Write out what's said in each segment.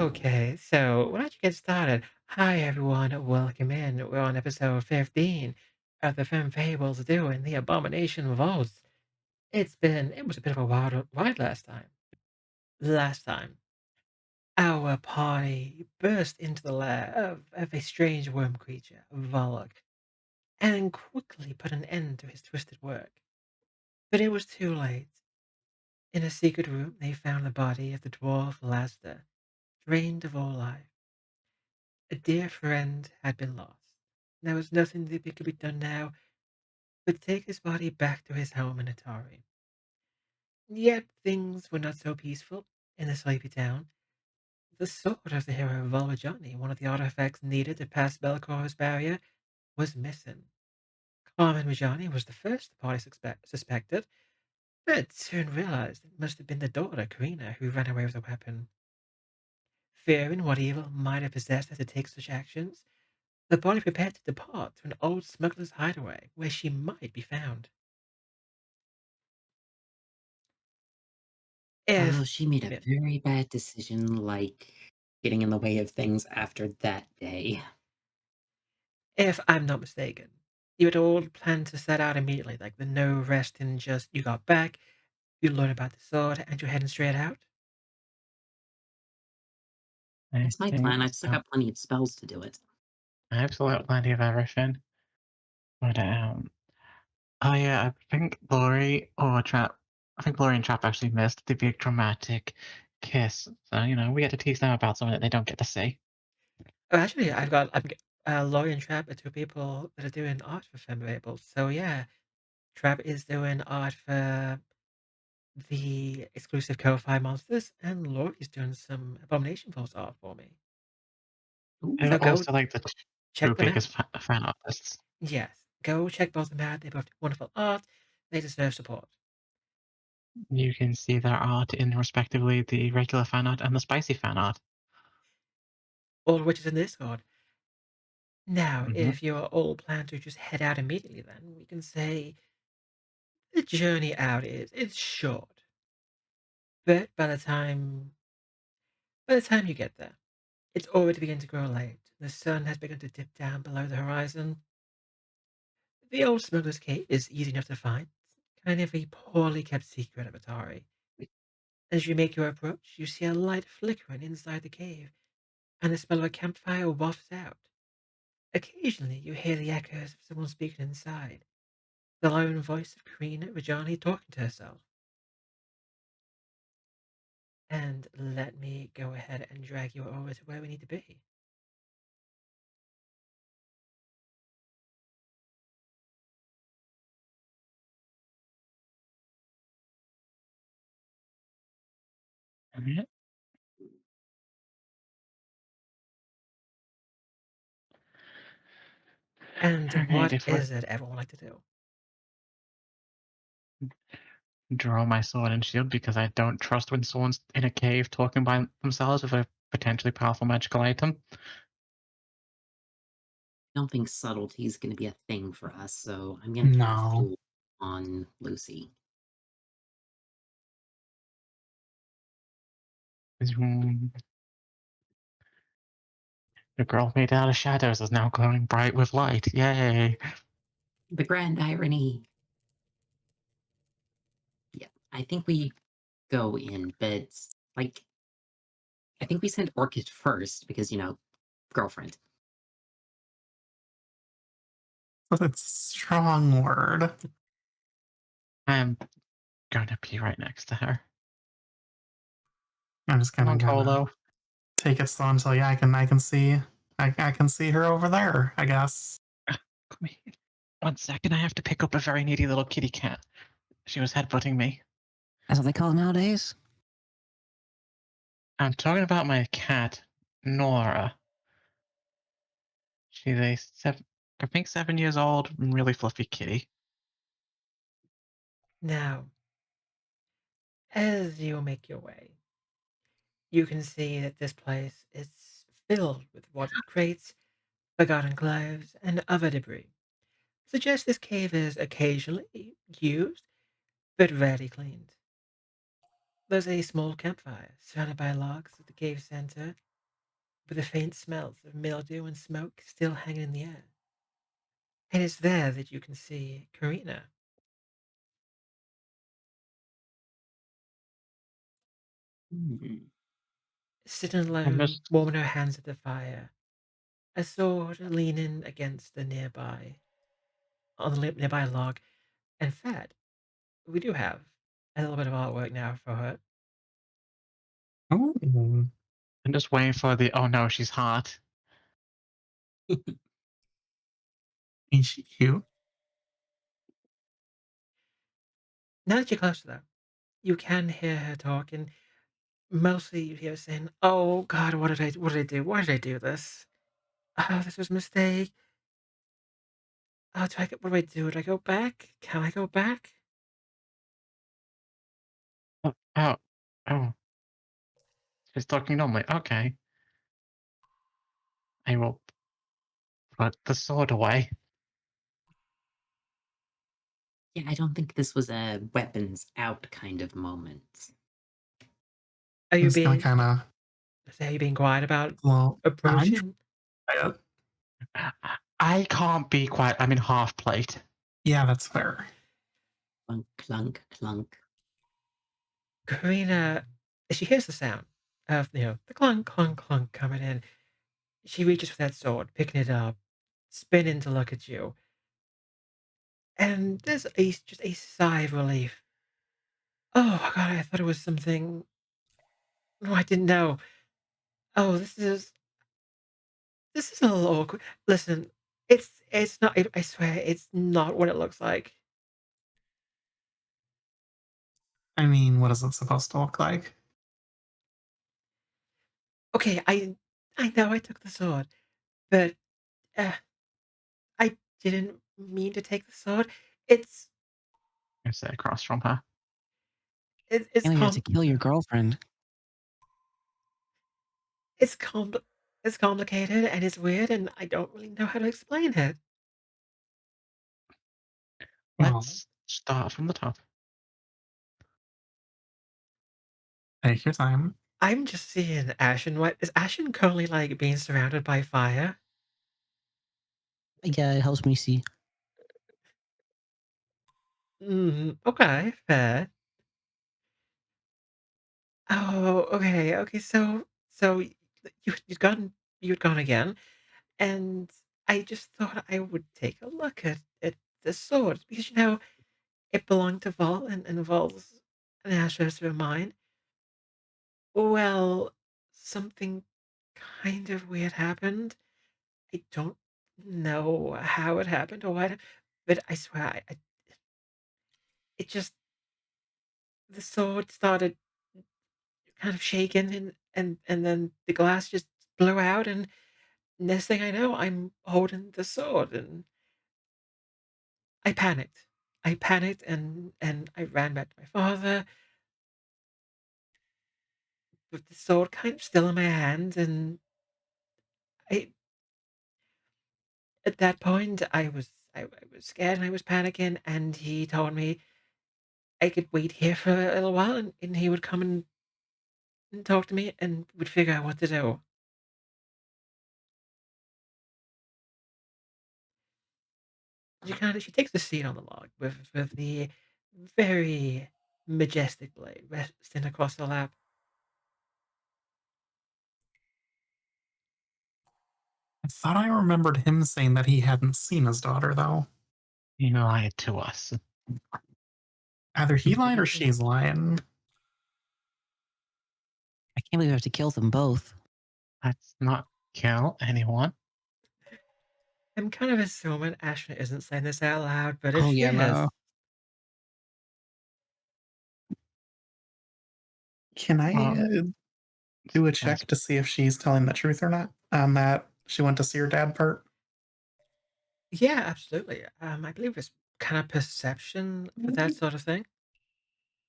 Okay, so why don't you get started? Hi, everyone. Welcome in. We're on episode 15 of the Femme Fables doing the Abomination Vaults. It was a bit of a wild ride last time. Last time, our party burst into the lair of a strange worm creature, Volok, and quickly put an end to his twisted work. But it was too late. In a secret room, they found the body of the dwarf Lasda, drained of all life. A dear friend had been lost. There was nothing that could be done now but take his body back to his home in Atari. Yet things were not so peaceful in the sleepy town. The sword of the hero Volvajani, one of the artifacts needed to pass Belcor's barrier, was missing. Carmen Rajani was the first the party suspected, but soon realized it must have been the daughter, Karina, who ran away with the weapon. Fearing what evil might have possessed her to take such actions, the body prepared to depart to an old smuggler's hideaway where she might be found. Oh, If she made a yeah, very bad decision, like getting in the way of things after that day. if I'm not mistaken, you had all planned to set out immediately, like the no rest and just you got back, you learn about the sword, and you're heading straight out. I That's my think plan. I've still so. got plenty of spells to do it. I have still got plenty of everything. But oh yeah, I think Lori and Trap actually missed the big dramatic kiss. So, we get to tease them about something that they don't get to see. Oh, actually, Laurie and Trap are two people that are doing art for Femme Fables. So yeah, Trap is doing art for the exclusive Ko-Fi monsters, and Laurie's doing some Abomination Vaults art for me. They're So go also like the two check them out. biggest fan artists. Yes, go check both of them out. They both do wonderful art. They deserve support. You can see their art in respectively the regular fan art and the spicy fan art. All of which is in Discord. Now, Hmm. if you're all plan to just head out immediately, then we can say the journey out it's short, but by the time you get there, it's already beginning to grow late. The sun has begun to dip down below the horizon. The old smuggler's cave is easy enough to find, kind of a poorly kept secret of Atari. As you make your approach, you see a light flickering inside the cave, and the smell of a campfire wafts out. Occasionally, you hear the echoes of someone speaking inside, the lone voice of Karina Rajani talking to herself. And let me go ahead and drag you over to where we need to be. Alright, And alright, what if I is it everyone would like to do? draw my sword and shield because I don't trust when someone's in a cave talking by themselves with a potentially powerful magical item. I don't think subtlety is going to be a thing for us, so I'm going to cast No. Fool on Lucy. The girl made out of shadows is now glowing bright with light. Yay! The grand irony. Yeah, I think we go in, but like, I think we send Orchid first because, girlfriend. That's a strong word. I'm gonna be right next to her. I'm just Come kind on, of gonna Colo. take it slow until I can see I can see her over there, I guess. Come here. 1 second, I have to pick up a very needy little kitty cat. She was headbutting me. That's what they call them nowadays. I'm talking about my cat, Nora. She's I think 7 years old, really fluffy kitty. Now, as you make your way, you can see that this place is filled with watered crates, forgotten clothes, and other debris. Suggests this cave is occasionally used, but rarely cleaned. There's a small campfire surrounded by logs at the cave center. with the faint smells of mildew and smoke still hanging in the air. And it's there that you can see Karina. Hmm. Sitting I'm alone, just warming her hands at the fire, a sword leaning against the nearby log. And Fed, we do have a little bit of artwork now for her. Oh, I'm just waiting for the oh no, she's hot. ain't she cute? Now that you're closer, though, you can hear her talking. Mostly you hear her saying, "Oh God, what did I do? Why did I do this? Oh, this was a mistake. Oh, what do I do? Do I go back? Can I go back?" Oh, oh, oh, she's talking normally. Okay. I will put the sword away. Yeah, I don't think this was a weapons out kind of moment. Are I'm you just gonna being, kind of, say, you being quiet about well, I'm approaching? trying to, I can't be quiet. I'm in half plate. yeah, that's fair. Clunk, clunk, clunk. Karina, as she hears the sound of, the clunk, clunk, clunk coming in, she reaches for that sword, picking it up, spinning to look at you. And there's just a sigh of relief. Oh God, I thought it was something. No, I didn't know. Oh, this is a little awkward. Listen, it's not. I swear, it's not what it looks like. I mean, what is it supposed to look like? Okay, I know I took the sword, but uh, I didn't mean to take the sword. It's I sit across from her. it's And you have to kill your girlfriend. it's compl it's complicated and it's weird, and I don't really know how to explain it. Well, Let's start from the top. take your time. I'm just seeing Ashen. What is Ashen currently like being surrounded by fire? Yeah, it helps me see. Okay, fair. Oh, okay, okay. So you'd gone again, and I just thought I would take a look at the sword because it belonged to Vol and Vol's an ancestor of mine. Well, something kind of weird happened. I don't know how it happened or what, but I swear, it just the sword started kind of shaking, and then the glass just blew out, and next thing I know, I'm holding the sword, and I panicked. I panicked, and I ran back to my father with the sword kind of still in my hand, and I at that point I was scared and I was panicking, and he told me I could wait here for a little while, and he would come and talk to me and would figure out what to do. She takes a seat on the log with the very majestic blade resting across her lap. I thought I remembered him saying that he hadn't seen his daughter, though. You lied to us. Either he lied or she's lying. I can't believe I have to kill them both. Let's not kill anyone. I'm kind of assuming Ashley isn't saying this out loud, but if Oh she yeah, is, no. Can I Well, do a that's check to see if she's telling the truth or not on that she went to see her dad part? yeah, absolutely. I believe it's kind of perception for that sort of thing.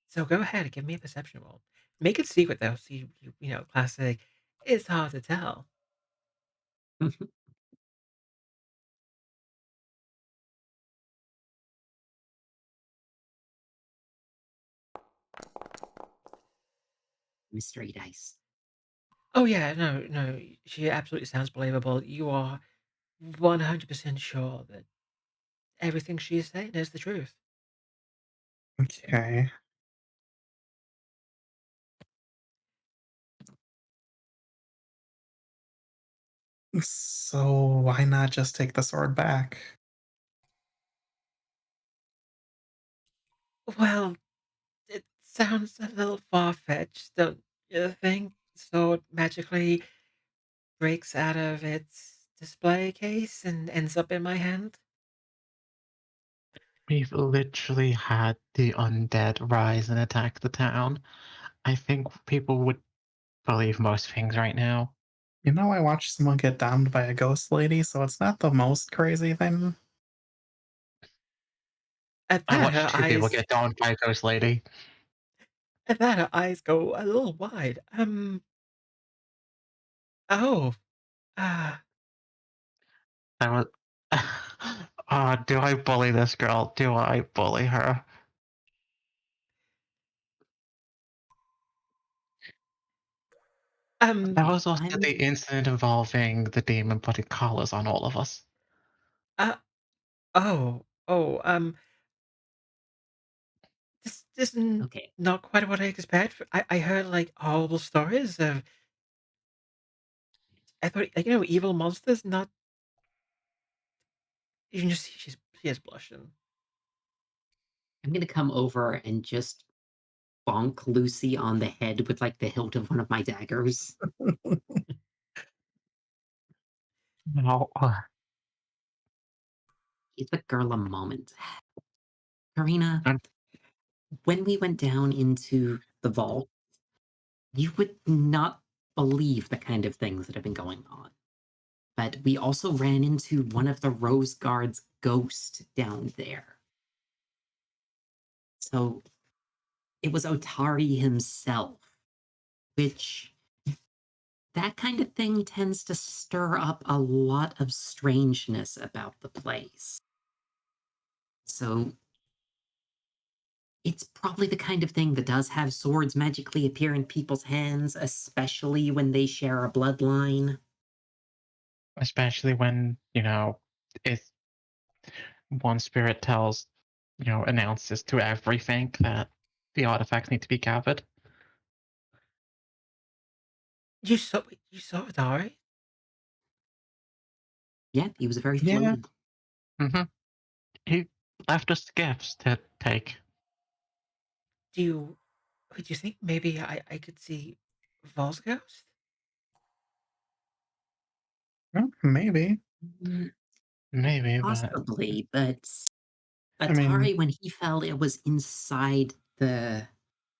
So go ahead and give me a perception roll. Make it secret though, so classic. It's hard to tell. Mystery dice. Oh, yeah, no, no, she absolutely sounds believable. You are 100% sure that everything she's saying is the truth. Okay. So why not just take the sword back? Well, it sounds a little far-fetched, don't you think? Sword magically breaks out of its display case and ends up in my hand? We've literally had the undead rise and attack the town. I think people would believe most things right now. You know, I watched someone get downed by a ghost lady, so it's not the most crazy thing. At I that, watched her two people eyes get downed by a ghost lady. at that, her eyes go a little wide. Oh, ah, I was. Do I bully this girl? Do I bully her? There um, was also I'm the incident involving the demon putting collars on all of us. uh, oh, oh, this is okay. not quite what I expected. I heard, like, horrible stories of I thought, evil monsters, not you can just see she is blushing. I'm gonna come over and just bonk Lucy on the head with like the hilt of one of my daggers. No, Give the girl a moment. Karina, I'm when we went down into the vault, you would not believe the kind of things that have been going on. But we also ran into one of the Rose Guard's ghost down there. So it was Otari himself, which that kind of thing tends to stir up a lot of strangeness about the place. So it's probably the kind of thing that does have swords magically appear in people's hands, especially when they share a bloodline. especially when if one spirit announces to everything that the artifacts need to be gathered. You saw it, alright? Yeah, he was very Yeah. floaty. Mm-hmm. He left us gifts to take. Do you think maybe I could see Vol's ghost? Well, maybe. Mm, Maybe, but possibly, but I mean, Atari, when he fell, it was inside the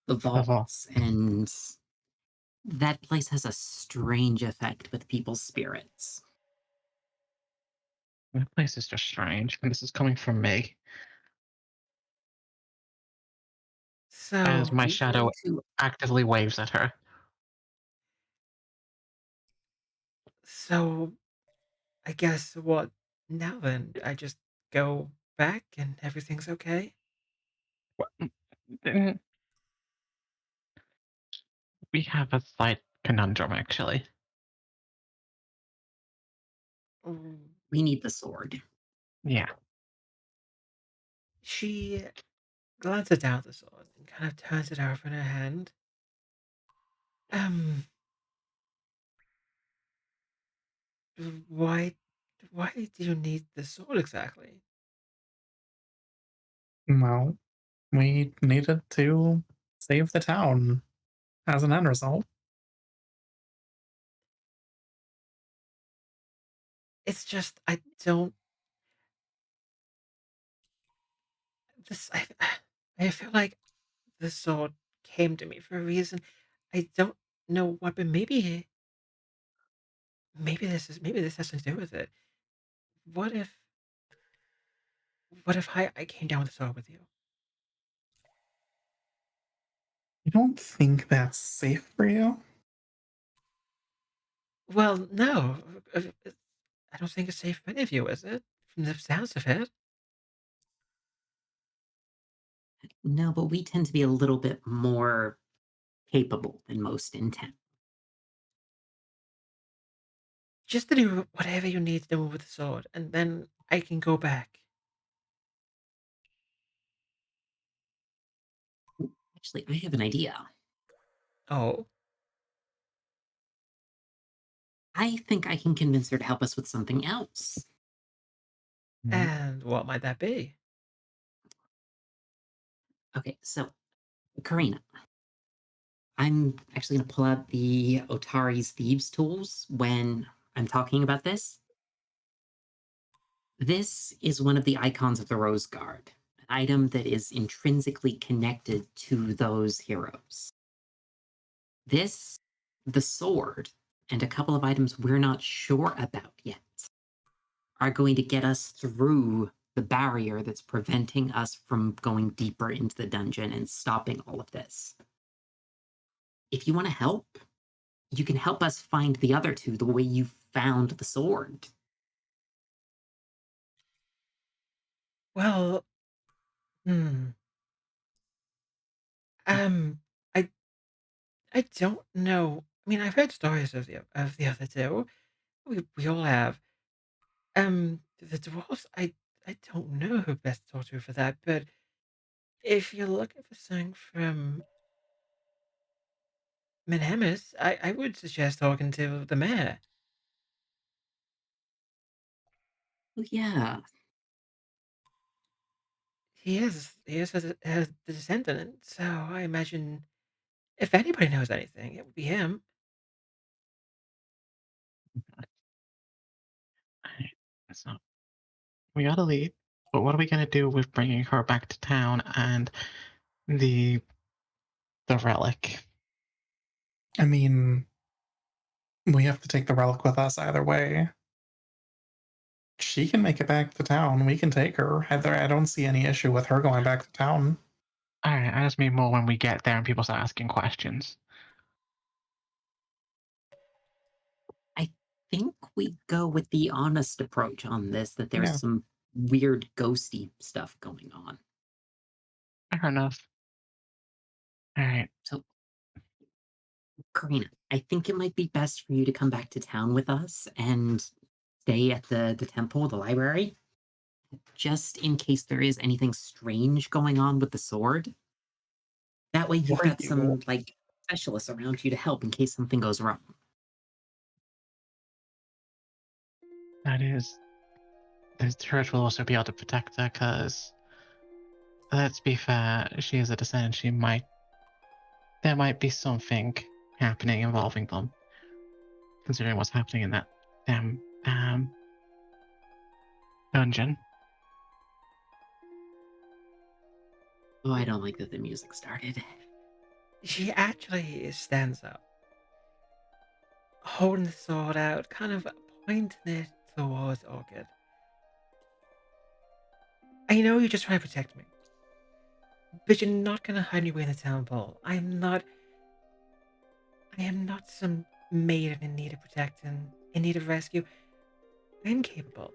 the vault. vaults, and that place has a strange effect with people's spirits. That place is just strange, and this is coming from me. As So my Are you going shadow to actively waves at her. so I guess what now then? I just go back and everything's okay? Mm, we have a slight conundrum, actually. Mm, we need the sword. Yeah, she glances down at the sword and kind of turns it over in her hand. Um, why why do you need the sword exactly? well, we needed to save the town as an end result. It's just I don't this I feel like the sword came to me for a reason. I don't know what, but maybe this has to do with it. What if I came down with the sword with you? I don't think that's safe for you. Well, no. I don't think it's safe for any of you, is it? From the sounds of it. No, but we tend to be a little bit more capable than most in town. just to do whatever you need to do with the sword, and then I can go back. Actually, I have an idea. Oh, I think I can convince her to help us with something else. and what might that be? Okay, so Karina, I'm actually going to pull out the Otari's Thieves tools when I'm talking about this. This is one of the icons of the Rose Guard, an item that is intrinsically connected to those heroes. This, the sword, and a couple of items we're not sure about yet are going to get us through the barrier that's preventing us from going deeper into the dungeon and stopping all of this. If you want to help, you can help us find the other two the way you found the sword. Well, hmm. Um, I I don't know. I mean, I've heard stories of the other two. We all have. The dwarves. I don't know who best to talk to for that. But if you're looking for something from Minhemis, I would suggest talking to the mayor. Oh, yeah. He is a descendant, so I imagine if anybody knows anything, it would be him. That's not. We gotta leave. But what are we gonna do with bringing her back to town and the the relic? I mean, we have to take the relic with us either way. She can make it back to town. We can take her. I don't see any issue with her going back to town. Alright, I just mean more when we get there and people start asking questions. I think we go with the honest approach on this, that there's Yeah. some weird ghosty stuff going on. Fair enough. Alright. So, Karina, I think it might be best for you to come back to town with us and stay at the temple, the library, just in case there is anything strange going on with the sword. That way you've Were got you? some, specialists around you to help in case something goes wrong. That is. The church will also be able to protect her because, let's be fair, she is a descendant. There might be something happening involving them, considering what's happening in that damn dungeon. Oh, I don't like that the music started. She actually stands up, holding the sword out, kind of pointing it towards Orchid. I know you're just trying to protect me, but you're not gonna hide me away in the temple. I am not some maiden in need of protecting, in need of rescue. I am capable.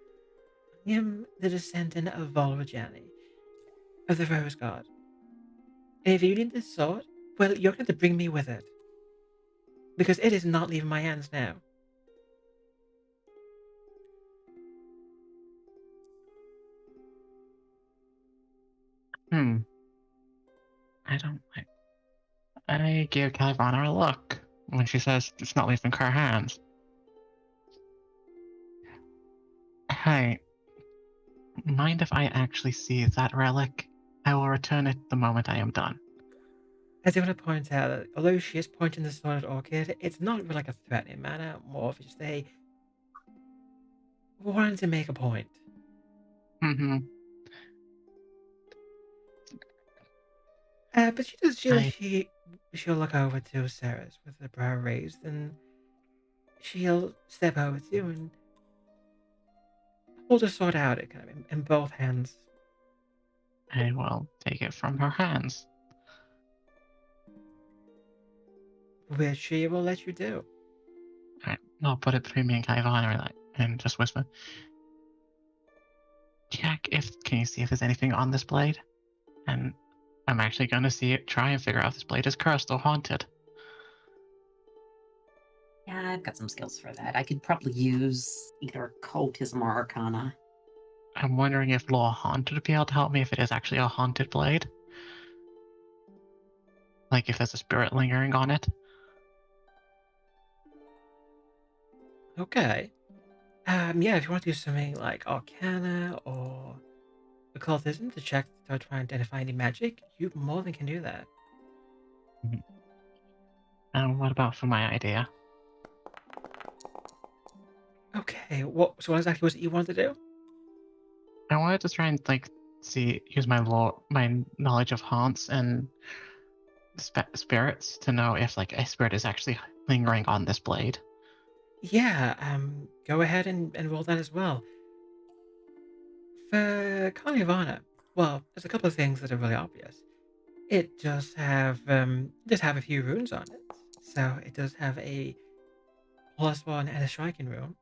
I am the descendant of Volrajani, of the Rose God. And if you need this sword, well, you're going to bring me with it. Because it is not leaving my hands now. Hmm. I don't. I give Kalivanna a look when she says it's not leaving her hands. Hey, mind if I actually see that relic? I will return it the moment I am done. I do want to point out that although she is pointing the sword at Orchid, it's not really like a threatening manner, more of just a wanting to make a point. Mm-hmm. But she does. I She'll look over to Seras with her brow raised, and she'll step over to you and hold her sword out, kind of in both hands, will take it from her hands. which she will let you do. Alright, I'll put it between me and Kalivanna and just whisper. Check can you see if there's anything on this blade? And I'm actually going to try and figure out if this blade is cursed or haunted. Yeah, I've got some skills for that. I could probably use either occultism or arcana. I'm wondering if Law Haunted would be able to help me if it is actually a haunted blade. Like if there's a spirit lingering on it. Okay. Yeah, if you want to do something like Arcana or Occultism to check to try and identify any magic, you more than can do that. Mhm. And what about for my idea? Okay, so what exactly was it you wanted to do? I wanted to try and use my knowledge of haunts and spirits to know if like a spirit is actually lingering on this blade. Yeah, go ahead and roll that as well. For Kalivanna, well, there's a couple of things that are really obvious. It does have a few runes on it. So it does have a +1 and a striking rune.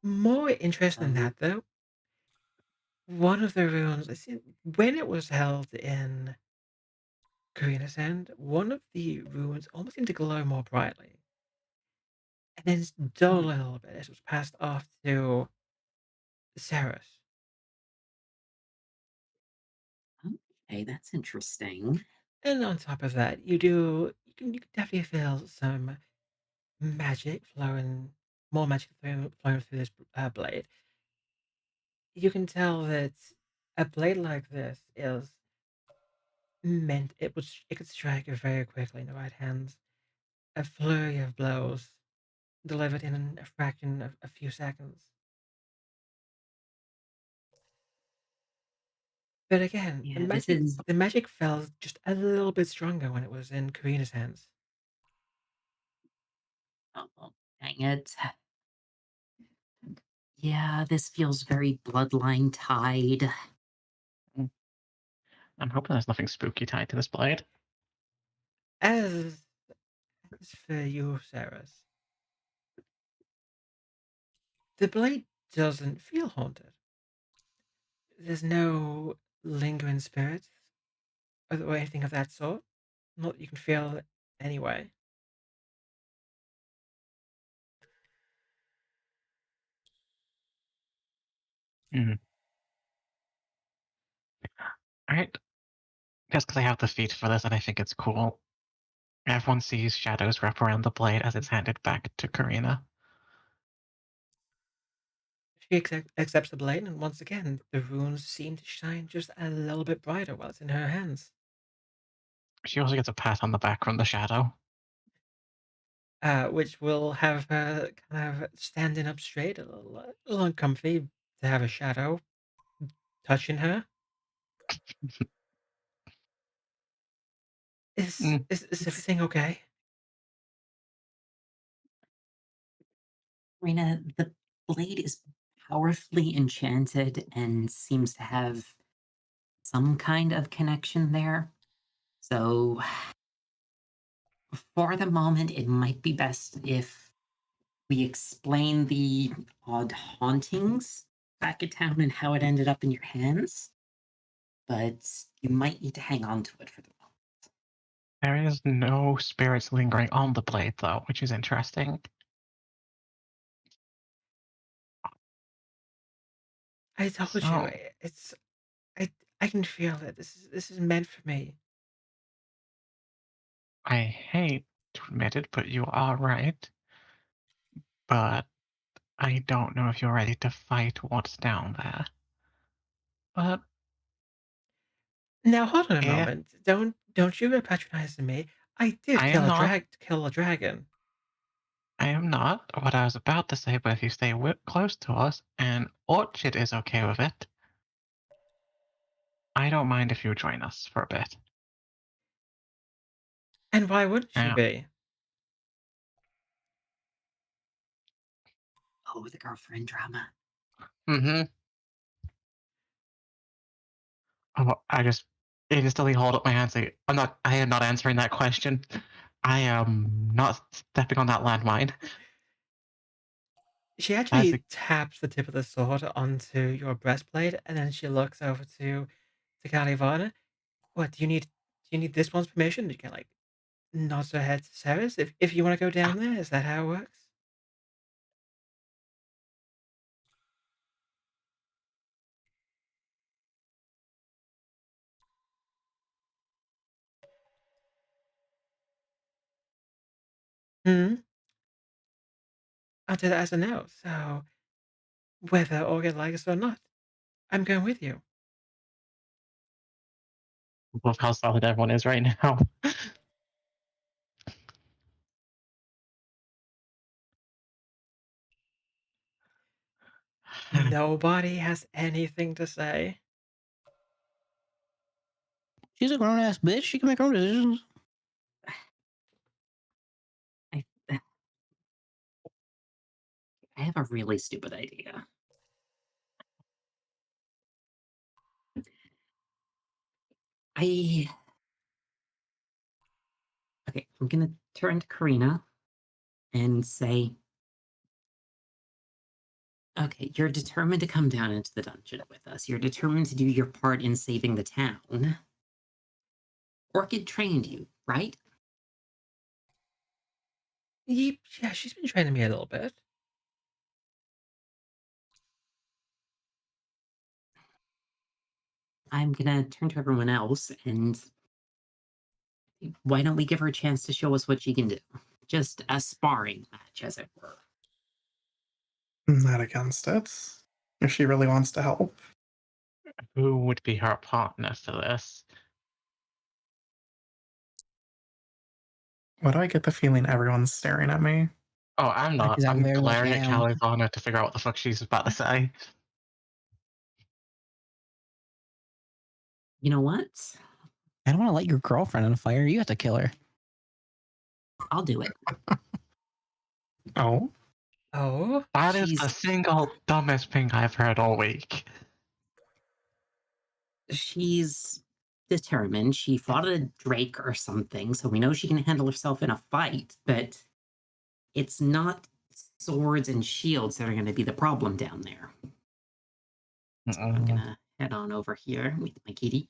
More interesting than Oh, that, though, one of the runes, when it was held in Karina's hand, one of the runes almost seemed to glow more brightly, and then dull a little bit as it was passed off to Seras. okay, that's interesting. And on top of that, you can definitely feel some magic flowing, more magic flowing through this blade. You can tell that a blade like this is meant it could strike you very quickly in the right hands. A flurry of blows delivered in a fraction of a few seconds. But again, Yeah, this is. the magic felt just a little bit stronger when it was in Karina's hands. Oh, dang it. Yeah, this feels very bloodline tied. Mm. I'm hoping there's nothing spooky tied to this blade. As for you, Seras, the blade doesn't feel haunted. There's no lingering spirits or anything of that sort. Not that you can feel anyway. Mm. Alright. Just because I have the feat for this and I think it's cool. Everyone sees shadows wrap around the blade as it's handed back to Karina. She accepts the blade, and once again, the runes seem to shine just a little bit brighter while it's in her hands. She also gets a pat on the back from the shadow. Which will have her kind of standing up straight, a little uncomfy to have a shadow touching her. Mm. Is It's everything okay? Rena, the blade is powerfully enchanted and seems to have some kind of connection there. So, for the moment, it might be best if we explain the odd hauntings back at town and how it ended up in your hands. But you might need to hang on to it for the moment. There is no spirits lingering on the blade, though, which is interesting. I told you, So, it's I I can feel it. This is meant for me. I hate to admit it, but you are right. But I don't know if you're ready to fight what's down there. But Now hold on a if moment. Don't you get patronizing me. I did I am not, kill a dragon. I am not what I was about to say, but if you stay close to us and Orchid is okay with it, I don't mind if you join us for a bit. And why wouldn't she Now, be? Oh, the girlfriend drama. mm-hmm. Oh, I just instantly hold up my hand and say, I am not answering that question. I am not stepping on that landmine. She That's actually a, taps the tip of the sword onto your breastplate, and then she looks over to Kalivanna. What do you need? Do you need this one's permission? You can like nods her head to Seras. If you want to go down there, is that how it works? Hmm. I'll do that as a no. So whether Orchid likes it or not, I'm going with you. Love how solid everyone is right now. Nobody has anything to say. She's a grown ass bitch. She can make her own decisions. I, I have a really stupid idea. Okay, I'm gonna turn to Karina and say, okay, you're determined to come down into the dungeon with us. You're determined to do your part in saving the town. Orchid trained you, right? Yeah, she's been training me a little bit. I'm gonna turn to everyone else and why don't we give her a chance to show us what she can do? Just a sparring match, as it were. I'm not against it. If she really wants to help. Who would be her partner for this? Why do I get the feeling everyone's staring at me? Oh, I'm not. Because I I'm very much glaring at am. Kalivanna to figure out what the fuck she's about to say. You know what? I don't want to light your girlfriend on fire. You have to kill her. I'll do it. Oh, Oh, That is the single dumbest thing I've heard all week. She's determined. She fought a drake or something, so we know she can handle herself in a fight, but it's not swords and shields that are going to be the problem down there. So I'm going to head on over here with my kitty.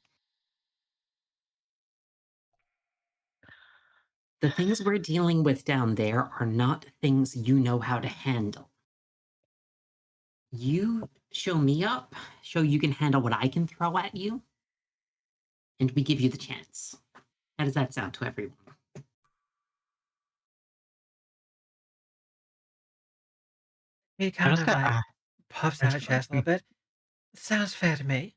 The things we're dealing with down there are not things you know how to handle. You show me up, show you can handle what I can throw at you, and we give you the chance. How does that sound to everyone? he I'm kind just of gonna like puffs out her chest a little bit. Sounds fair to me.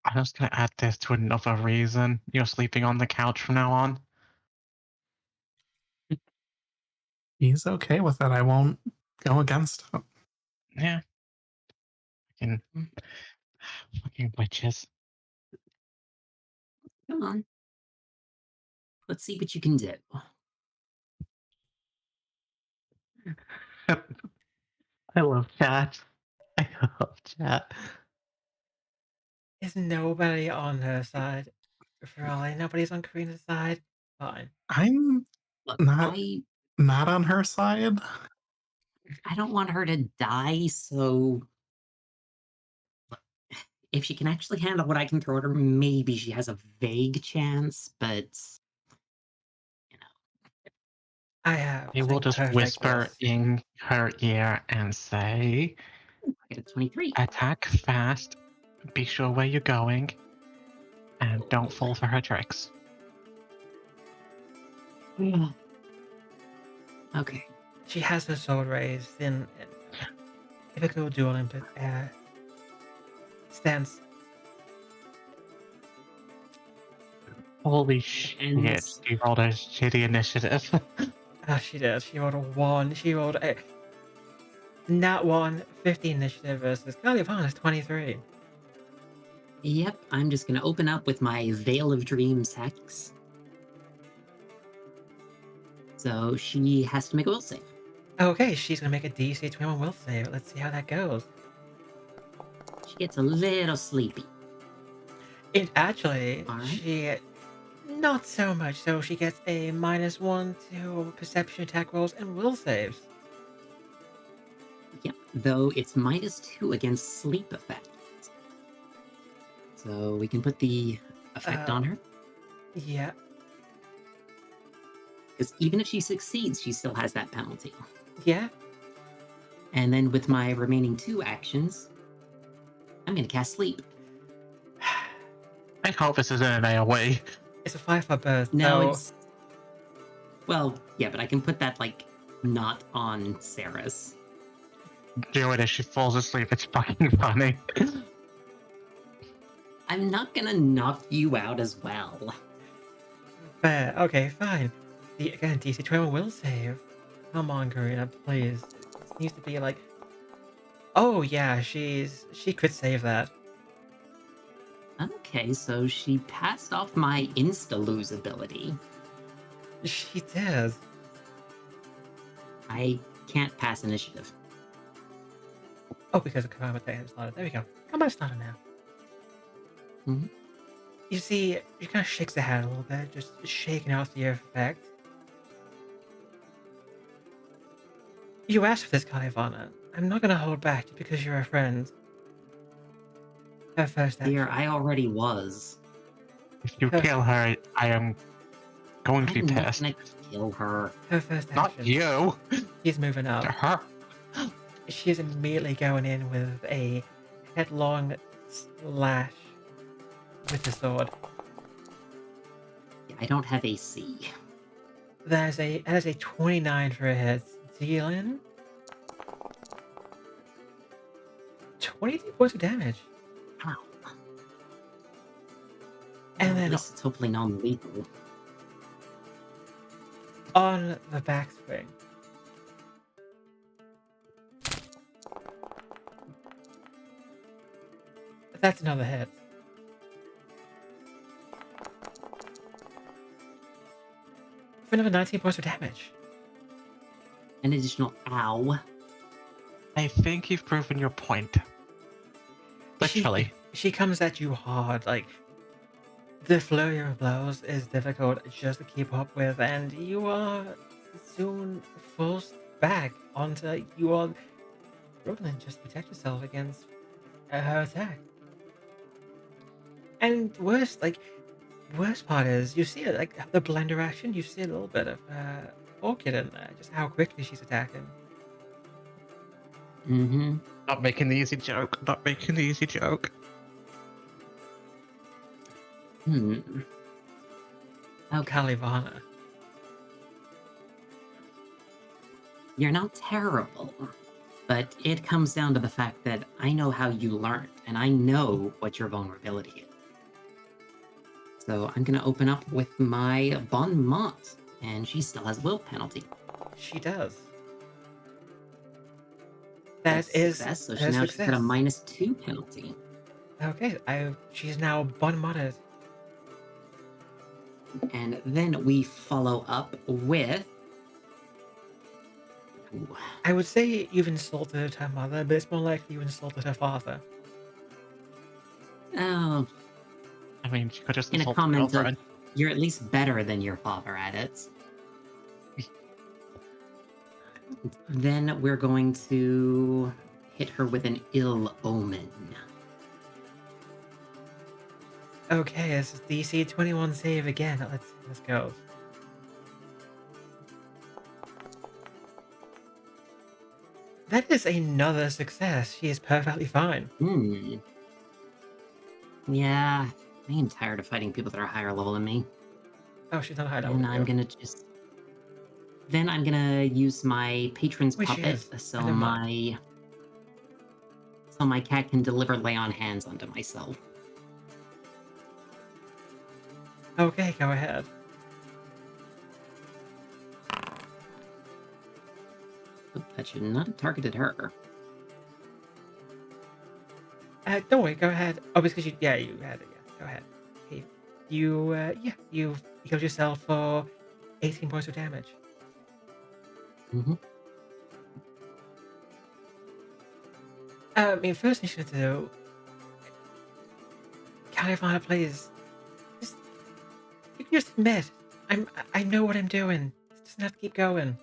I'm just gonna add this to another reason you're sleeping on the couch from now on. he's okay with it. I won't go against him. Yeah. Fucking, fucking witches. Come on. Let's see what you can do. I love chat. I love chat. Is nobody on her side? For all I know, nobody's on Karina's side. Fine. I'm Look, not not on her side. I don't want her to die, so if she can actually handle what I can throw at her, maybe she has a vague chance, but you know. I have I will the just perfect whisper list. in her ear and say, I get a 23. attack fast, be sure where you're going, and don't fall for her tricks. Okay. She has her sword raised in typical dual stance. Holy And shit, you rolled a shitty initiative. Ah, she did. She rolled a 1. She rolled a nat 1, 15 initiative versus Kalivanna's 23. yep, I'm just going to open up with my Veil of Dreams hex. So she has to make a will save. Okay, she's gonna make a DC 21 will save. Let's see how that goes. She gets a little sleepy. It actually, All right. she not so much. So she gets a -1 to perception attack rolls and will saves. Yep, though it's -2 against sleep effects. So we can put the effect on her. Yeah. Because even if she succeeds, she still has that penalty. Yeah. And then with my remaining 2 actions, I'm going to cast Sleep. I hope this isn't an AoE. It's a 5-foot burst. No, so it's... Well, yeah, but I can put that, like, not on Seras. Do it as she falls asleep. It's fucking funny. I'm not going to knock you out as well. fair. Okay, fine. Again, DC 21 will save. Come on, Karina, please. It needs to be like. Oh yeah, she could save that. Okay, so she passed off my insta-lose ability. She did. I can't pass initiative. Oh, because of Combat started. There we go. Combat started now. Mhm. You see, she kind of shakes her head a little bit, just shaking out the effect. You asked for this, Kalivanna. I'm not gonna hold back just because you're a friend. Her first action. Dear, I already was. If you Yes. kill her, I am going to be I'm not pissed. gonna kill her. Her first Not action. you. She's moving up. To her. She's immediately going in with a headlong slash with the sword. I don't have AC. That is a 29 for a hit. Dealing 22 points of damage. Ow. And Well, then at least it's hopefully non-lethal. on the backswing. That's another hit. For another 19 points of damage. An additional ow. I think you've proven your point. Literally. She comes at you hard, like the flurry of blows is difficult just to keep up with, and you are soon forced back onto you are struggling just to protect yourself against her attack. And worst part is you see it like the blender action. You see a little bit of Orchid in there, just how quickly she's attacking. Mm-hmm. Not making the easy joke. Not making the easy joke. Hmm. Okay. Kalivanna. You're not terrible. But it comes down to the fact that I know how you learned, and I know what your vulnerability is. So I'm going to open up with my Bon Mont, and she still has will penalty. She does. That's That is success, so her now she's got a success. -2 penalty. Okay, she's now bun-mudded. And then we follow up with... Ooh. I would say you've insulted her mother, but it's more likely you insulted her father. Oh, I mean, she could just in a insult her comment of, girlfriend. you're at least better than your father at it. Then we're going to hit her with an ill omen. Okay, this is DC 21 save again. Let's go. That is another success. She is perfectly fine. Yeah, I am tired of fighting people that are higher level than me. Oh, she's not high level. And I'm gonna just... Then I'm gonna use my patron's Wait, she puppet, is. so Never mind. my cat can deliver lay on hands onto myself. Okay, go ahead. But that should not have targeted her. Don't worry, go ahead. Oh, because you had it. Yeah, go ahead. Okay. You healed yourself for 18 points of damage. Mm-hmm. I mean, first thing you should do, Kalivanna, please. You can just admit, I know what I'm doing. It doesn't have to keep going.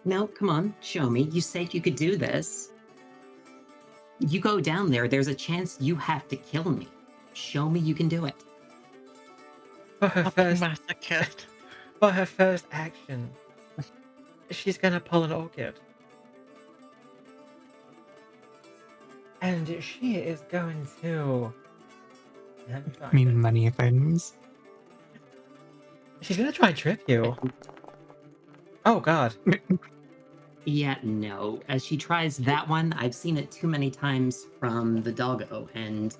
No, come on, show me. You said you could do this. You go down there, there's a chance you have to kill me. Show me you can do it. For her Fucking first masochist. for her first action, she's gonna pull an Orchid. And she is going to let me I find it. mean, many things. She's gonna try and trip you. Oh god. Yeah, no. As she tries that one, I've seen it too many times from the doggo, and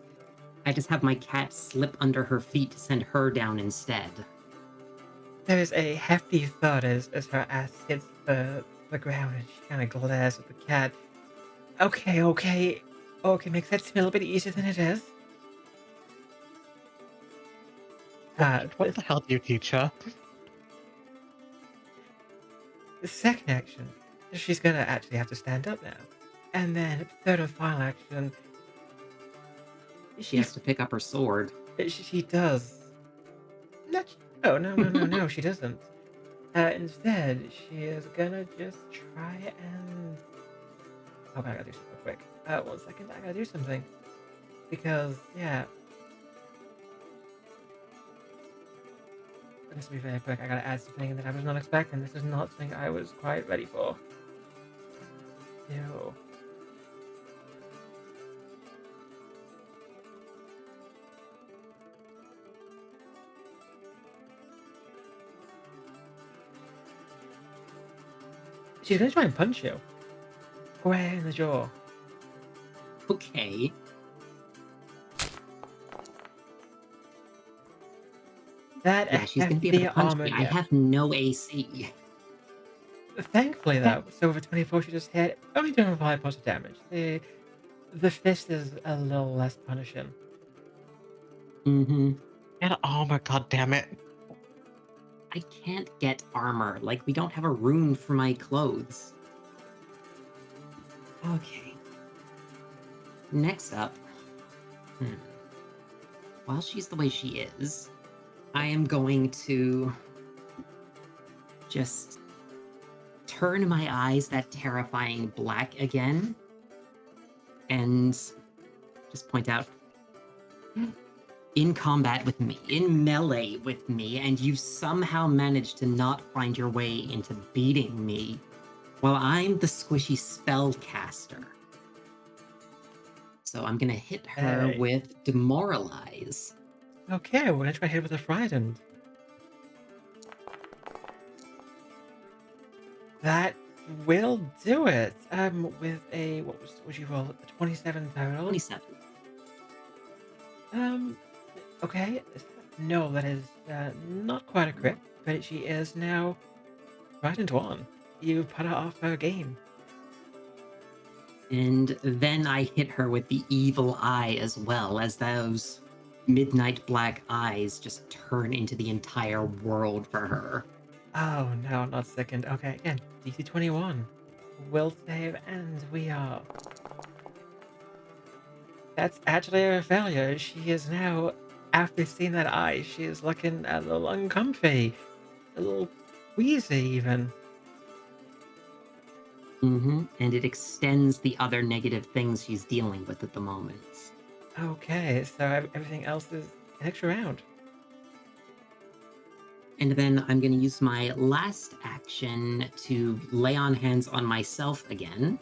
I just have my cat slip under her feet to send her down instead. There is a hefty thud as her ass hits the ground and she kinda glares at the cat. Okay, okay. Okay, makes that seem a little bit easier than it is. What the hell do you teach her? The second action, she's gonna actually have to stand up now. And then third and final action, She has to pick up her sword. she does. No, no, she doesn't. Instead, she is gonna just try and. Oh, I gotta do something quick. 1 second, I gotta do something. Because, yeah. This will be very quick. I gotta add something that I was not expecting. This is not something I was quite ready for. Ew. She's gonna try and punch you. Square in the jaw. Okay. That Yeah, she's gonna be able hefty to punch armor, me. I yeah. have no AC. Thankfully, though, so with 24, she just hit only doing 5 points of damage. The fist is a little less punishing. Mm-hmm. Get armor, goddammit. I can't get armor. Like, we don't have a rune for my clothes. Okay. Next up. While she's the way she is, I am going to just turn my eyes that terrifying black again and just point out, in combat with me, in melee with me, and you somehow managed to not find your way into beating me while I'm the squishy spellcaster. So I'm gonna hit her Hey. with Demoralize. Okay, we're gonna try hit with a frightened. That will do it. With a what you roll? A 27 total. 27. Okay. No, that is not quite a crit, but she is now frightened one. You put her off her game. And then I hit her with the evil eye as well, as those midnight black eyes just turn into the entire world for her. Oh no, not second. Okay, again, DC 21. Will save, and we are. That's actually a failure. She is now, after seeing that eye, she is looking a little uncomfy, a little queasy even. And it extends the other negative things she's dealing with at the moment. Okay, so everything else is next round. And then I'm going to use my last action to lay on hands on myself again,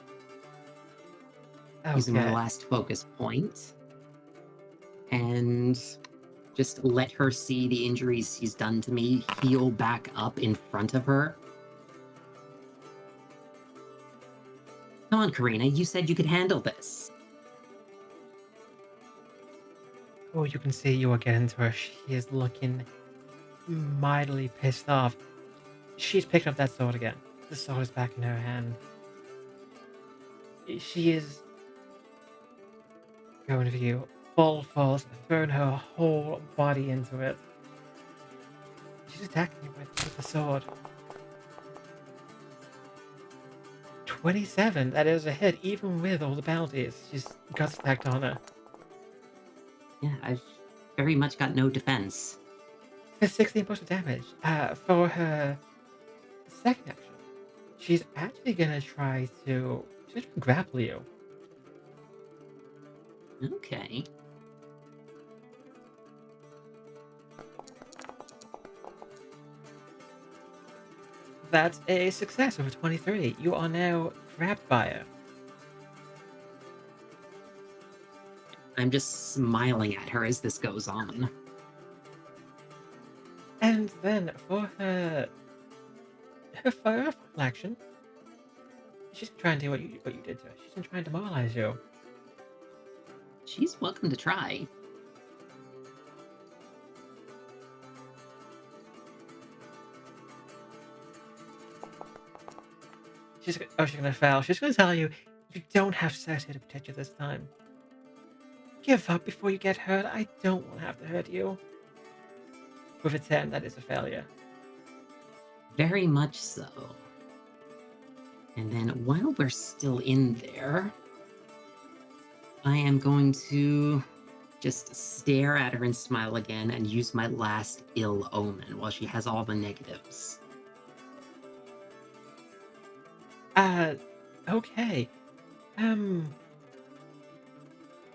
using my Okay. last focus point. And just let her see the injuries she's done to me heal back up in front of her. Come on, Karina, you said you could handle this. Oh, you can see you are getting to her. She is looking mightily pissed off. She's picking up that sword again. The sword is back in her hand. She is going for you. Full force, throwing her whole body into it. She's attacking you with the sword. 27, that is a hit, even with all the penalties. She's got stacked on her. Yeah, I've very much got no defense. For 16 points of damage. For her second action, she's actually gonna try to grapple you. Okay. That's a success with a 23. You are now grabbed by her. I'm just smiling at her as this goes on. And then for her final action, she's gonna try and do what you did to her. She's gonna try and demoralize you. She's welcome to try. She's gonna fail. She's gonna tell you you don't have Cersei to protect you this time. Give up before you get hurt. I don't want to have to hurt you. With a 10, that is a failure. Very much so. And then while we're still in there, I am going to just stare at her and smile again and use my last ill omen while she has all the negatives. Okay.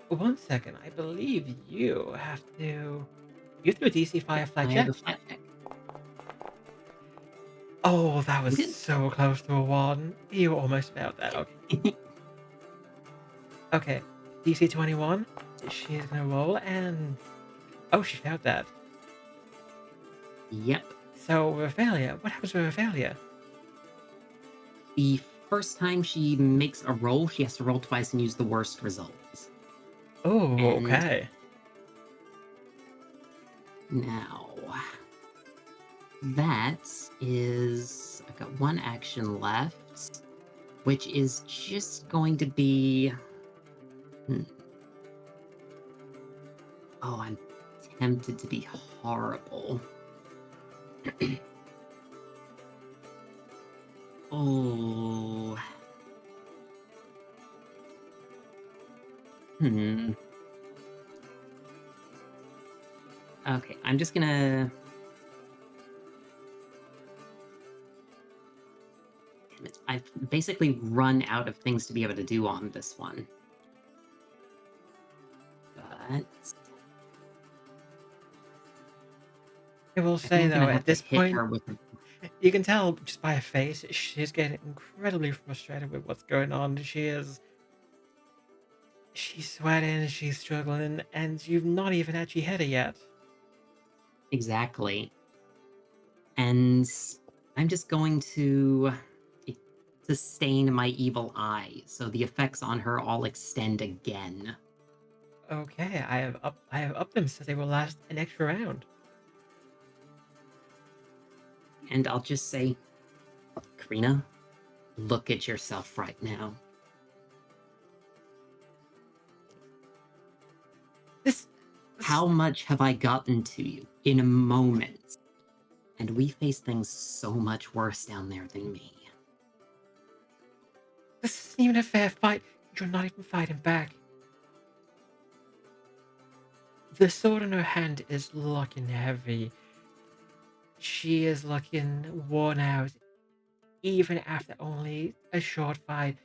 1 second. I believe you have to. You have to do a DC Firefly I check. have a flat check. Oh, that was Good. so close to a 1. You almost failed that. Okay. Okay. DC 21. She's gonna roll and. Oh, she failed that. Yep. So, with a failure, what happens with a failure? The first time she makes a roll, she has to roll twice and use the worst results. Oh, And- okay. Now, that is... I've got one action left, which is just going to be... Oh, I'm tempted to be horrible. Oh. Okay, I'm just gonna... Damn it, I've basically run out of things to be able to do on this one. But... I will I say, think I'm though, gonna have at this to hit point, her with... you can tell just by her face, she's getting incredibly frustrated with what's going on. She's sweating, she's struggling, and you've not even actually hit her yet. Exactly. And I'm just going to sustain my evil eye, so the effects on her all extend again. Okay, I have upped them so they will last an extra round. And I'll just say, Karina, look at yourself right now. This How much have I gotten to you in a moment? And we face things so much worse down there than me. this isn't even a fair fight. You're not even fighting back. The sword in her hand is looking heavy. She is looking worn out, even after only a short fight.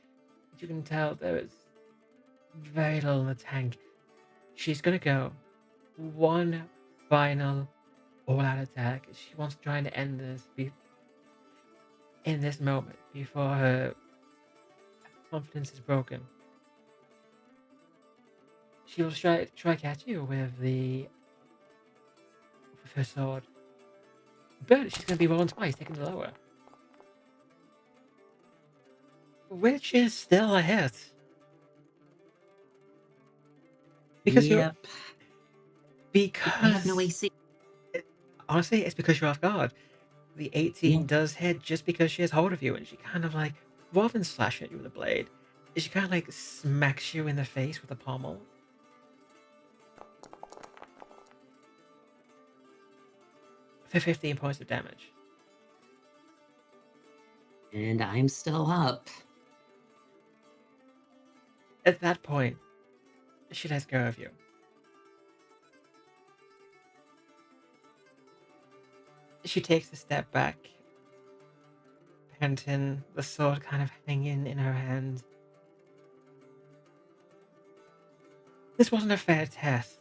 You can tell there is very little in the tank. She's gonna go one final all-out attack. She wants to try to end this in this moment before her confidence is broken. She will try catch you with her sword, but she's gonna be rolling twice, taking the lower, which is still a hit. Because you're Yep. I have no because AC. honestly, it's because you're off guard. The 18 Yeah. does hit just because she has hold of you, and she kind of like, rather than slash at you with a blade, she kind of like smacks you in the face with a pommel. For 15 points of damage. And I'm still up. At that point, she lets go of you. She takes a step back, panting, the sword kind of hanging in her hand. This wasn't a fair test.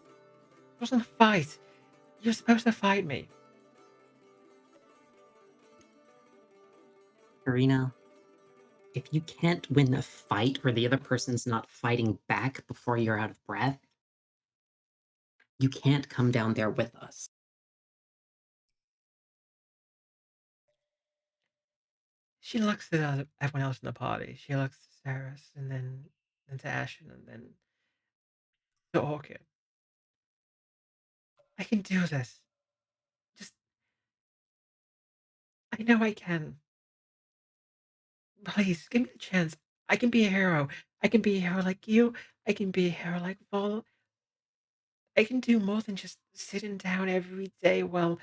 It wasn't a fight. You're supposed to fight me. Karina, if you can't win a fight or the other person's not fighting back before you're out of breath, you can't come down there with us. She looks at everyone else in the party. She looks to Seras and then to Ashen and then to Orchid. I can do this. Just I know I can. Please give me the chance. I can be a hero. I can be a hero like you. I can be a hero like Vol. I can do more than just sitting down every day while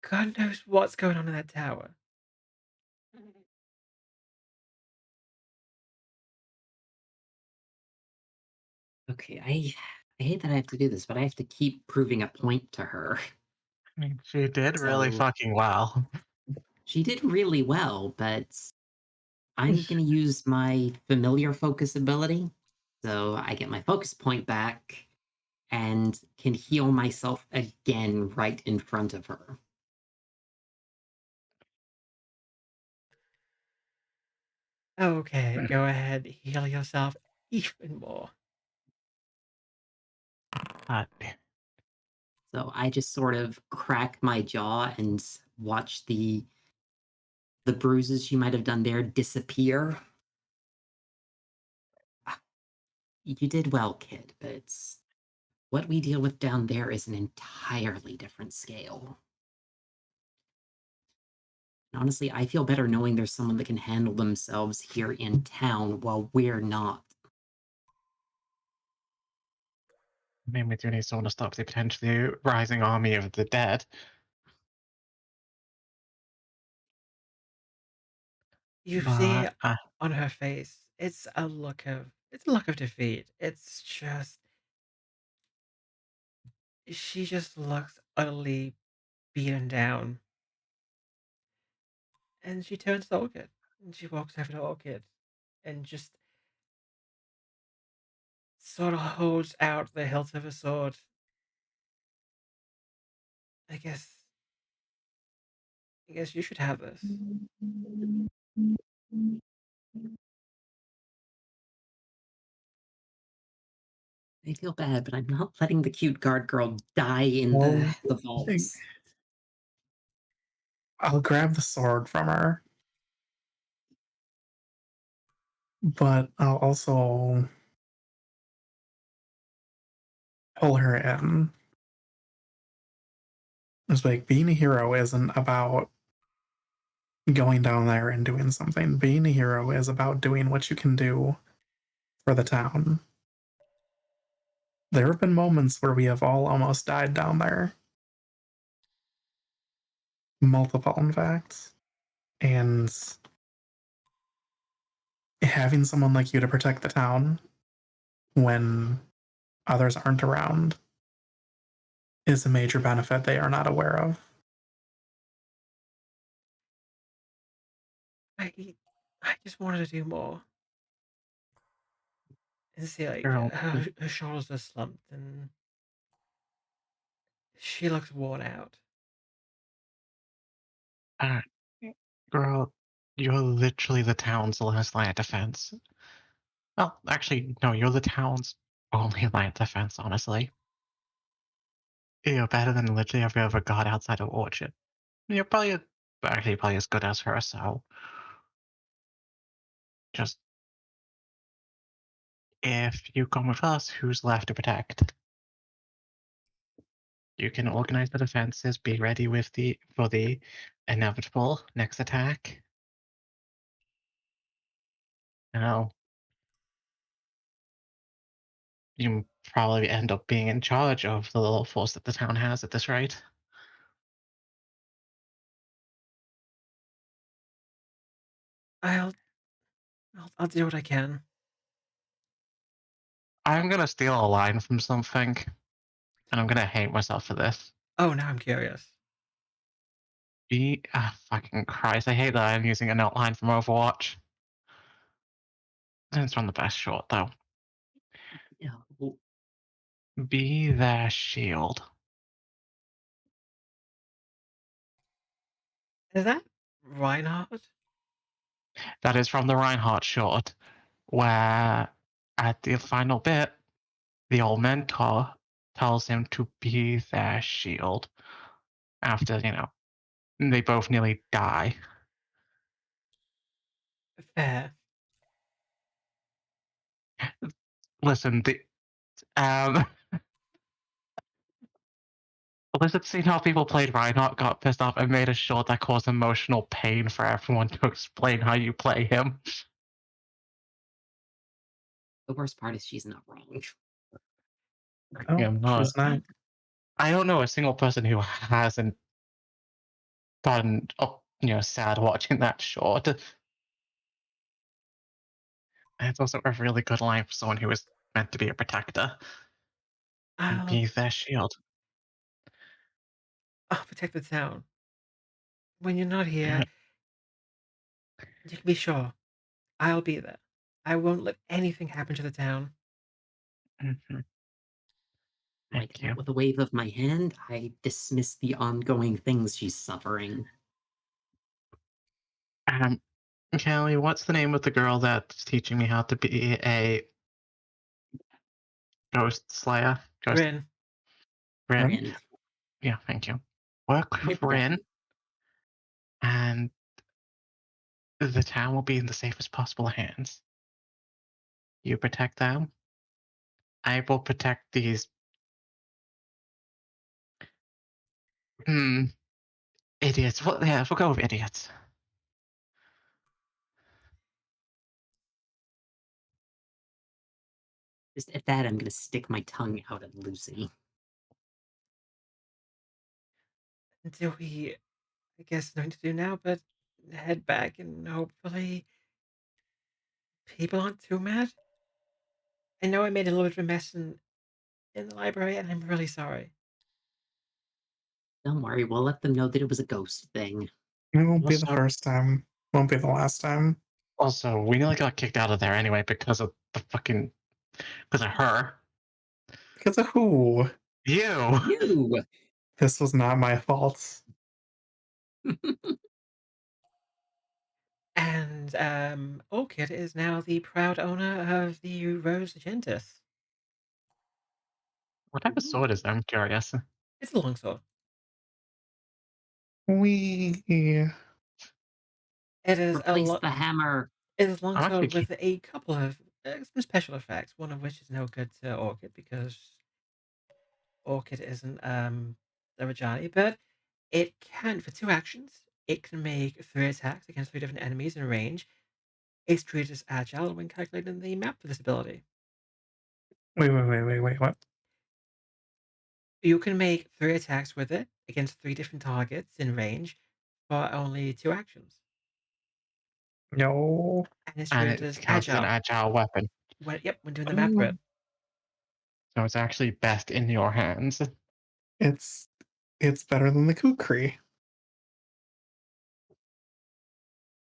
God knows what's going on in that tower. Okay, I hate that I have to do this, but I have to keep proving a point to her. I mean, she did really So fucking well. she did really well, but I'm gonna use my familiar focus ability. So I get my focus point back and can heal myself again right in front of her. Okay, go ahead, heal yourself even more. Uh, So I just sort of crack my jaw and watch the bruises she might have done there disappear. Ah, you did well, kid, but what we deal with down there is an entirely different scale. And honestly, I feel better knowing there's someone that can handle themselves here in town while we're not. I mean, we do need someone to stop the potentially rising army of the dead. You see But on her face, it's a look of defeat. It's just she just looks utterly beaten down. And she turns to Orchid. And she walks over to Orchid and just sort of holds out the hilt of a sword. I guess I guess you should have this. I feel bad, but I'm not letting the cute guard girl die in Well, the I think vaults. I'll grab the sword from her, but I'll also pull her in. It's like being a hero isn't about going down there and doing something. Being a hero is about doing what you can do for the town. There have been moments where we have all almost died down there. Multiple, in fact. And having someone like you to protect the town when others aren't around is a major benefit they are not aware of. I I just wanted to do more. And see, like, girl, her shoulders are slumped and she looks worn out. uh, girl, you're literally the town's last line of defense. Well, actually, no, you're the town's only line of defense, honestly. You're better than literally every other god outside of Orchid. You're probably as good as her, so just if you come with us, who's left to protect? You can organize the defenses, be ready with for the inevitable next attack. You know, you probably end up being in charge of the little force that the town has at this rate. I'll I'll do what I can. I'm gonna steal a line from something, and I'm gonna hate myself for this. Oh, now I'm curious. Fucking Christ, I hate that I'm using an outline from Overwatch. It's from the best short though. Yeah. Well, Be their shield. Is that Reinhardt? That is from the Reinhardt short, where at the final bit, the old mentor tells him to be their shield after, they both nearly die. Fair. Listen, um, Listen, seeing how people played Reinhardt, got pissed off, and made a short that caused emotional pain for everyone to explain how you play him. The worst part is she's not wrong. Oh, I'm not. she's not. I don't know a single person who hasn't gotten sad watching that short. And it's also a really good line for someone who is meant to be a protector and I'll be their shield. I'll protect the town. When you're not here, you can be sure I'll be there. I won't let anything happen to the town. Mhm. Like Thank that, you. with a wave of my hand, I dismiss the ongoing things she's suffering. Um, Callie, what's the name of the girl that's teaching me how to be a ghost slayer? Ghost Rin, Rin? And Yeah, thank you. Work with with that, Rin, and the town will be in the safest possible hands. You protect them. I will protect these idiots. Well, yeah, we'll go with idiots. just at that, I'm gonna stick my tongue out at Lucy. do we, I guess, nothing to do now but head back and hopefully people aren't too mad? I know I made a little bit of a mess in the library, and I'm really sorry. Don't worry, we'll let them know that it was a ghost thing. It won't be the Also, first time. Won't be the last time. we nearly got kicked out of there anyway because of because of her. Because of who? You. You! This was not my fault. And Orchid is now the proud owner of the Rose Agentis. What type of sword is that? I'm curious. It's a longsword. We It is a Replace the hammer. It is a I'm actually longsword with a couple of some special effects. One of which is no good to Orchid because Orchid isn't a Rajani, but it can for 2 actions. It can make 3 attacks against 3 different enemies in range. It's treated as agile when calculating the map for this ability. wait. What? You can make 3 attacks with it against 3 different targets in range for only 2 actions. No. And it's and treated it as counts as an agile. agile weapon. When doing the map for Oh. it. So it's actually best in your hands. It's better than the kukri.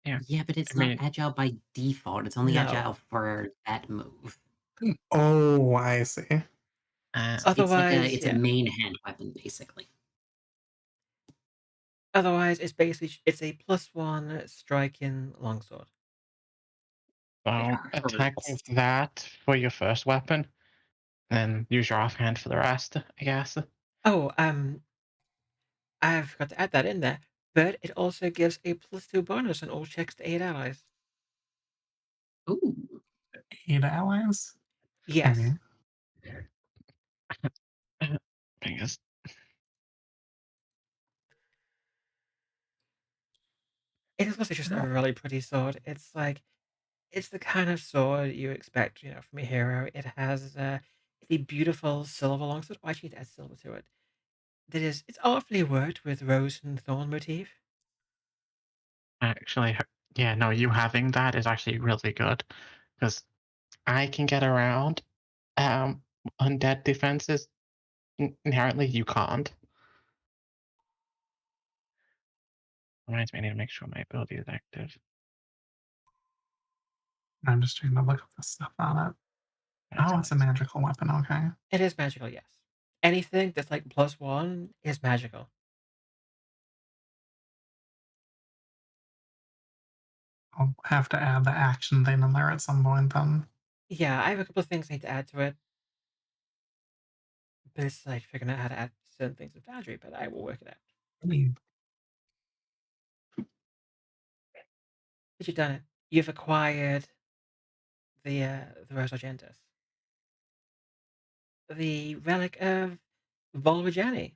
Yeah. Yeah, but it's I not mean, agile by default. It's only No. agile for that move. Oh, I see. Otherwise, It's a yeah. main hand weapon, basically. Otherwise, it's basically it's a +1 striking longsword. It so attack hurts. with that for your first weapon, then use your offhand for the rest, I guess. Oh, I forgot to add that in there, but it also gives a +2 bonus on all checks to aid allies. Ooh. 8 allies? Okay. Yes, I guess. it is also just a really pretty sword. It's the kind of sword you expect, from a hero. It has the beautiful silver longsword. Oh, I actually need to add silver to it. It's artfully worked with rose and thorn motif. Actually, yeah, no, you having that is actually really good because I can get around um undead defenses. Inherently, you can't. Reminds me, I need to make sure my ability is active. I'm just trying to look up the stuff on it. Oh, it's a magical weapon. Okay. It is magical, yes. Anything that's like +1 is magical. I'll have to add the action thing in there at some point then. Yeah, I have a couple of things I need to add to it. But it's like figuring out how to add certain things with Boundary, but I will work it out. I mean, But you've done it. You've acquired the Rose Argentus. The relic of Volvajani.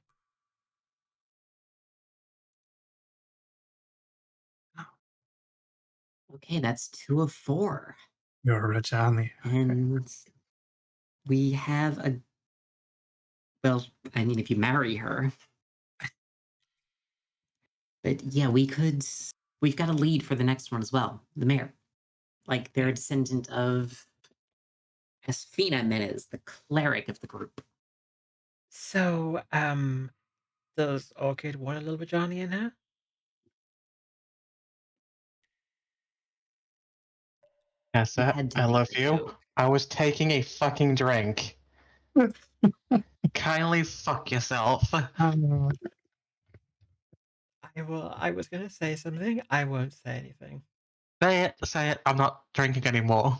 Okay, that's 2 of 4. you're rich on the. And we have a. Well, I mean, if you marry her. But yeah, we could. We've got a lead for the next one as well. The mayor. Like, they're a descendant of Asfina Menez, the cleric of the group. So, does Orchid want a little bit Johnny in her? Yes, You had to I make love the you. joke. I was taking a fucking drink. Kindly fuck yourself. I was gonna say something. I won't say anything. Say it, say it. I'm not drinking anymore.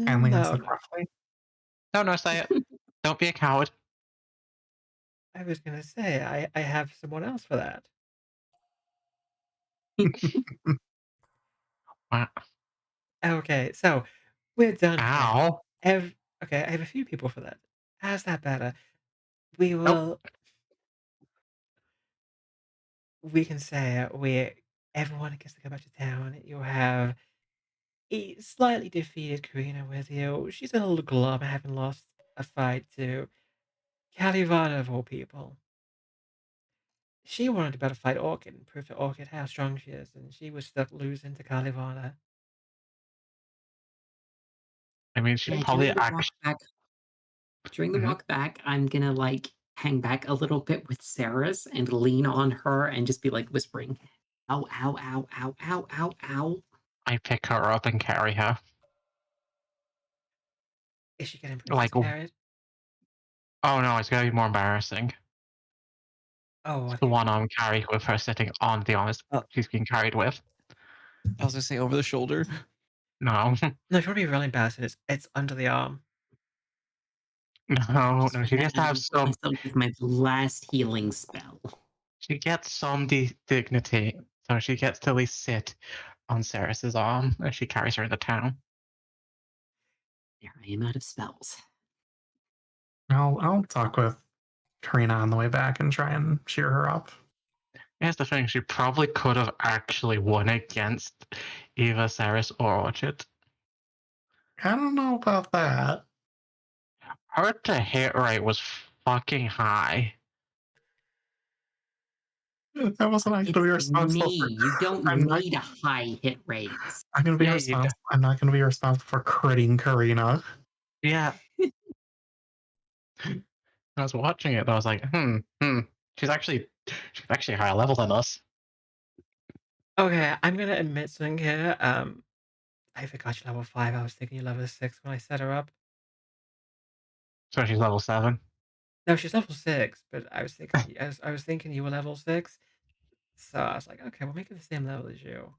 Kindly and No, said no. roughly. No, say it. Don't be a coward. I was gonna say I have someone else for that. Wow. Okay, so we're done here. Ow. Okay, I have a few people for that. How's that better? We Nope. will. We can say everyone gets to go back to town. You'll have a slightly defeated Karina with you. She's a little glum, having lost a fight to Kalivanna of all people. She wanted to better fight Orchid and prove to Orchid how strong she is, and she was stuck losing to Kalivanna. I mean, she Yeah, probably actually. during the Mhm. walk back, I'm gonna like hang back a little bit with Seras and lean on her and just be like whispering, ow, ow, ow, ow, ow, ow, ow. I pick her up and carry her. Is she getting princess Like, carried? oh no, it's gonna be more embarrassing. Oh, It's what the do you one mean? I'm carrying with her sitting on the honest Oh, she's being carried with. I was gonna say over the shoulder. No. No, if you want to be really embarrassing, it's under the arm. No, Just no, for she that, gets to I'm have gonna put some myself with my last healing spell. she gets some dignity. So she gets to at least sit on Ceras's arm as she carries her into town. There, I am out of spells. I'll talk with Karina on the way back and try and cheer her up. Here's the thing, she probably could have actually won against either Seras or Orchid. I don't know about that. Her to hit rate was fucking high. I wasn't going to It's be me. responsible for. You don't I'm not. need a high hit rate. I'm going to be Yeah, responsible. I'm not going to be responsible for critting Karina. yeah. I was watching it and I was like, She's actually a higher level than us. Okay, I'm gonna admit something here. I forgot you're level 5. I was thinking you're level 6 when I set her up. So she's level 7. No, she's level 6, but I was thinking you were level 6. So I was like, okay, we'll make it the same level as you.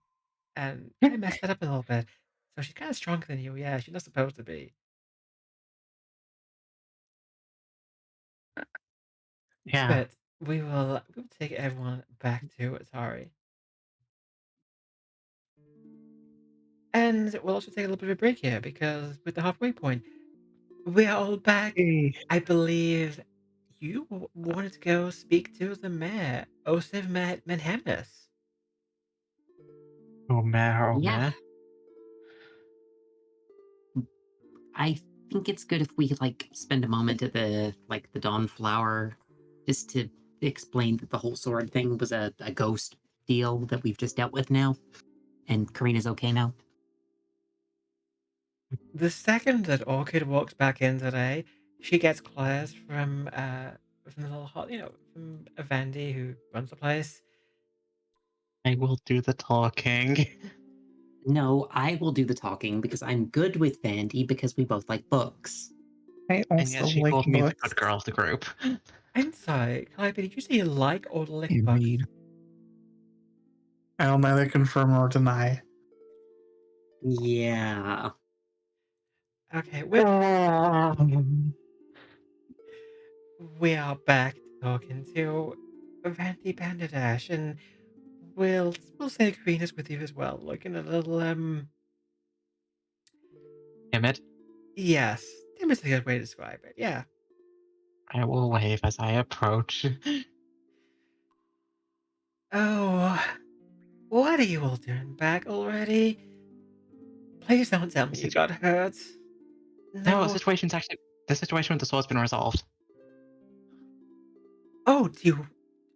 And I messed that up a little bit. So she's kind of stronger than you. Yeah, she's not supposed to be. Yeah. But we'll take everyone back to Atari. And we'll also take a little bit of a break here because with the halfway point, we are all back. Hey. I believe you wanted to go speak to the mayor, Osif Menhemnis. Oh man, oh Yeah, man. I think it's good if we like spend a moment at the Dawnflower just to explain that the whole sword thing was a ghost deal that we've just dealt with now. And Karina's okay now. The second that Orchid walks back in today, she gets claws from the little from Evandy who runs the place. I will do the talking. No, I will do the talking because I'm good with Vandy because we both like books. I And also yet she like calls me the books. good girl of the group. I'm sorry, Calliope, did you say you like or lick You books? read. I'll neither confirm or deny. Yeah. Okay, Um, we are back talking to Vandy Banderdash, and we'll say Karina's with you as well, looking a little Timid. yes, timid's a good way to describe it. Yeah. I will wave as I approach. Oh, what are you all doing back already? Please don't tell me you got hurt. No, No. the situation with the sword's been resolved. Oh, do you?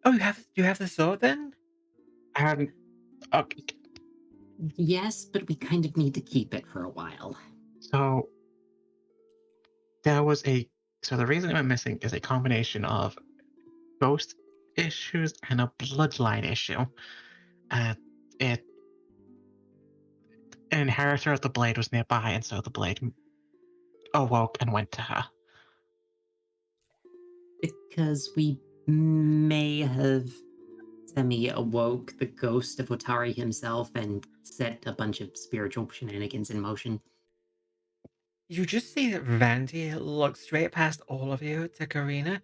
Oh, do you have the sword then? Um, okay, Yes, but we kind of need to keep it for a while. so there was a so the reason it went missing is a combination of ghost issues and a bloodline issue. Uh, it an inheritor of the blade was nearby, and so the blade awoke and went to her. Because we may have semi-awoke the ghost of Otari himself and set a bunch of spiritual shenanigans in motion. You just see that Vandy looks straight past all of you to Karina.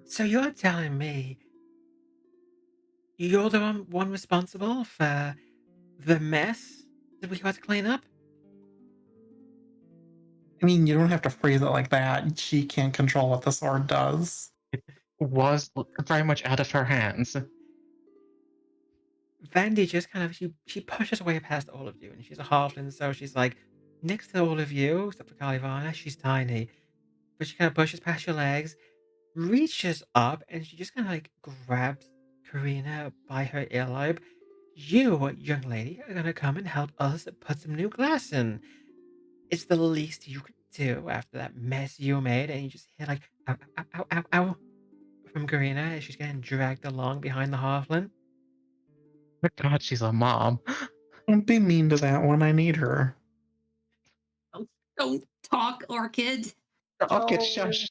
So you're telling me you're the one responsible for the mess that we got to clean up? I mean, you don't have to phrase it like that. She can't control what the sword does. Was very much out of her hands. Vandy just kind of she pushes way past all of you, and she's a halfling, so she's like next to all of you, except for Kalivanna. She's tiny, but she kind of pushes past your legs, reaches up, and she just kind of like grabs Karina by her earlobe. You, young lady, are gonna come and help us put some new glass in. It's the least you could do after that mess you made, and you just hear like ow, ow, ow, ow, ow from Karina as she's getting dragged along behind the halfling. Oh God, she's a mom. Don't be mean to that one. I need her. Don't talk, Orchid! I'll get shushed.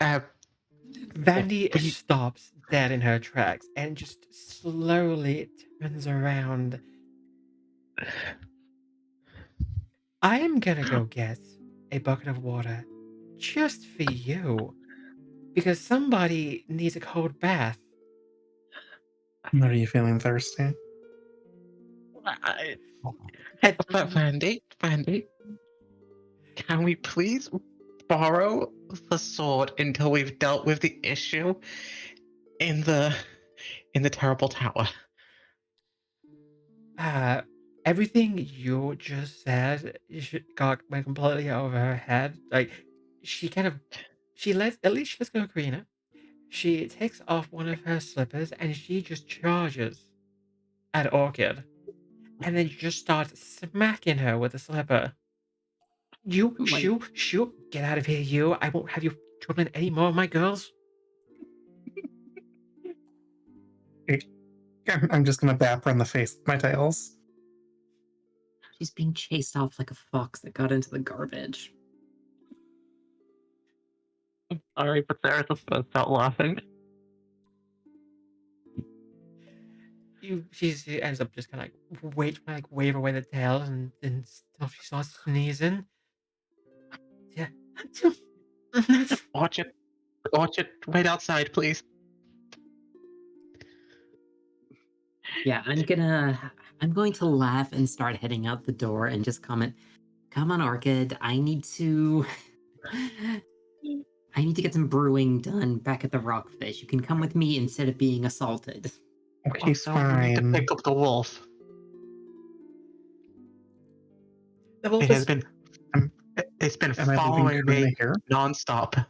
Uh, Vandy we stops dead in her tracks and just slowly turns around. I am gonna go get a bucket of water just for you because somebody needs a cold bath. Are you feeling thirsty? I, And Vandy, can we please borrow the sword until we've dealt with the issue in the terrible tower? uh, everything you just said went completely over her head. Like she kind of she lets at least she lets go of Karina. She takes off one of her slippers and she just charges at Orchid, and then just starts smacking her with the slipper. You Like, shoo, get out of here, you! I won't have you troubling any more of my girls. I'm just gonna bap her in the face with my tails. she's being chased off like a fox that got into the garbage. Sorry, but Seras was supposed to start laughing. She ends up just kind of wave away the tail, and then she starts sneezing. Yeah. Orchid, wait outside, please. Yeah, I'm going to laugh and start heading out the door and just comment, "Come on, Orchid, I need to get some brewing done back at the Rockfish. You can come with me instead of being assaulted." Okay, Also, we need to fine. pick up the wolf. The wolf It has is been Am, it's been am I leaving following Karina me here? nonstop.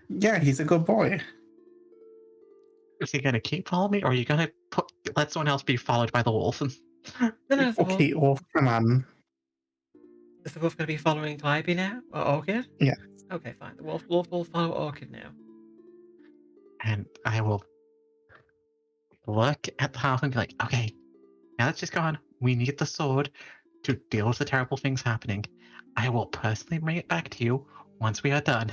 Yeah, he's a good boy. Is he gonna keep following me, or are you gonna let someone else be followed by the wolf? no, the wolf Okay, well, come on. is the wolf going to be following Calliope now or Orchid? Yeah. Okay, fine. The wolf will follow Orchid now. And I will look at the house and be like, okay, now let's just go on. We need the sword to deal with the terrible things happening. I will personally bring it back to you once we are done.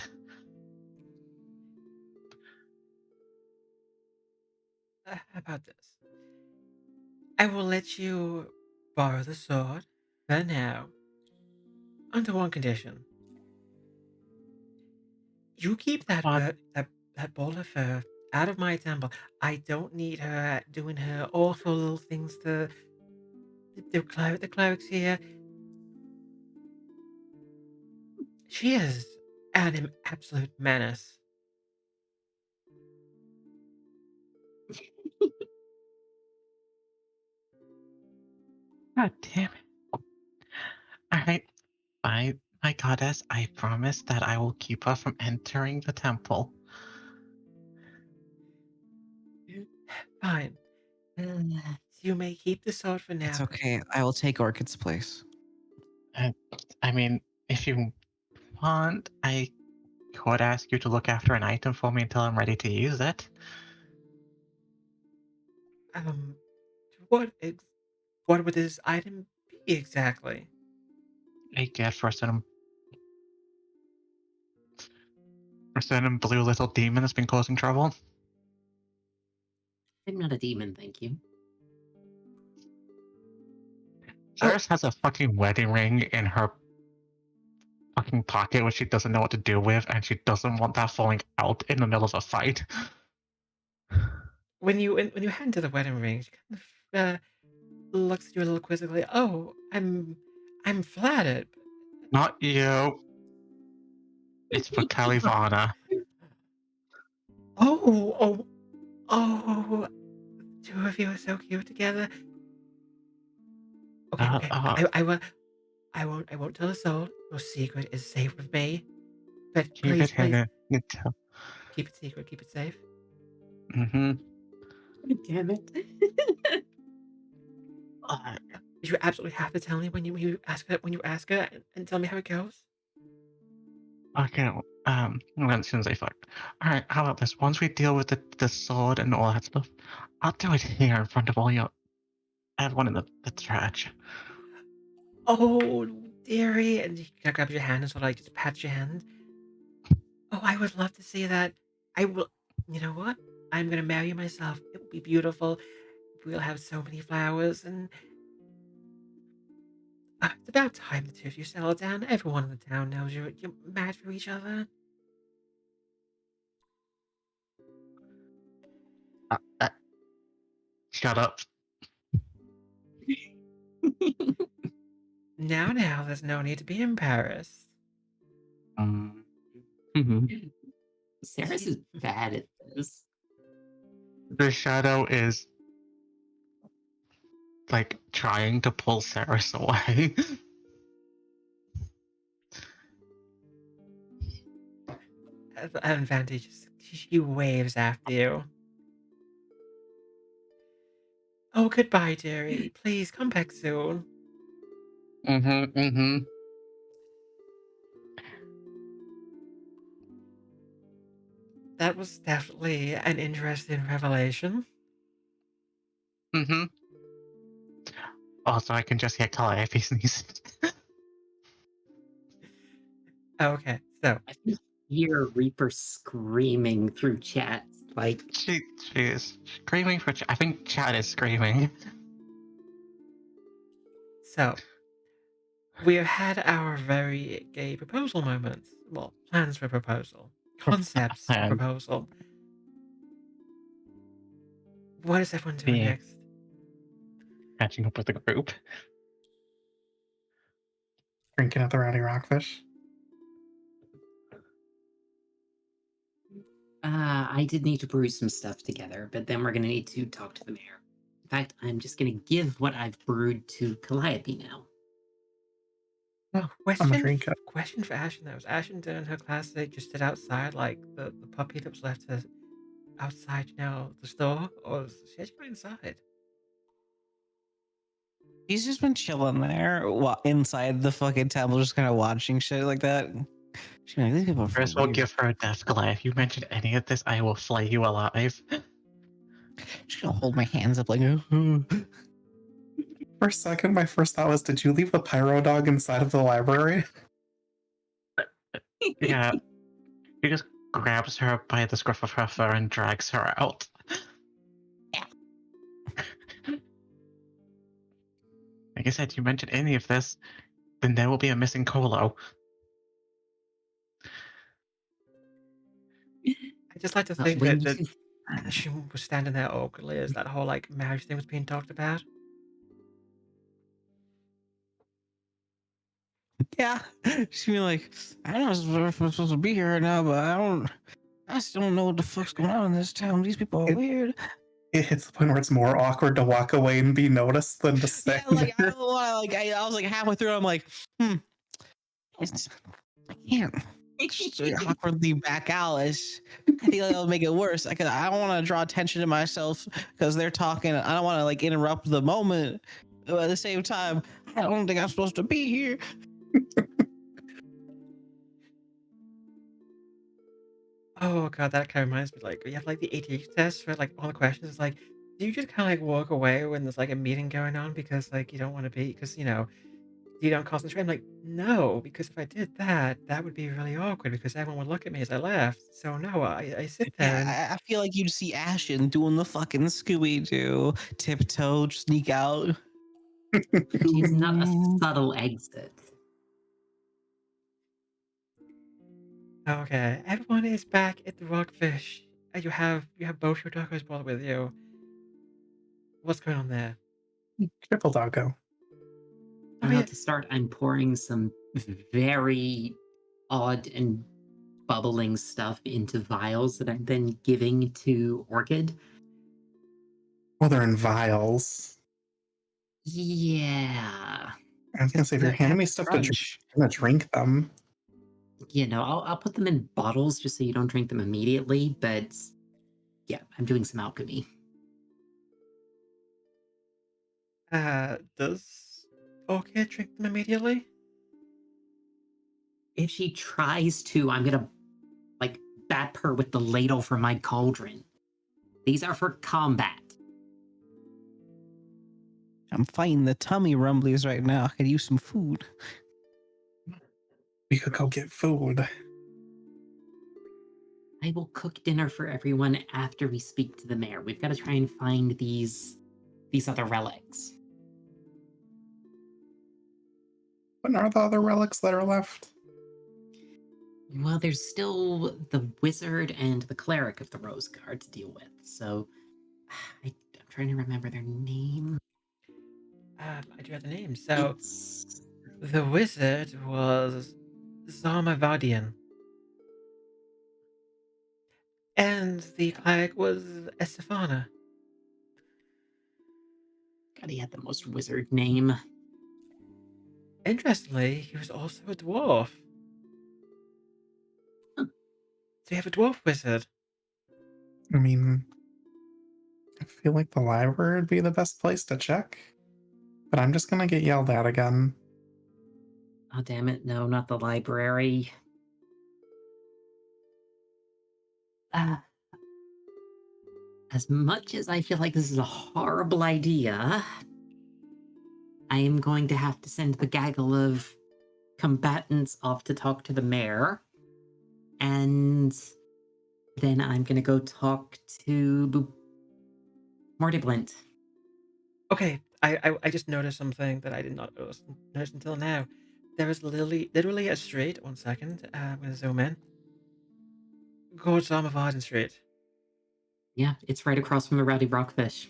How about this? I will let you borrow the sword for now. Under one condition. You keep that What? that ball of fur out of my temple. I don't need her doing her awful little things to the clerics here. She is an absolute menace. God damn it. Alright. My goddess, I promise that I will keep her from entering the temple. Fine. You may keep the sword for now. It's okay. I will take Orchid's place. I mean, if you want, I could ask you to look after an item for me until I'm ready to use it. What what would this item be exactly? A gift for a certain blue little demon that's been causing trouble. I'm not a demon, thank you. Seras has a fucking wedding ring in her fucking pocket which she doesn't know what to do with, and she doesn't want that falling out in the middle of a fight. When you hand her the wedding ring, she kind of looks at you a little quizzically. Oh, I'm flattered. Not you. It's for Kalivanna. Oh, oh, oh! Two of you are so cute together. Okay, Uh, okay. uh, I won't tell a soul. Your secret is safe with me. But keep please, it please hidden until. keep it secret. Keep it safe. Mm-hmm. Damn it. Uh, You absolutely have to tell me when you ask her and tell me how it goes. okay. Well, as soon as I fuck. Alright, how about this? Once we deal with the sword and all that stuff, I'll do it here in front of all your everyone in the church. Oh, dearie, and he kind of grabs your hand and sort of like just pats your hand. Oh, I would love to see that. I will. You know what? I'm gonna marry you myself. It will be beautiful. We'll have so many flowers, and it's about time the two of you settle down. Everyone in the town knows you're mad for each other. Uh, uh, shut up. Now, there's no need to be embarrassed. Mhm. Seras is bad at this. The shadow is like trying to pull Seras away. And Vandy just she waves after you. Oh, goodbye, dearie. Please come back soon. Mm-hmm. That was definitely an interesting revelation. Mm-hmm. Also, I can just hear Calliope sneezing. Okay, so I can hear Reaper screaming through chat. Like, she is screaming for. I think Chad is screaming. so we've had our very gay proposal moments. Well, plans for proposal, concepts for And proposal. What is everyone doing being next? catching up with the group. Drinking at the Rowdy Rockfish. I did need to brew some stuff together, but then we're going to need to talk to the mayor. In fact, I'm just going to give what I've brewed to Calliope now. Oh, I'm a Question, drink it. question for Ashen though. Was Ashen done in her class today just sit outside like the puppy that was left outside, the store? Or is she actually went inside? He's just been chilling there inside the fucking temple, just kind of watching shit like that. She's like, these people are First, fucking we'll weird. give her a death glare. If you mention any of this, I will flay you alive. She's gonna hold my hands up like, For a second, my first thought was, did you leave the pyro dog inside of the library? Yeah, he just grabs her by the scruff of her fur and drags her out. Like I said, you mention any of this, then there will be a missing Colo. I just like to But think when that you Ashen was standing there awkwardly as that whole like marriage thing was being talked about. Yeah. She'd be like, I don't know if I'm supposed to be here right now, but I still don't know what the fuck's going on in this town. These people are It, weird. it hits the point where it's more awkward to walk away and be noticed than to Yeah, stand like I there. don't want to, like I was like halfway through, I'm like, it's, I can't just awkwardly back out. I think that'll make it worse. I don't want to draw attention to myself because they're talking. I don't want to like interrupt the moment. But at the same time, I don't think I'm supposed to be here. Oh god, that kind of reminds me. Like you have like the ATH test where like all the questions is like, do you just kind of like walk away when there's like a meeting going on because like you don't want to be because you don't concentrate. I'm like, no, because if I did that, that would be really awkward because everyone would look at me as I left. So no, I sit there and Yeah, I feel like you'd see Ashen doing the fucking Scooby Doo, tiptoe, sneak out. she's not a Ooh. subtle exit. okay, everyone is back at the Rockfish. And you have both your doggos brought with you. What's going on there? Triple doggo. Oh Well, yeah. to start, I'm pouring some very odd and bubbling stuff into vials that I'm then giving to Orchid. Oh, they're in vials. Yeah. I was gonna say, if you're The handing me Captain stuff to drink, Crunch. I'm gonna drink them. I'll put them in bottles just so you don't drink them immediately, but yeah, I'm doing some alchemy. Does Orchid drink them immediately? If she tries to, I'm gonna like bap her with the ladle from my cauldron. These are for combat. I'm fighting the tummy rumblies right now. I could use some food. We could go get food. I will cook dinner for everyone after we speak to the mayor. We've got to try and find these other relics. What are the other relics that are left? Well, there's still the wizard and the cleric of the Rose Guard to deal with. So I'm trying to remember their name. I do have the name. So It's the wizard was Zarmavadian. And the cleric was Estefana. God, he had the most wizard name. Interestingly, he was also a dwarf. Huh. So you have a dwarf wizard. I mean, I feel like the library would be the best place to check, but I'm just gonna get yelled at again. Oh, damn it. No, not the library. Uh, as much as I feel like this is a horrible idea, I am going to have to send the gaggle of combatants off to talk to the mayor. And then I'm going to go talk to Mortiblint. Okay, I just noticed something that I did not notice until now. There is literally a street. 1 second. I'm gonna zoom in. Called Zarmavadian Street. Yeah, it's right across from the Rowdy Rockfish.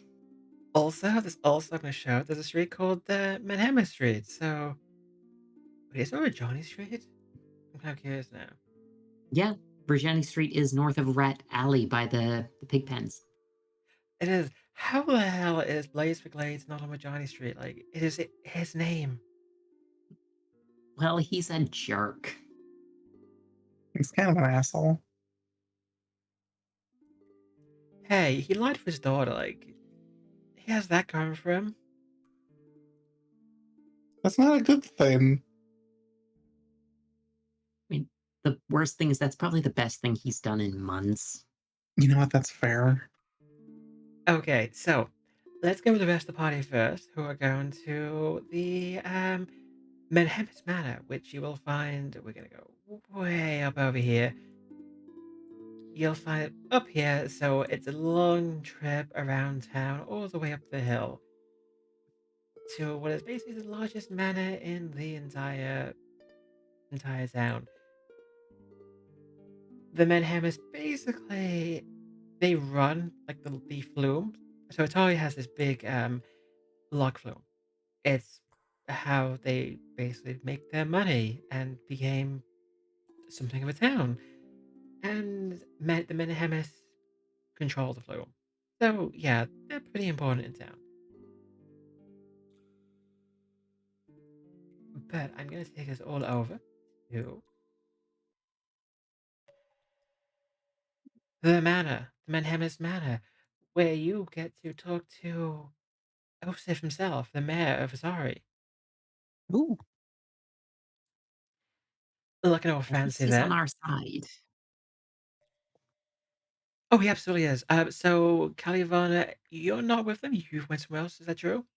Also, this also gonna show there's a street called the Manhattan Street. So, wait, is there a Johnny Street? I'm kind of curious now. Yeah, Virginie Street is north of Rat Alley by the pig pens. It is. How the hell is Blaze for Glades not on Johnny Street? Like, it is his name. Well, he's a jerk. He's kind of an asshole. Hey, he lied for his daughter. Like, he has that going for him. That's not a good thing. I mean, the worst thing is that's probably the best thing he's done in months. You know what? That's fair. Okay, so let's go with the rest of the party first, who are going to the Menhemis Manor, which you will find. We're gonna go way up over here. You'll find it up here, so it's a long trip around town, all the way up the hill. to what is basically the largest manor in the entire town. The Menhem is basically they run like the flume. So Atari has this big log flume. It's how they basically make their money and became something of a town. And the Menhemis control the flume. So yeah, they're pretty important in town. But I'm gonna take us all over to the manor, the Menhemis Manor, where you get to talk to Osif himself, the mayor of Azari. Ooh. Looking all At least fancy he's on there. our side. Oh, he absolutely is. So Kalivanna, you're not with them. You went somewhere else. Is that true?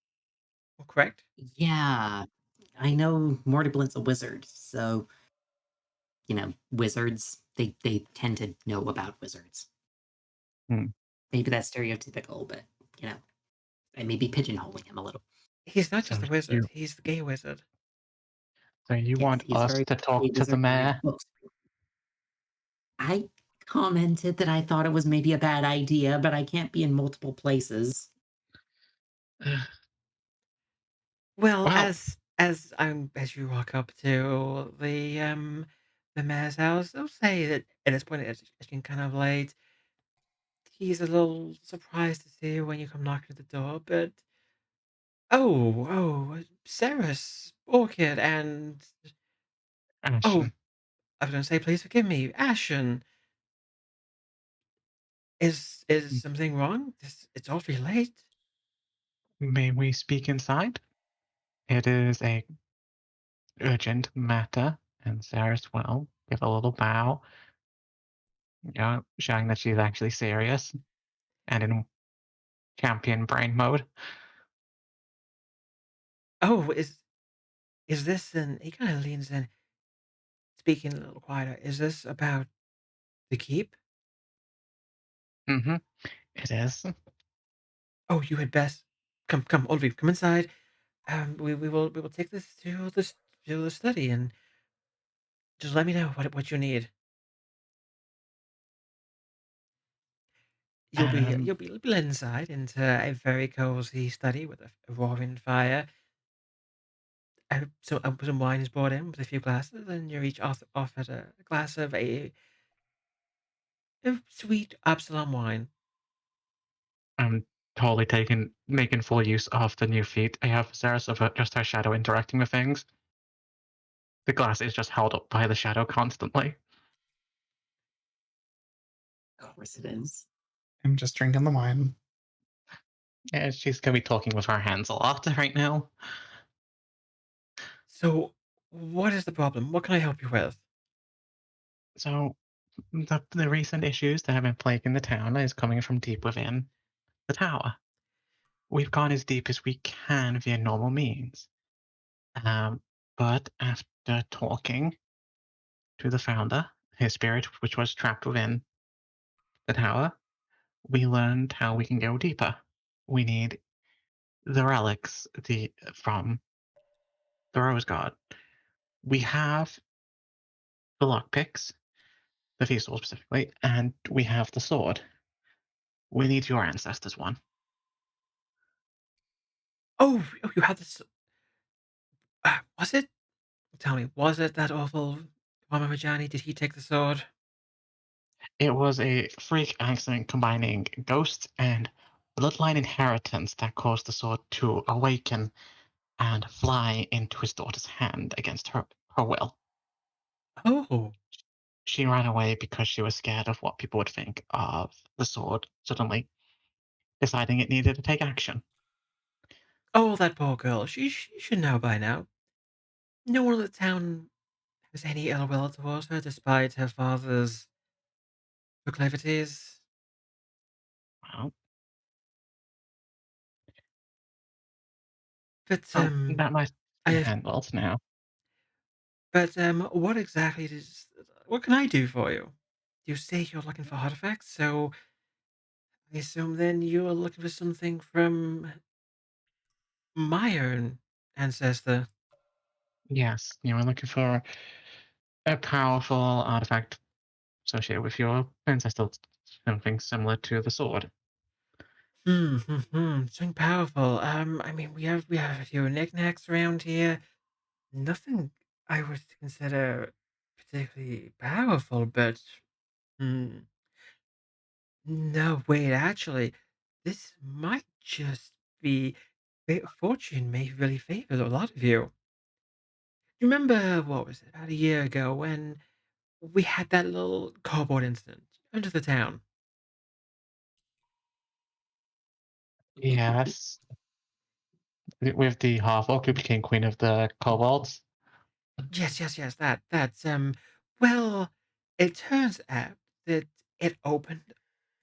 Well, correct. Yeah, I know Mortiblint's a wizard, so wizards they tend to know about wizards. Hmm. Maybe that's stereotypical, but you know, I may be pigeonholing him a little. He's not So just a wizard. you, He's the gay wizard. so you Yes, want he's us very to much a talk to the wizard and reads mayor? books. I commented that I thought it was maybe a bad idea, but I can't be in multiple places. Well, Well, as you walk up to the mayor's house, they'll say that at this point it's getting kind of late. He's a little surprised to see you when you come knocking at the door, but Seras, Orchid, and oh, Ashen, I was gonna say, please forgive me, Ashen. Is something wrong? It's awfully late. may we speak inside? It is a urgent matter, and Sarah's will give a little bow, showing that she's actually serious and in champion brain mode. Oh, is this and he kind of leans in, speaking a little quieter. Is this about the keep? Mm-hmm. It is. Oh, you had best come, all of you, come inside. We will take this to the study and just let me know what you need. Um, You'll be led inside into a very cozy study with a roaring fire. Some wine is brought in with a few glasses, and you're each offered a glass of a sweet Absalom wine. I'm totally making full use of the new feat I have for Sarah, of just her shadow interacting with things. The glass is just held up by the shadow constantly. Of course it is. I'm just drinking the wine. Yeah, she's gonna be talking with her hands a lot right now. So, what is the problem? What can I help you with? So the recent issues that have been plaguing the town is coming from deep within the tower. We've gone as deep as we can via normal means. Um, but after talking to the founder, his spirit, which was trapped within the tower, we learned how we can go deeper. We need the relics from the Rose God. We have the lockpicks, the feastable specifically, and we have the sword. We need your ancestors one. Oh, you have this. Was it? Tell me, was it that awful Parmigiani? Did he take the sword? It was a freak accident combining ghosts and bloodline inheritance that caused the sword to awaken and fly into his daughter's hand against her will. Oh, She ran away because she was scared of what people would think of the sword suddenly deciding it needed to take action. oh, that poor girl. She should know by now. No one in the town has any ill will towards her, despite her father's proclivities. Well, But that might be I handled now. but what exactly what can I do for you? You say you're looking for artifacts, so I assume then you're looking for something from my own ancestor. Yes, you were looking for a powerful artifact associated with your ancestor, something similar to the sword. Something powerful. I mean, we have a few knickknacks around here. Nothing I would consider particularly powerful, but hmm, no, wait, actually, this might just be fortune may really favor a lot of you. You remember what was it, about a year ago when we had that little cardboard incident under the town? Yes, with the half orc who became queen of the kobolds. Yes, well, it turns out that it opened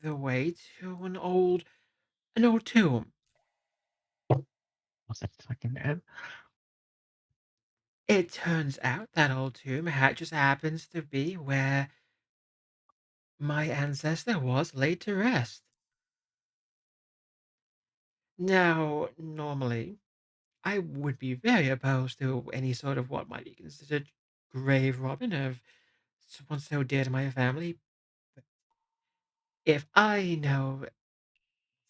the way to an old tomb. Was it fucking it? It turns out that old tomb just happens to be where my ancestor was laid to rest. Now, normally, I would be very opposed to any sort of what might be considered grave robbing of someone so dear to my family. But if I know,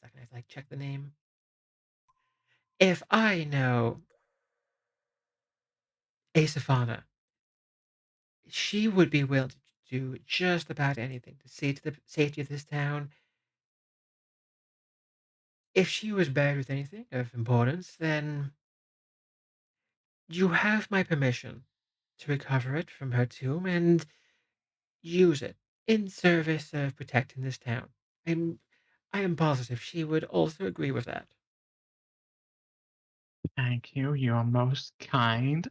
second, I have to like check the name. If I know Asafana, she would be willing to do just about anything to see to the safety of this town. If she was buried with anything of importance, then you have my permission to recover it from her tomb and use it in service of protecting this town. I'm, I am positive she would also agree with that. Thank you. You are most kind.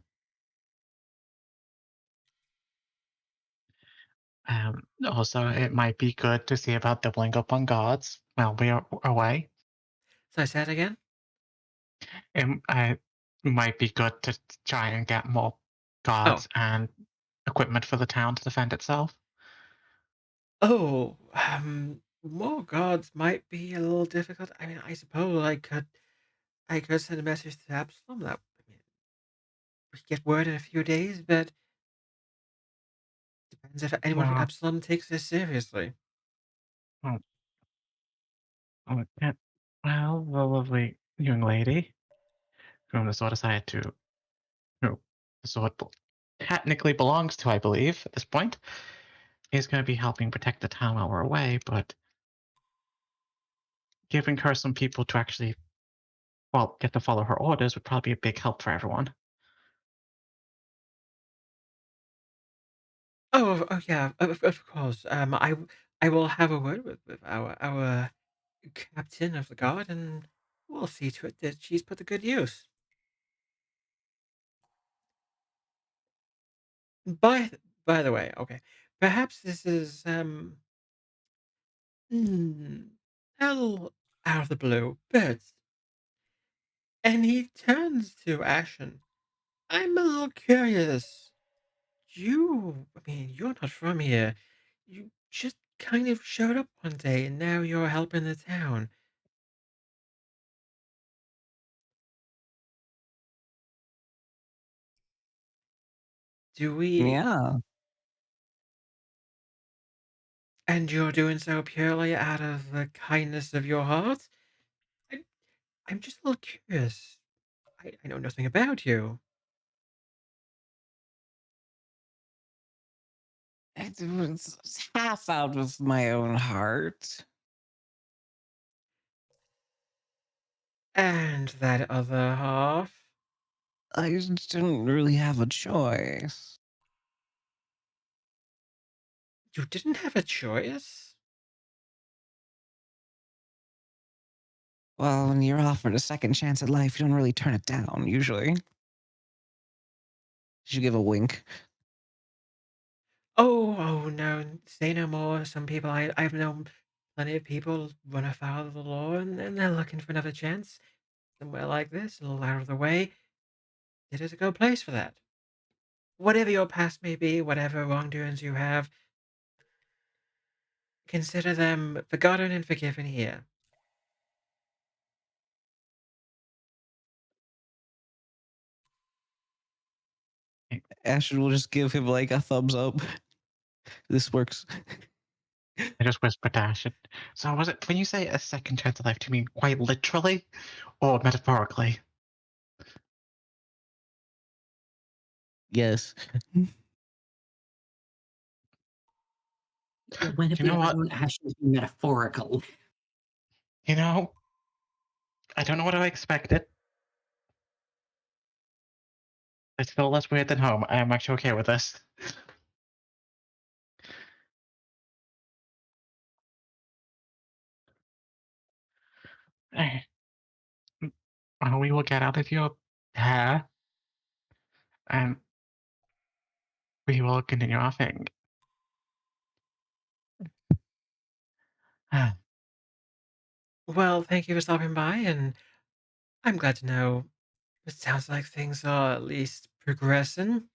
Also, it might be good to see about doubling up on guards while we are away. So I said again. It might be good to try and get more Oh, guards and equipment for the town to defend itself. oh, more gods might be a little difficult. I mean, I suppose I could send a message to Absalom. That I mean, we could get word in a few days, but depends if anyone from Well, Absalom takes this seriously. oh, well, the lovely young lady whom the sword decided to, who the sword technically belongs to, I believe, at this point, is going to be helping protect the town while we're away, but giving her some people to actually, well, get to follow her orders would probably be a big help for everyone. Oh, yeah, of course. I will have a word with our captain of the guard, and we'll see to it that she's put to good use. By the way, okay, perhaps this is hmm, a little out of the blue, but and he turns to Ashen. I'm a little curious. I mean, you're not from here. You just kind of showed up one day, and now you're helping the town. Do we? Yeah. And you're doing so purely out of the kindness of your heart? I, I'm just a little curious. I know nothing about you. It was half out of my own heart. And that other half? I just didn't really have a choice. You didn't have a choice? Well, when you're offered a second chance at life, you don't really turn it down, usually. Did you give a wink? Oh, no, say no more. Some people, I've known plenty of people run afoul of the law and they're looking for another chance. Somewhere like this, a little out of the way, it is a good place for that. Whatever your past may be, whatever wrongdoings you have, consider them forgotten and forgiven here. Ashen will just give him like a thumbs up. This works. I just whispered to Ashen. So was it when you say a second chance of life, do you mean quite literally or metaphorically? Yes. When have You we know ever what? known Ashen to be metaphorical? You know, I don't know what I expected. It's still less weird than home. I am actually okay with this. Eh, we will get out of your hair and we will continue our thing. Ah, Well, thank you for stopping by, and I'm glad to know it sounds like things are at least progressing.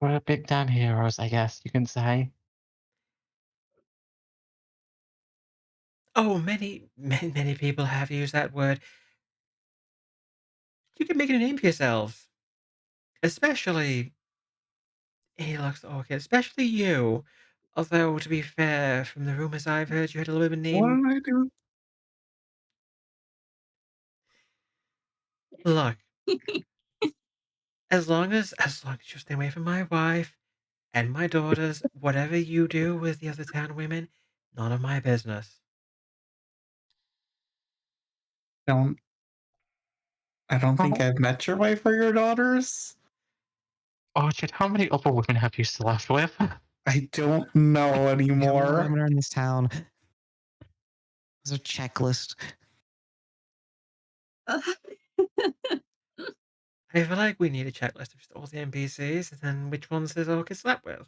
we're big damn heroes, I guess you can say. Oh, many people have used that word. You can make a name for yourselves, especially he looks okay, especially you. Although, to be fair, from the rumors I've heard, you had a little bit of a What name. did I do? Look, as long as you stay away from my wife and my daughters, whatever you do with the other town women, none of my business. Don't I don't think Oh, I've met your wife or your daughters. Orchid, how many other women have you slept with? I don't know How many more anymore. women are in this town? There's a checklist. I feel like we need a checklist of just all the NPCs and then which ones has Orchid slept with.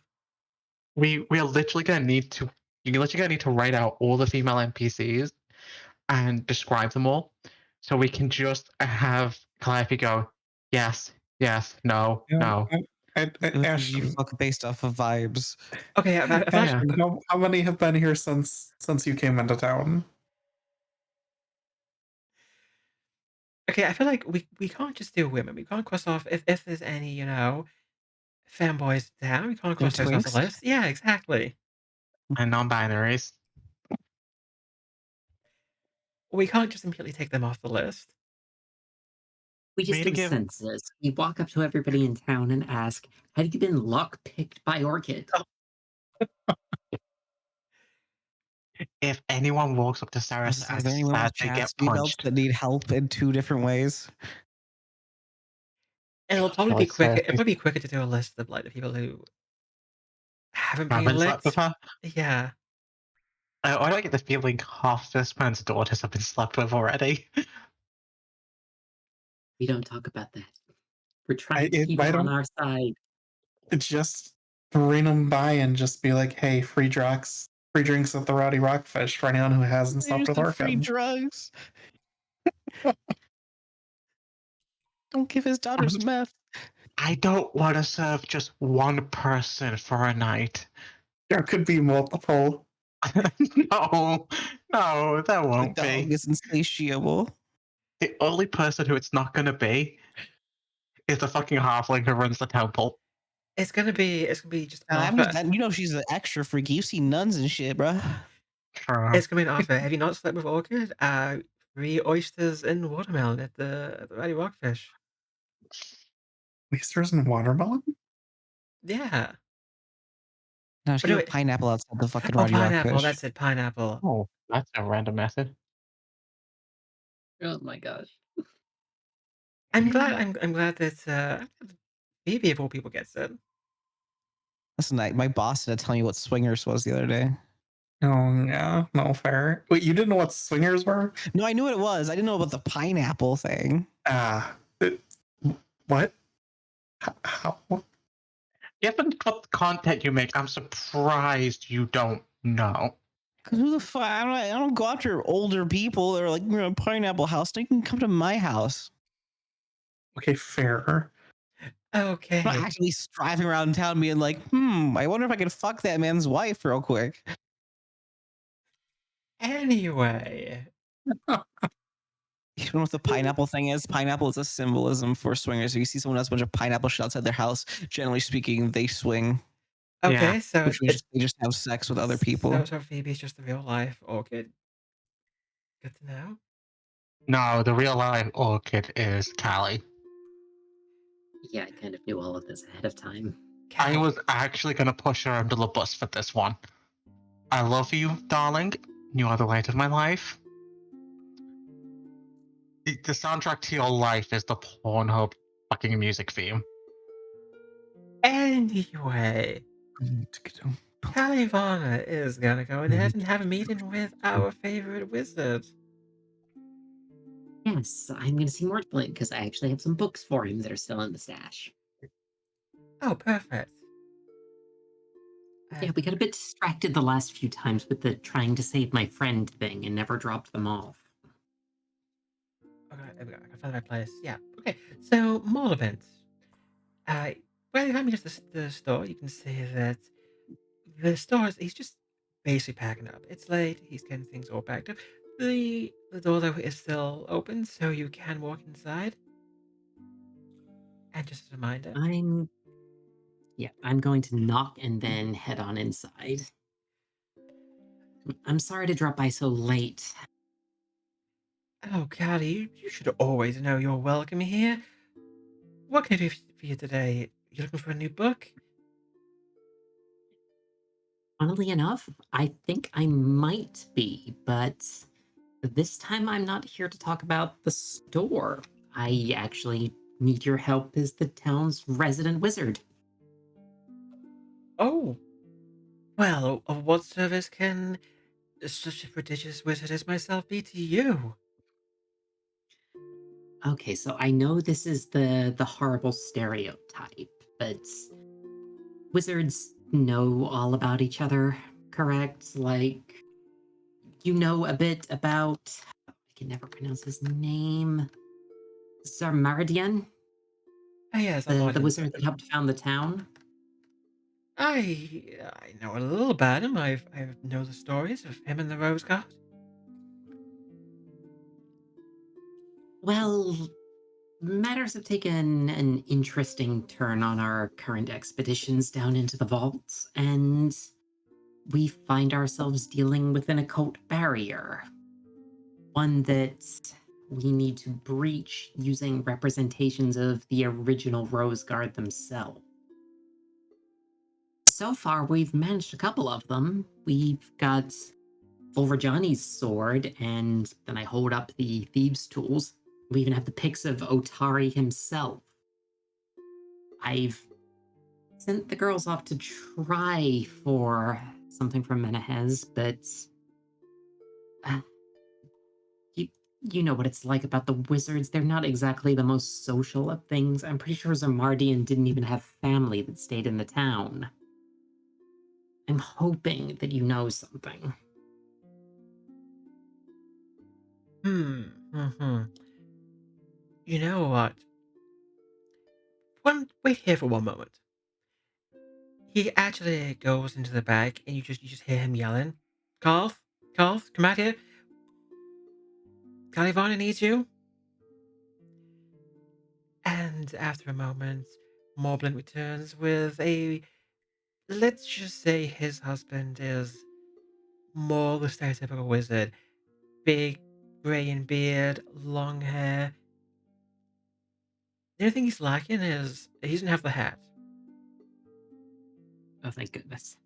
We are literally gonna need to. You're literally gonna need to write out all the female NPCs and describe them all, so we can just have Calliope go, yes, yes, no, You know, no. You Ashton, fuck based off of vibes. Okay, I've Yeah, actually, Ashton, how many have been here since you came into town? okay, I feel like we can't just do women. We can't cross off if there's any, femboys down, we can't No cross those off the twinks? list. Yeah, exactly. and non-binaries. We can't just immediately take them off the list. We just Me do to a give. census. We walk up to everybody in town and ask, have you been lockpicked by Orchid? If anyone walks up to Seras Is there as anyone with sad, they get chastity belts punched. that need help in 2 different ways? And it'll I probably feel be like quicker. Seras It'll is probably be quicker to do a list of like the people who haven't been haven't slept with licked. her. Yeah. I don't get the feeling half this man's daughters have been slept with already. We don't talk about that. We're trying to keep Why them on don't our side. just bring them by and just be like, hey, free drinks at the Rowdy Rockfish for anyone who hasn't slept Here's with the free Orchid. drugs. Don't give his daughters meth. I don't want to serve just one person for a night. There could be multiple. No, no, there The won't dog be. is insatiable. The only person who it's not going to be is the fucking halfling who runs the temple. It's gonna be just an That means offer. that you know she's an extra freak. You see nuns and shit, bruh. Sure. It's gonna be an offer. Have you not slept with Orchid? Free oysters and watermelon at the Rowdy Rockfish. Oysters and watermelon? Yeah. No, But she had anyway, pineapple outside the fucking oh, Roddy pineapple. Rockfish. That's it. Pineapple. Oh, that's a random method. Oh my gosh. I'm glad that Phoebe of all people gets it. Listen, my boss did tell me what swingers was the other day. Oh, yeah. No, fair. Wait, you didn't know what swingers were? No, I knew what it was. I didn't know about the pineapple thing. Ah. What? How? Given what content you make, I'm surprised you don't know. Cause who the fuck? I don't go after older people that are like, you're in a pineapple house. They can come to my house. Okay, fair. I'm not Okay. actually driving around town being like, I wonder if I can fuck that man's wife real quick. Anyway, You don't know what the pineapple thing is? Pineapple is a symbolism for swingers. If you see someone has a bunch of pineapple shit outside their house, generally speaking, they swing, Yeah. Okay, so which means they just have sex with other people. So Phoebe's just the real life Orchid. Good to know. No, the real life Orchid is Callie. Yeah, I kind of knew all of this ahead of time. I was actually going to push her under the bus for this one. I love you, darling. You are the light of my life. The soundtrack to your life is the Pornhub fucking music theme. Anyway, Kalivanna is gonna go ahead and have a meeting with our favorite wizard. Yes, I'm going to see Mortblade because I actually have some books for him that are still in the stash. Oh, perfect. Yeah, we got a bit distracted the last few times with the trying to save my friend thing and never dropped them off. Okay, I can find the right place. Yeah. Okay. So mall events. Well, if I'm just the store, you can see that the store he's just basically packing up. It's late. He's getting things all packed up. The door though is still open, so you can walk inside. And just a reminder. I'm going to knock and then head on inside. I'm sorry to drop by so late. Oh, Callie, you should always know you're welcome here. What can I do for you today? You looking for a new book? Funnily enough, I think I might be, but this time I'm not here to talk about the store. I actually need your help as the town's resident wizard. Oh, well, of what service can such a prodigious wizard as myself be to you? Okay, so I know this is the horrible stereotype, but wizards know all about each other, correct? Like, you know a bit about, I can never pronounce his name, Zarmardian, Oh, yes, I'm the Martin. wizard that helped found the town. I know a little about him. I know the stories of him and the Rose God. Well, matters have taken an interesting turn on our current expeditions down into the vaults, and we find ourselves dealing with an occult barrier. One that we need to breach using representations of the original Rose Guard themselves. So far, we've managed a couple of them. We've got Volverjani's sword, and then I hold up the thieves' tools. We even have the pics of Otari himself. I've sent the girls off to try for something from Menahez, but uh, you, you know what it's like about the wizards. They're not exactly the most social of things. I'm pretty sure Zamardian didn't even have family that stayed in the town. I'm hoping that you know something. Hmm. You know what? Wait here for one moment. He actually goes into the back, and you just hear him yelling, "Carl, Carl, come out here! Kalivanna needs you." And after a moment, Moblin returns with a. Let's just say his husband is more the stereotypical wizard. Big, grey and beard, long hair. The only thing he's lacking is he doesn't have the hat. Oh, thank goodness.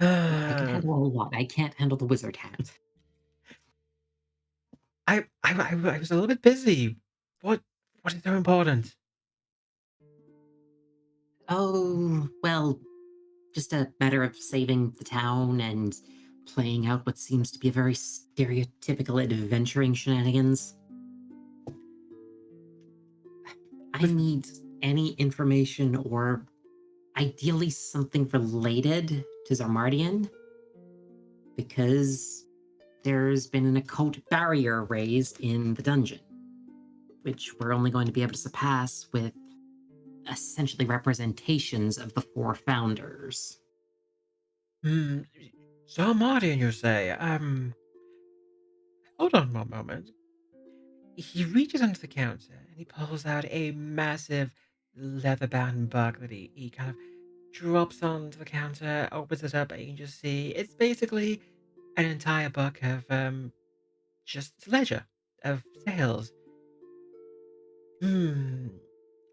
I can handle a lot. I can't handle the wizard hat. I was a little bit busy. What what is so important? Oh, well, just a matter of saving the town and playing out what seems to be a very stereotypical adventuring shenanigans. I With need any information or ideally something related to Zarmardian because there's been an occult barrier raised in the dungeon, which we're only going to be able to surpass with essentially representations of the four founders. so Martin, you say? hold on one moment. He reaches under the counter and he pulls out a massive leather-bound book that he kind of drops onto the counter, opens it up, and you can just see it's basically an entire book of just ledger of sales. Hmm.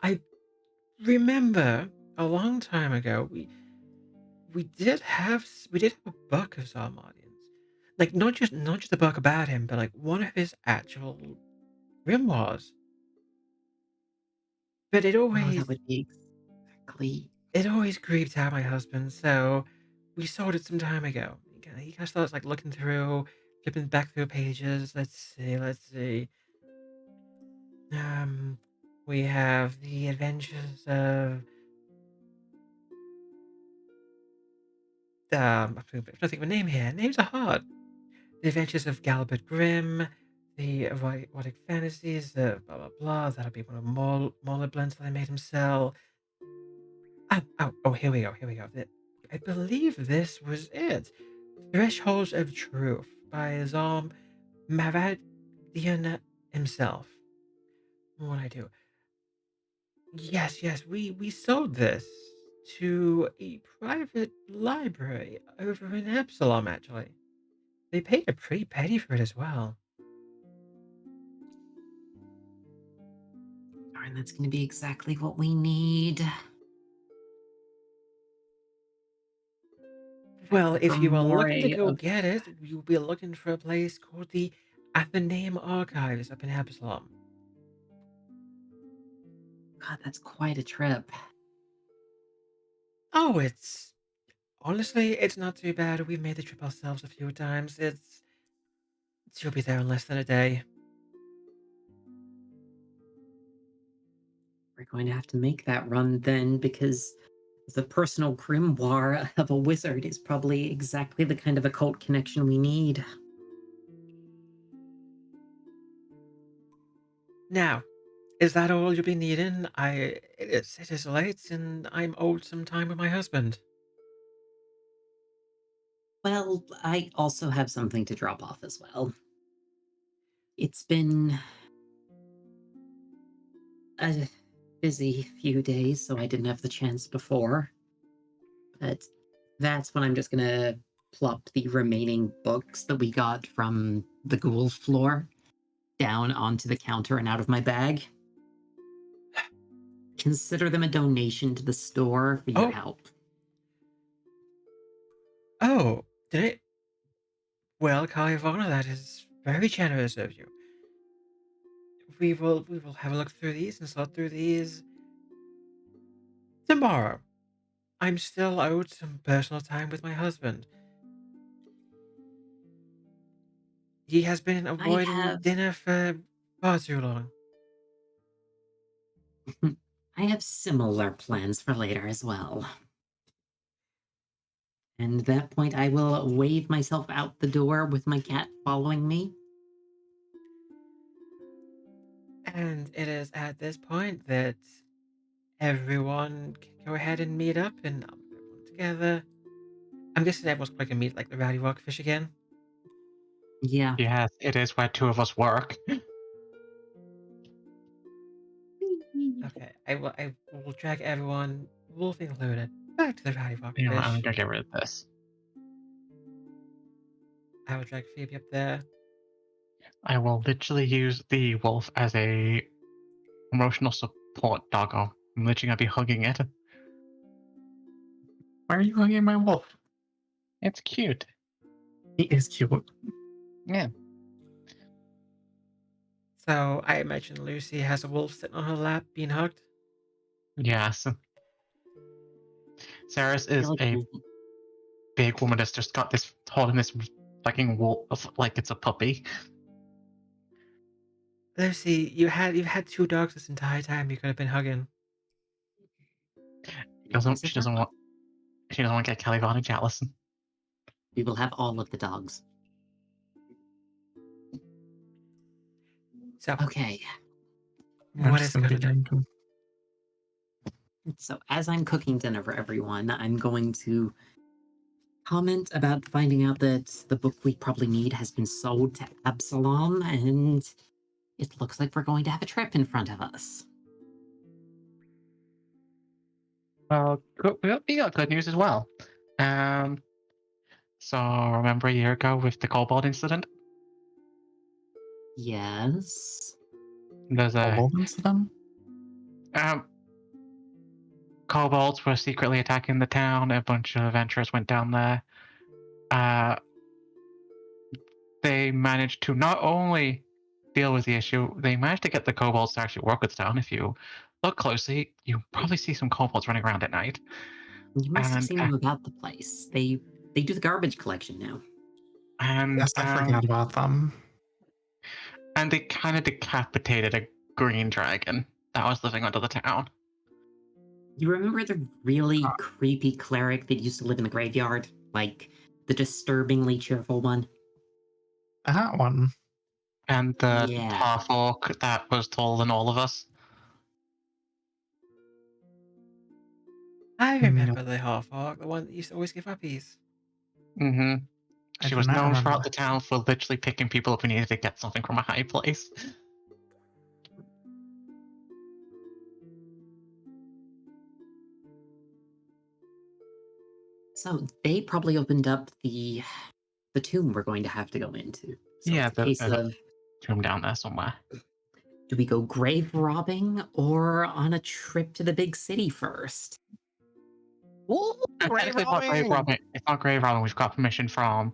I remember a long time ago we did have a book of Salmodians. Like not just a book about him, but like one of his actual grimoires. But it Oh, that always would be exactly. it always creeped out my husband, so we sold it some time ago. He kinda starts like looking through, flipping back through pages. Let's see. Um we have the adventures of I'm trying to think of a name here. Names are hard. The Adventures of Galbert Grimm, the erotic fantasies, the blah blah blah. That'll be one of Blends that I made him sell. Oh, here we go. I believe this was it. Thresholds of Truth by Zalm Mavadian himself. What I do? Yes, we sold this to a private library over in Epsilon, actually. They paid a pretty penny for it as well. Darn, that's going to be exactly what we need. Well, For if you are more looking to go of get it, you'll be looking for a place called the Athenaeum Archives up in Epsilon. God, that's quite a trip. Oh, it's honestly, it's not too bad. We've made the trip ourselves a few times. She'll be there in less than a day. We're going to have to make that run then, because the personal grimoire of a wizard is probably exactly the kind of occult connection we need. Now, is that all you'll be needing? It is late, and I'm owed some time with my husband. Well, I also have something to drop off as well. It's been a busy few days, so I didn't have the chance before. But that's when I'm just gonna plop the remaining books that we got from the ghoul floor down onto the counter and out of my bag. Consider them a donation to the store for your Oh, help. oh, did it? Well, Kalivanna, that is very generous of you. We will have a look through these and sort through these tomorrow. I'm still owed some personal time with my husband. He has been I avoiding have dinner for far too long. I have similar plans for later as well. And at that point, I will wave myself out the door with my cat following me. And it is at this point that everyone can go ahead and meet up and everyone together. I'm guessing everyone's probably gonna meet like the Rowdy Rockfish again. Yeah. Yes, it is where two of us work. Okay, I will drag everyone, Wolf included, back to the Rowdy You know, I'm Rockfish. gonna get rid of this. I will drag Phoebe up there. I will literally use the wolf as a emotional support doggo. I'm literally gonna be hugging it. Why are you hugging my wolf? It's cute. He is cute. Yeah. So I imagine Lucy has a wolf sitting on her lap being hugged. Yes. Seras I feel is like a big woman that's just got this holding this fucking wolf like it's a puppy. Lucy, you've had two dogs this entire time. You could have been hugging. She doesn't. there's a She doesn't dog. want. She doesn't want to get Kalivanna jealous. We will have all of the dogs. So Okay. I'm what just is gonna be good? drinking. So as I'm cooking dinner for everyone, I'm going to comment about finding out that the book we probably need has been sold to Absalom, and it looks like we're going to have a trip in front of us. Well, we got good news as well. So remember a year ago with the kobold incident? Yes. There's a Kobold incident? kobolds were secretly attacking the town. A bunch of adventurers went down there. They managed to not only deal with the issue, they managed to get the kobolds to actually work with the town. If you look closely, you probably see some kobolds running around at night. You must have And seen them about the place. They do the garbage collection now. Yes, I forgot about them. and they kind of decapitated a green dragon that was living under the town. You remember the really creepy cleric that used to live in the graveyard? Like, the disturbingly cheerful one? That one. And the Yeah. half orc that was taller than all of us. I remember the half-orc, the one that used to always give uppies. Mm-hmm. I She do was not known remember throughout that. the town for literally picking people up who needed to get something from a high place. So they probably opened up the tomb we're going to have to go into. So Yeah, it's a case there's a of, tomb down there somewhere. do we go grave robbing or on a trip to the big city first? Ooh, grave Technically, it's not grave robbing. robbing. It's not grave robbing. We've got permission from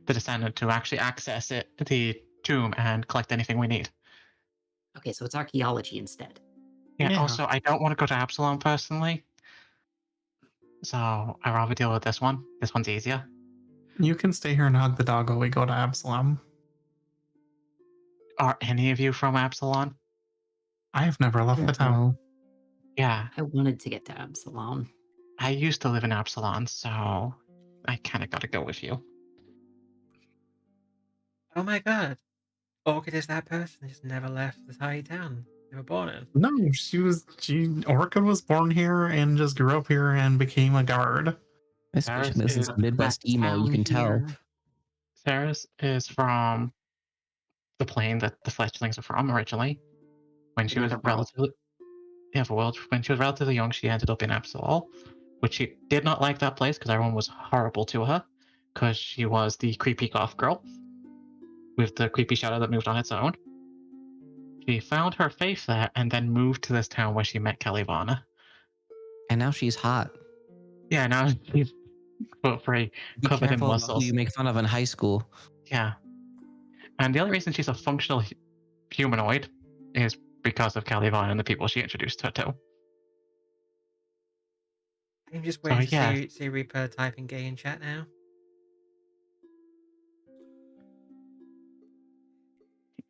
the descendant to actually access it, the tomb, and collect anything we need. Okay, so it's archaeology instead. Yeah. Yeah. Also, I don't want to go to Absalom personally, so I rather deal with this one. This one's easier. You can stay here and hug the dog while we go to Absalom. Are any of you from Absalom? I have never left the town. Yeah, I wanted to get to Absalom. I used to live in Absalom, so I kind of got to go with you. Oh my god. Orchid is that person who just never left the tiny town they were born in. No, Orchid was born here and just grew up here and became a guard. This Seras bitch is is Midwest Left emo, you town can tell. here. Seras is from the plane that the fledglings are from originally. When she was Another world. relatively when she was relatively young, she ended up in Absalom, which she did not like that place because everyone was horrible to her, because she was the creepy goth girl with the creepy shadow that moved on its own. She found her faith there and then moved to this town where she met Kalivanna. And now she's hot. Yeah, now she's foot free, Be covered in careful about who muscles. you make fun of in high school. Yeah. And the only reason she's a functional humanoid is because of Kalivanna and the people she introduced her to. I'm just So waiting to yeah, see Reaper typing gay in chat now.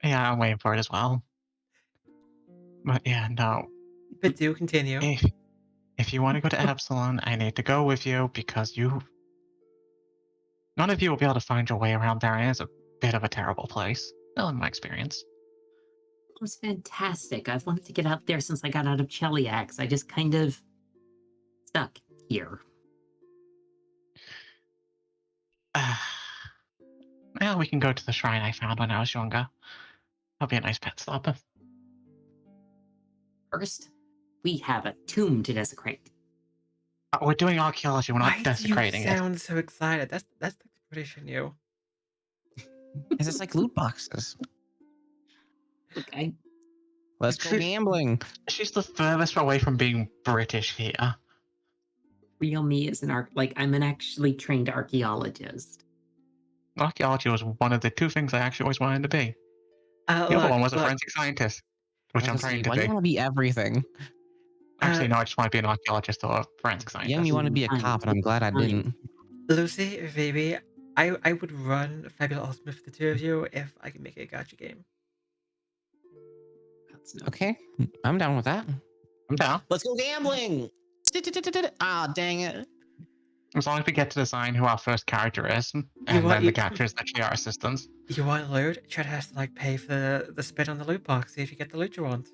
yeah, I'm waiting for it as well. But yeah, no. But do continue. If you want to go to Absalom, I need to go with you because none of you will be able to find your way around there, and it's a bit of a terrible place. Well, in my experience. It was fantastic. I've wanted to get out there since I got out of Cheliax. I just kind of stuck here. Well, we can go to the shrine I found when I was younger. That'll be a nice pet stop. First, we have a tomb to desecrate. We're doing archaeology, we're not Why do you desecrating it. sound so excited? That's the British in you. Is this like loot boxes? Look, Let's go gambling. She's the furthest away from being British here. real me is I'm an actually trained archaeologist. Archaeology was one of the two things I actually always wanted to be. The other one was a forensic scientist, which I'm trained to Why do be. you want to be everything? Actually, no, I just want to be an archaeologist or a forensic Yeah, scientist. you want to be a cop, and I'm glad I didn't. Lucy, Phoebe, I would run Fabulous Ultimate for the two of you if I can make it a gacha game. Okay, I'm down with that. I'm down. Let's go gambling. Ah, dang it. As long as we get to design who our first character is, and then the gacha is actually our assistants. You want loot? Chet has to pay for the spin on the loot box, see if you get the loot you want.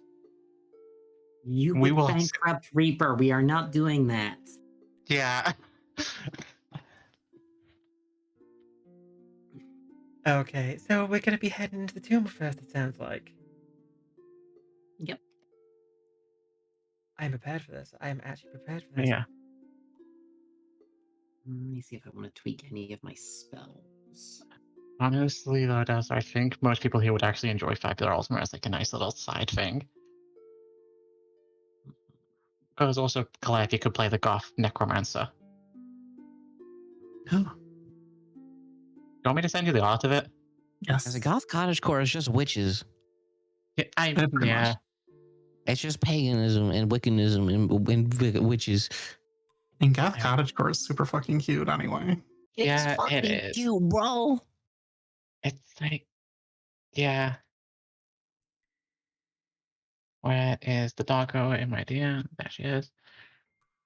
You We would will- bankrupt Reaper. We are not doing that. Yeah. Okay, so we're gonna be heading into the tomb first, it sounds like. Yep. I'm prepared for this. I am actually prepared for this. Yeah. Let me see if I want to tweak any of my spells. Honestly, though, does I think most people here would actually enjoy Fabular Ultimate as like a nice little side thing. Because also, Calliope could play the Goth Necromancer. Oh, You want me to send you the art of it? yes. As a goth cottagecore is just witches. Yeah, Pretty much. It's just paganism and Wiccanism and witches. And Goth Yeah. Cottagecore is super fucking cute anyway. It's Yeah, it fucking is. cute, bro. It's like, yeah. Where is the doggo in my DM? There she is.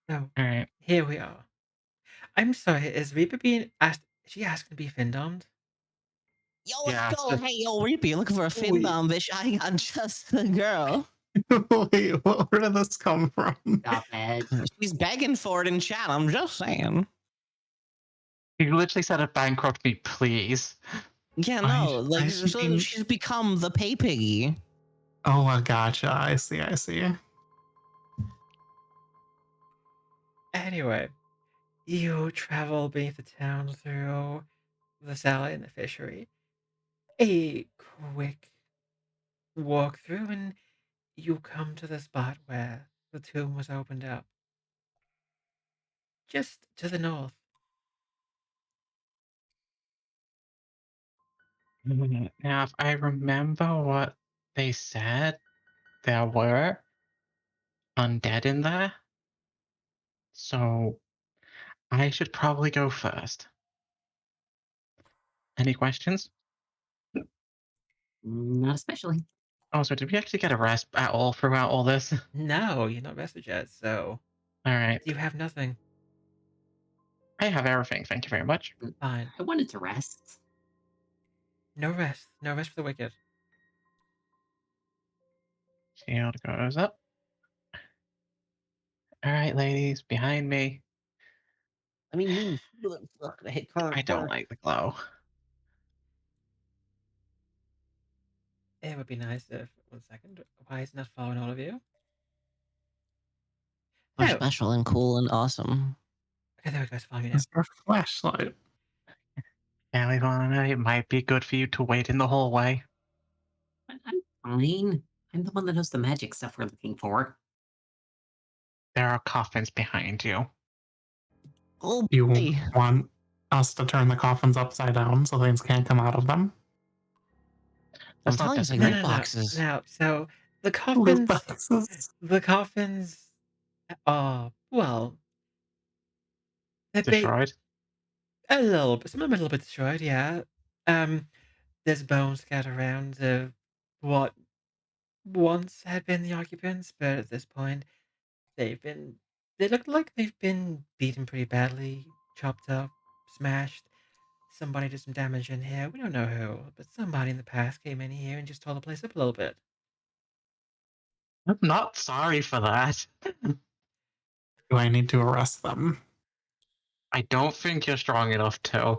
So, All right. here we are. I'm sorry, is Reaper being asked? Is she asking to be Findomed? Yo, let's Yeah. go. Hey, yo, Reaper, you looking for a fin Wait. bomb, bitch? I got just the girl. Wait, where did this come from? Stop it. She's begging for it in chat. I'm just saying. You literally said it bankrupt me, please. Yeah, Why no, like is she so being- she's become the pay piggy. Oh, I gotcha. I see. Anyway, you travel beneath the town through the cellar and the fishery. A quick walk through, and you come to the spot where the tomb was opened up. Just to the north. Now, if I remember what they said, there were undead in there. So I should probably go first. Any questions? Not especially. Oh, so did we actually get a rest at all throughout all this? No, you're not rested yet, so All right. you have nothing. I have everything. Thank you very much. Fine. I wanted to rest. No rest. No rest for the wicked. Shield goes up. All right, ladies, behind me. Let me move. Fuck, I hit current I don't corner. like the glow. It would be nice if. 1 second. Why is it not following all of you? We're Oh, special and cool and awesome. okay, there we go. It's following me now. It's our flashlight. Kalivanna, it might be good for you to wait in the hallway. But I'm fine. I'm the one that knows the magic stuff we're looking for. There are coffins behind you. Oh, You boy. want us to turn the coffins upside down so things can't come out of them? I'm That's not telling you, it's like No, loot necessary. no, no. boxes. Now, so the Loot coffins. boxes. The coffins are, well, they're Destroyed. a little bit. Some of them are a little bit destroyed, yeah. Um, there's bones scattered around of what once had been the occupants, but at this point, they've been. They look like they've been beaten pretty badly, chopped up, smashed. Somebody did some damage in here. We don't know who, but somebody in the past came in here and just tore the place up a little bit. I'm not sorry for that. Do I need to arrest them? I don't think you're strong enough to.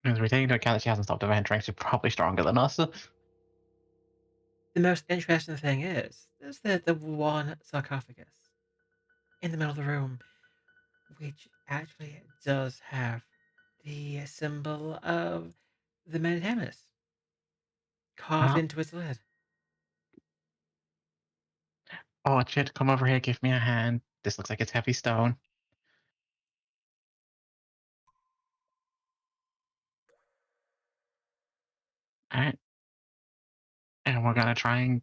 Because we take into account that she hasn't stopped adventuring, she's probably stronger than us. The most interesting thing is, there's the one sarcophagus in the middle of the room, which actually does have the symbol of the Menhamis carved Huh? into its lid. Orchid, come over here, give me a hand. This looks like it's heavy stone. Alright. And we're gonna try and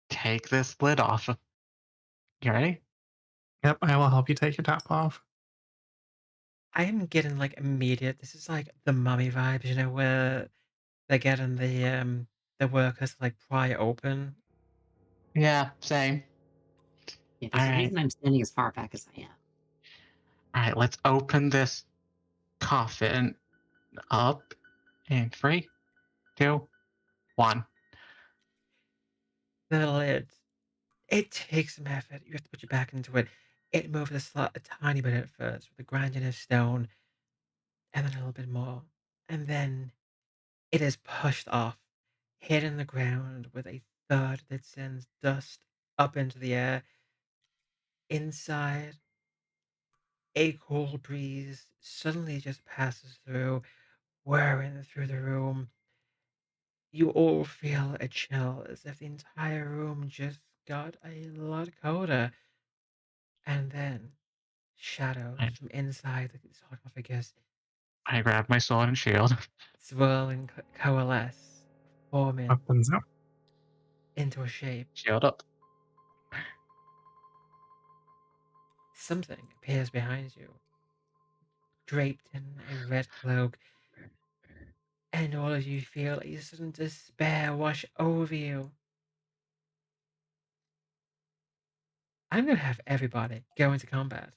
take this lid off. You ready? Yep, I will help you take your top off. I am getting like immediate. This is like the mummy vibes, you know, where they're getting the workers to, like pry it open. Yeah, same. Yeah, there's a Alright. reason I'm standing as far back as I am. Alright, let's open this coffin up in 3, 2, 1. The lid. It takes some effort. You have to put your back into it. It moves a tiny bit at first with the grinding of stone, and then a little bit more, and then it is pushed off, hit in the ground with a thud that sends dust up into the air. Inside, a cool breeze suddenly just passes through, whirring through the room. You all feel a chill as if the entire room just got a lot colder. And then shadows I, from inside the sarcophagus I grab my sword and shield. swirl and coalesce, forming Weapons up. into a shape. Shield up. Something appears behind you, draped in a red cloak, and all of you feel a sudden despair wash over you. I'm gonna have everybody go into combat.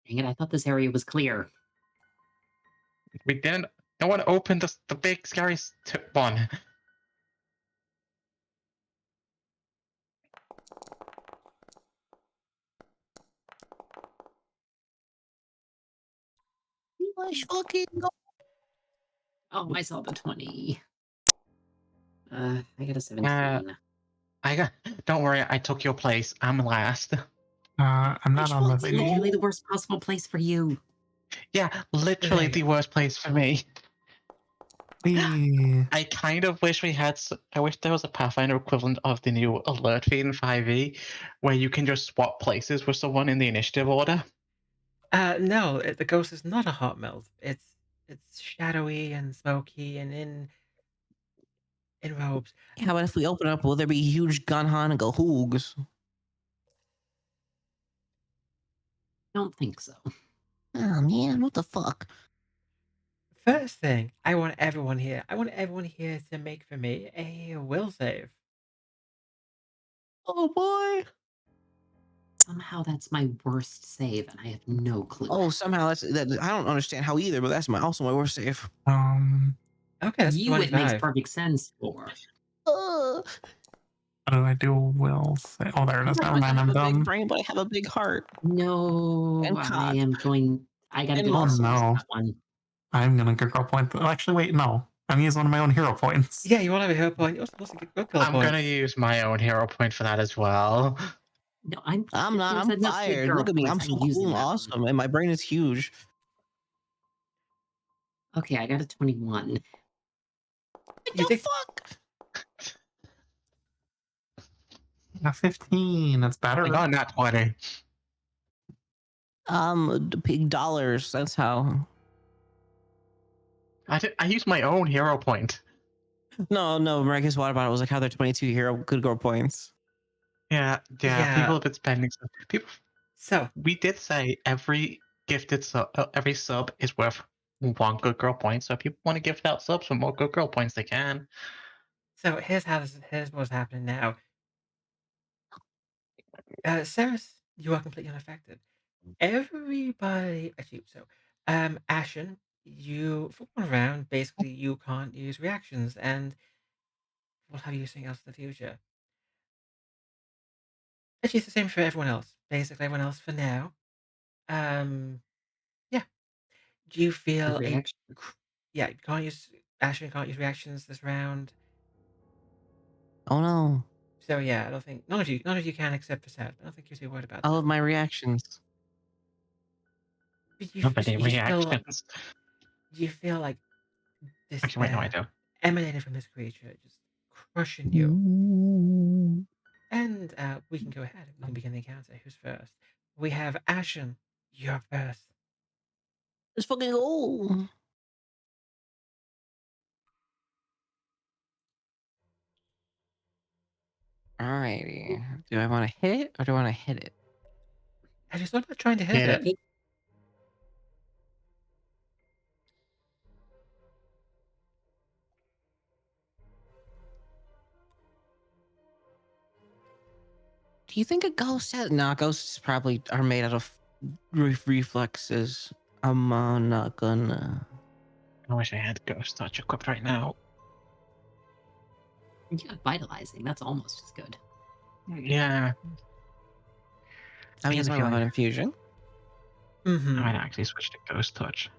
Dang it, I thought this area was clear. We didn't. No one opened the big scary one. Let's fucking go. Oh, I saw the 20. I got a 17. Don't worry, I took your place. I'm last. I'm not Let's on the fucking thingy. Literally the worst possible place for you. Yeah, literally There the you worst place for me. We I kind of wish we had. I wish there was a Pathfinder equivalent of the new alert feed in 5e, where you can just swap places with someone in the initiative order. No, the ghost is not a hot melt. It's shadowy and smoky and in robes. How about if we open up, will there be a huge gunhan and go hoogs? Don't think so. Oh man, what the fuck? First thing, I want everyone here. I want everyone here to make for me a will save. Oh boy. Somehow that's my worst save, and I have no clue. Oh, somehow that I don't understand how either, but that's also my worst save. Okay, that's You, it makes 25. perfect sense for. Uh, What do I do? Will say. Oh, there it is. I Never mind. have I'm a big dumb. brain, but I have a big heart No, and I cock am going. I gotta and give Oh the points muscles. no. that one. I'm gonna girl point. Actually, wait. No. I'm gonna use one of my own hero points. Yeah, you all have a hero point. You also get good kill I'm points. gonna use my own hero point for that as well. No, I'm not. There's I'm enough good fired. girl Look at me. points. I'm I'm so cool using and that one. awesome, and my brain is huge. Okay, I got a 21. What You the did. fuck? A 15. That's I better. got nat 20. Big dollars. That's how. I used my own hero point. No, Miraculous Water Bottle was like how they're 22 hero good girl points. Yeah. Yeah. People have been spending some. People. So, We did say every gifted sub, every sub is worth one good girl point. So if people want to gift out subs for more good girl points, they can. here's what's happening now. Seras, you are completely unaffected. Everybody, actually, so, Ashen, you for one round, basically you can't use reactions, and we'll have you something else in the future. Actually, it's the same for everyone else. Basically, everyone else for now. Um, yeah. Do you The feel a reaction. yeah, you can't use Ashen can't use reactions this round. Oh no. So yeah, I don't think none of you can except for Seth. I don't think you're too worried about I that. love my reactions. But Nobody reactions. you feel like Actually, wait, no, I despair do. emanating from this creature, just crushing you. Mm. And we can go ahead. We can begin the encounter. Who's first? We have Ashen. You're first. Let's fucking go. Alrighty. Do I want to hit it or do I want to hit it? Have you thought about trying to hit Hit it? it. Do you think a ghost has? No, ghosts probably are made out of reflexes. I'm not gonna. I wish I had Ghost Touch equipped right now. You got vitalizing. That's almost as good. Yeah. I'm Even using if my you weapon like, infusion. I Mm-hmm. might actually switch to Ghost Touch.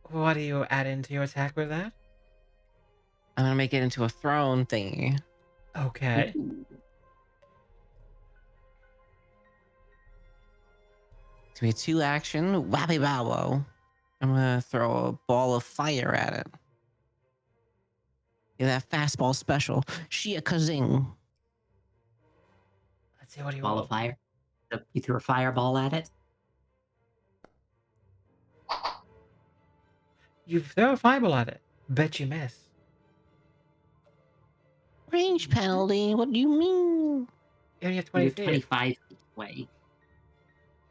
What do you add into your attack with that? I'm gonna make it into a throne thingy. Okay. Ooh. It's gonna be a 2-action wappy bow. I'm gonna throw a ball of fire at it. Yeah, that fastball special. Shia Kazing. Let's see what you Ball roll. of fire. So you threw a fireball at it. You throw a fireball at it. Bet you miss. Range penalty. What do you mean? You only have 20 You're feet. 25 feet away.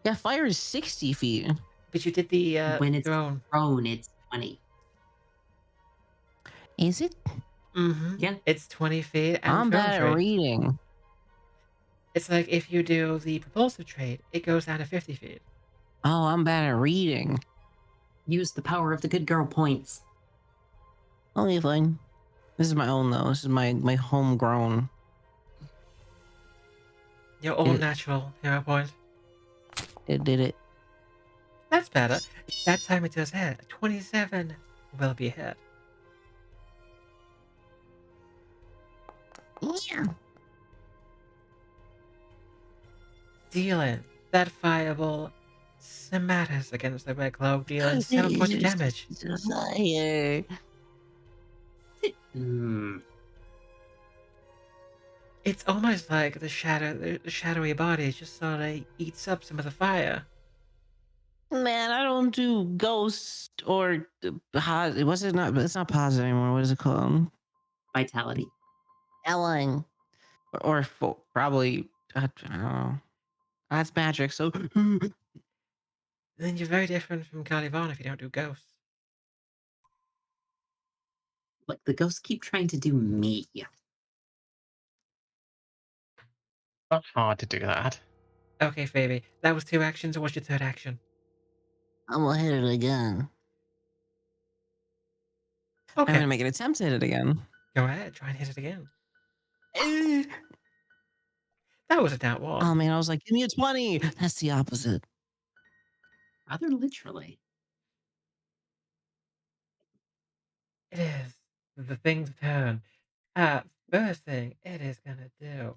Yeah, fire is 60 feet. But you did the When it's thrown. thrown, it's 20. Is it? Mm-hmm. Yeah. It's 20 feet and I'm thrown bad at trade. reading. It's like if you do the propulsive trade, it goes down to 50 feet. Oh, I'm bad at reading. Use the power of the good girl points. Only fine. This is my own though. This is my homegrown. Your all natural hero point. It did it. That's better. That time it does hit. 27 will be hit. Yeah. Dealing that fireball smatters against the red cloak, dealing 7 points of damage. Fire. Hmm. It's almost like the shadowy body just sort of eats up some of the fire. Man, I don't do ghost or what's it not? It's not positive anymore. What is it called? Vitality. Ellen. Probably I don't know. That's magic. So Then you're very different from Kalivanna if you don't do ghosts. Look, the ghosts keep trying to do me. Not hard to do that. Okay, Phoebe, that was 2 actions. What's your third action? I'm gonna hit it again. I'm Okay, gonna make an attempt to hit it again. go ahead. Try and hit it again. Oh That was a down one. man, I was like, give me a 20. That's the opposite. Rather literally. It is the thing's turn. First thing it is gonna do.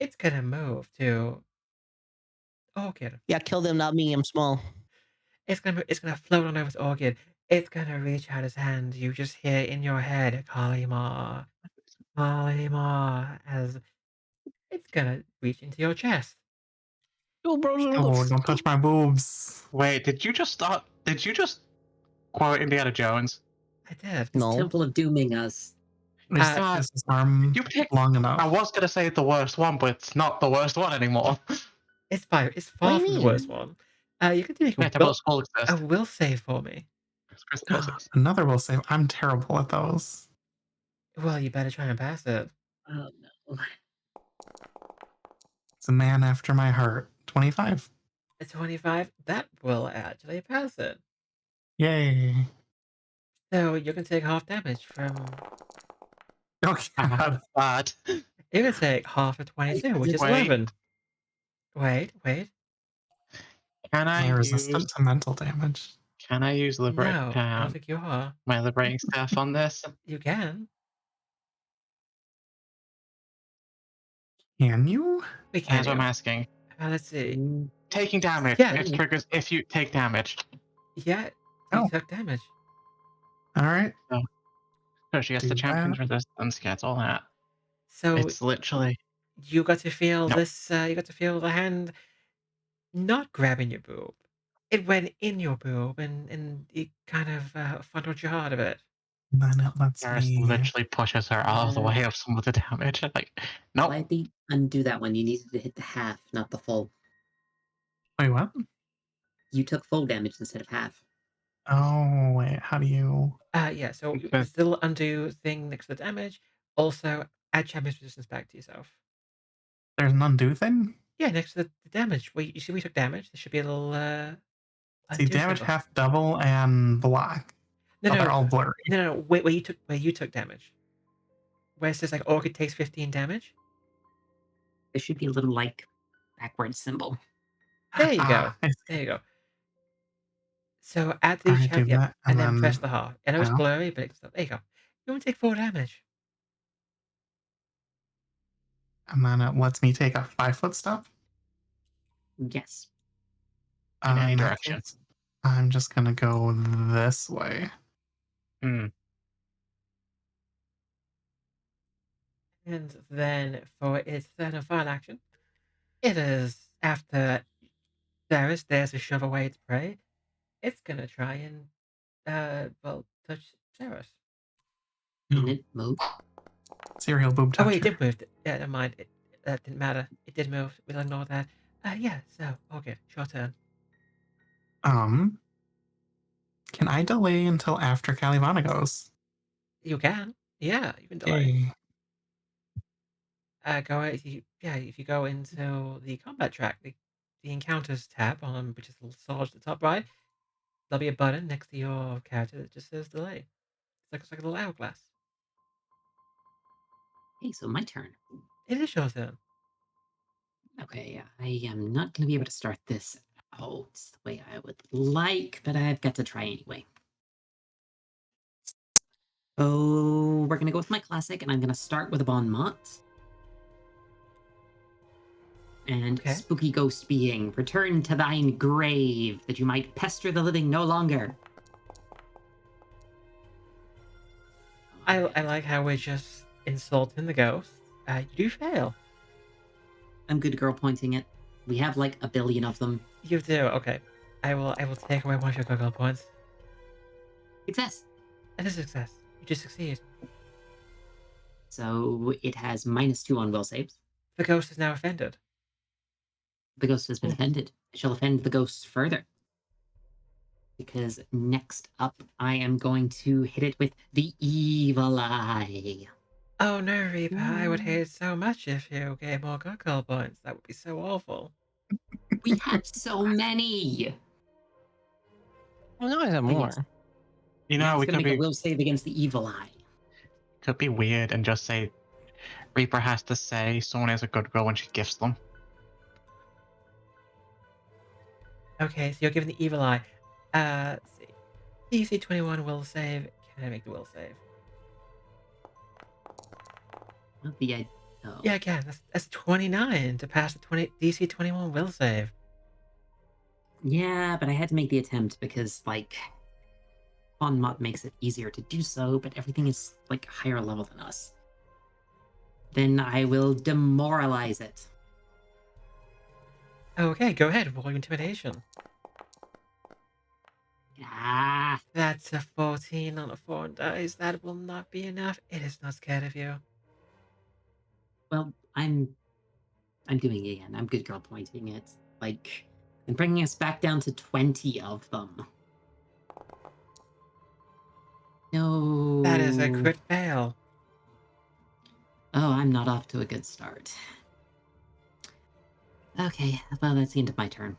It's gonna move to Orchid. Yeah, kill them, not me. I'm small. It's gonna float on over to Orchid. It's gonna reach out its hand. You just hear in your head, Kalima, Kalima, as it's gonna reach into your chest. Oh, bro, Oh, don't touch my boobs. Wait, did you just quote Indiana Jones? I did. It's No. Temple of Dooming us. We just Uh, twist his arm You picked. long enough. I was gonna say the worst one, but it's not the worst one anymore. It's What far do from you the worst mean? one. You can make Yeah, Temple of Skull exists. a will save for me. Crystal exists. Another will save. I'm terrible at those. Well, you better try and pass it. Oh no. It's a man after my heart. 25. A 25, that will actually pass it. Yay. So you can take half damage from. Oh, God. Bad. You can take half of 22, which is Wait. 11. Wait. Can Am I I resistant use? to mental damage? Can I use liberate? No, I don't think you are. My liberating staff on this? You can. Can you? We can. That's what I'm asking. Let's see. Mm, Taking damage. Yeah. It triggers if you take damage. Yeah, you Oh. took damage. All right. So she has Do the champion's that. resistance. Gets all that. So It's literally. you got to feel Nope. this. You got to feel the hand not grabbing your boob. It went in your boob and it kind of funneled your heart a bit. Then it lets Seras me. literally pushes her out of the way of some of the damage. Like, nope. Let me undo that one. You needed to hit the half, not the full. Wait, what? You took full damage instead of half. Oh, wait. How do you. Yeah, so Okay. still undo thing next to the damage. Also, add champion's resistance back to yourself. There's an undo thing? Yeah, next to the damage. You see we took damage. There should be a little See, undo damage, symbol. half double, and block. No, Oh, they're no, all blurry. no. Wait, where you took damage. where it says like Orchid takes 15 damage. There should be a little like backward symbol. There you go. Ah, I see. There you go. So add the I do chat, yep, that, and and then press then the heart. I know it's now, blurry, but it's, there you go. You want to take 4 damage. and then it lets me take a 5-foot step. Yes. In any In that direction. case, I'm just gonna go this way. Hmm. And then for its third and final action, it is after Seras dares to shove away its prey. It's gonna try and well touch Seras. And it moved. Serial boob Oh wait, it toucher. did move. Yeah, never mind. That didn't matter. It did move. We'll ignore that. Yeah. So okay, short turn. Can I delay until after Kalivanna goes? You can. Yeah, you can delay. Yay. Go if you go into the combat track, the encounters tab on which is a little sword at the top right, there'll be a button next to your character that just says delay. It's like a little hourglass. Okay, so my turn. It is your turn. Okay, I am not going to be able to start this out the way I would like, but I've got to try anyway. Oh, we're going to go with my classic, and I'm going to start with a Bon Mot. And Okay. spooky ghost being, return to thine grave, that you might pester the living no longer. I like how we're just insulting the ghost. You do fail. I'm good girl pointing it. We have like a billion of them. You do. Okay. I will take away one of your Google points. Success. That is a success. You just succeed. So it has -2 on will saves. The ghost is now offended. The ghost has been offended. I shall offend the ghost further. Because next up, I am going to hit it with the evil eye. Oh no, Reaper! I would hate it so much if you gave more Google points. That would be so awful. We have so many. Well, now I have Oh, more. yes. You Now know, it's we going to could make a be will save against the evil eye. could be weird and just say Reaper has to say someone has a good roll when she gifts them. Okay, so you're giving the evil eye. Let's see. DC 21 will save. Can I make the will save? Not the eye. Oh. Yeah, I can. That's 29 to pass the DC 21 will save. Yeah, but I had to make the attempt because, like, Bon Mot makes it easier to do so, but everything is, like, higher level than us. Then I will demoralize it. Okay, go ahead. Roll your intimidation. Ah, That's a 14 on a 4 dice. That will not be enough. It is not scared of you. well, I'm doing it again. I'm good girl pointing it. Like, I'm bringing us back down to 20 of them. No. That is a crit fail. Oh, I'm not off to a good start. Okay, well, that's the end of my turn.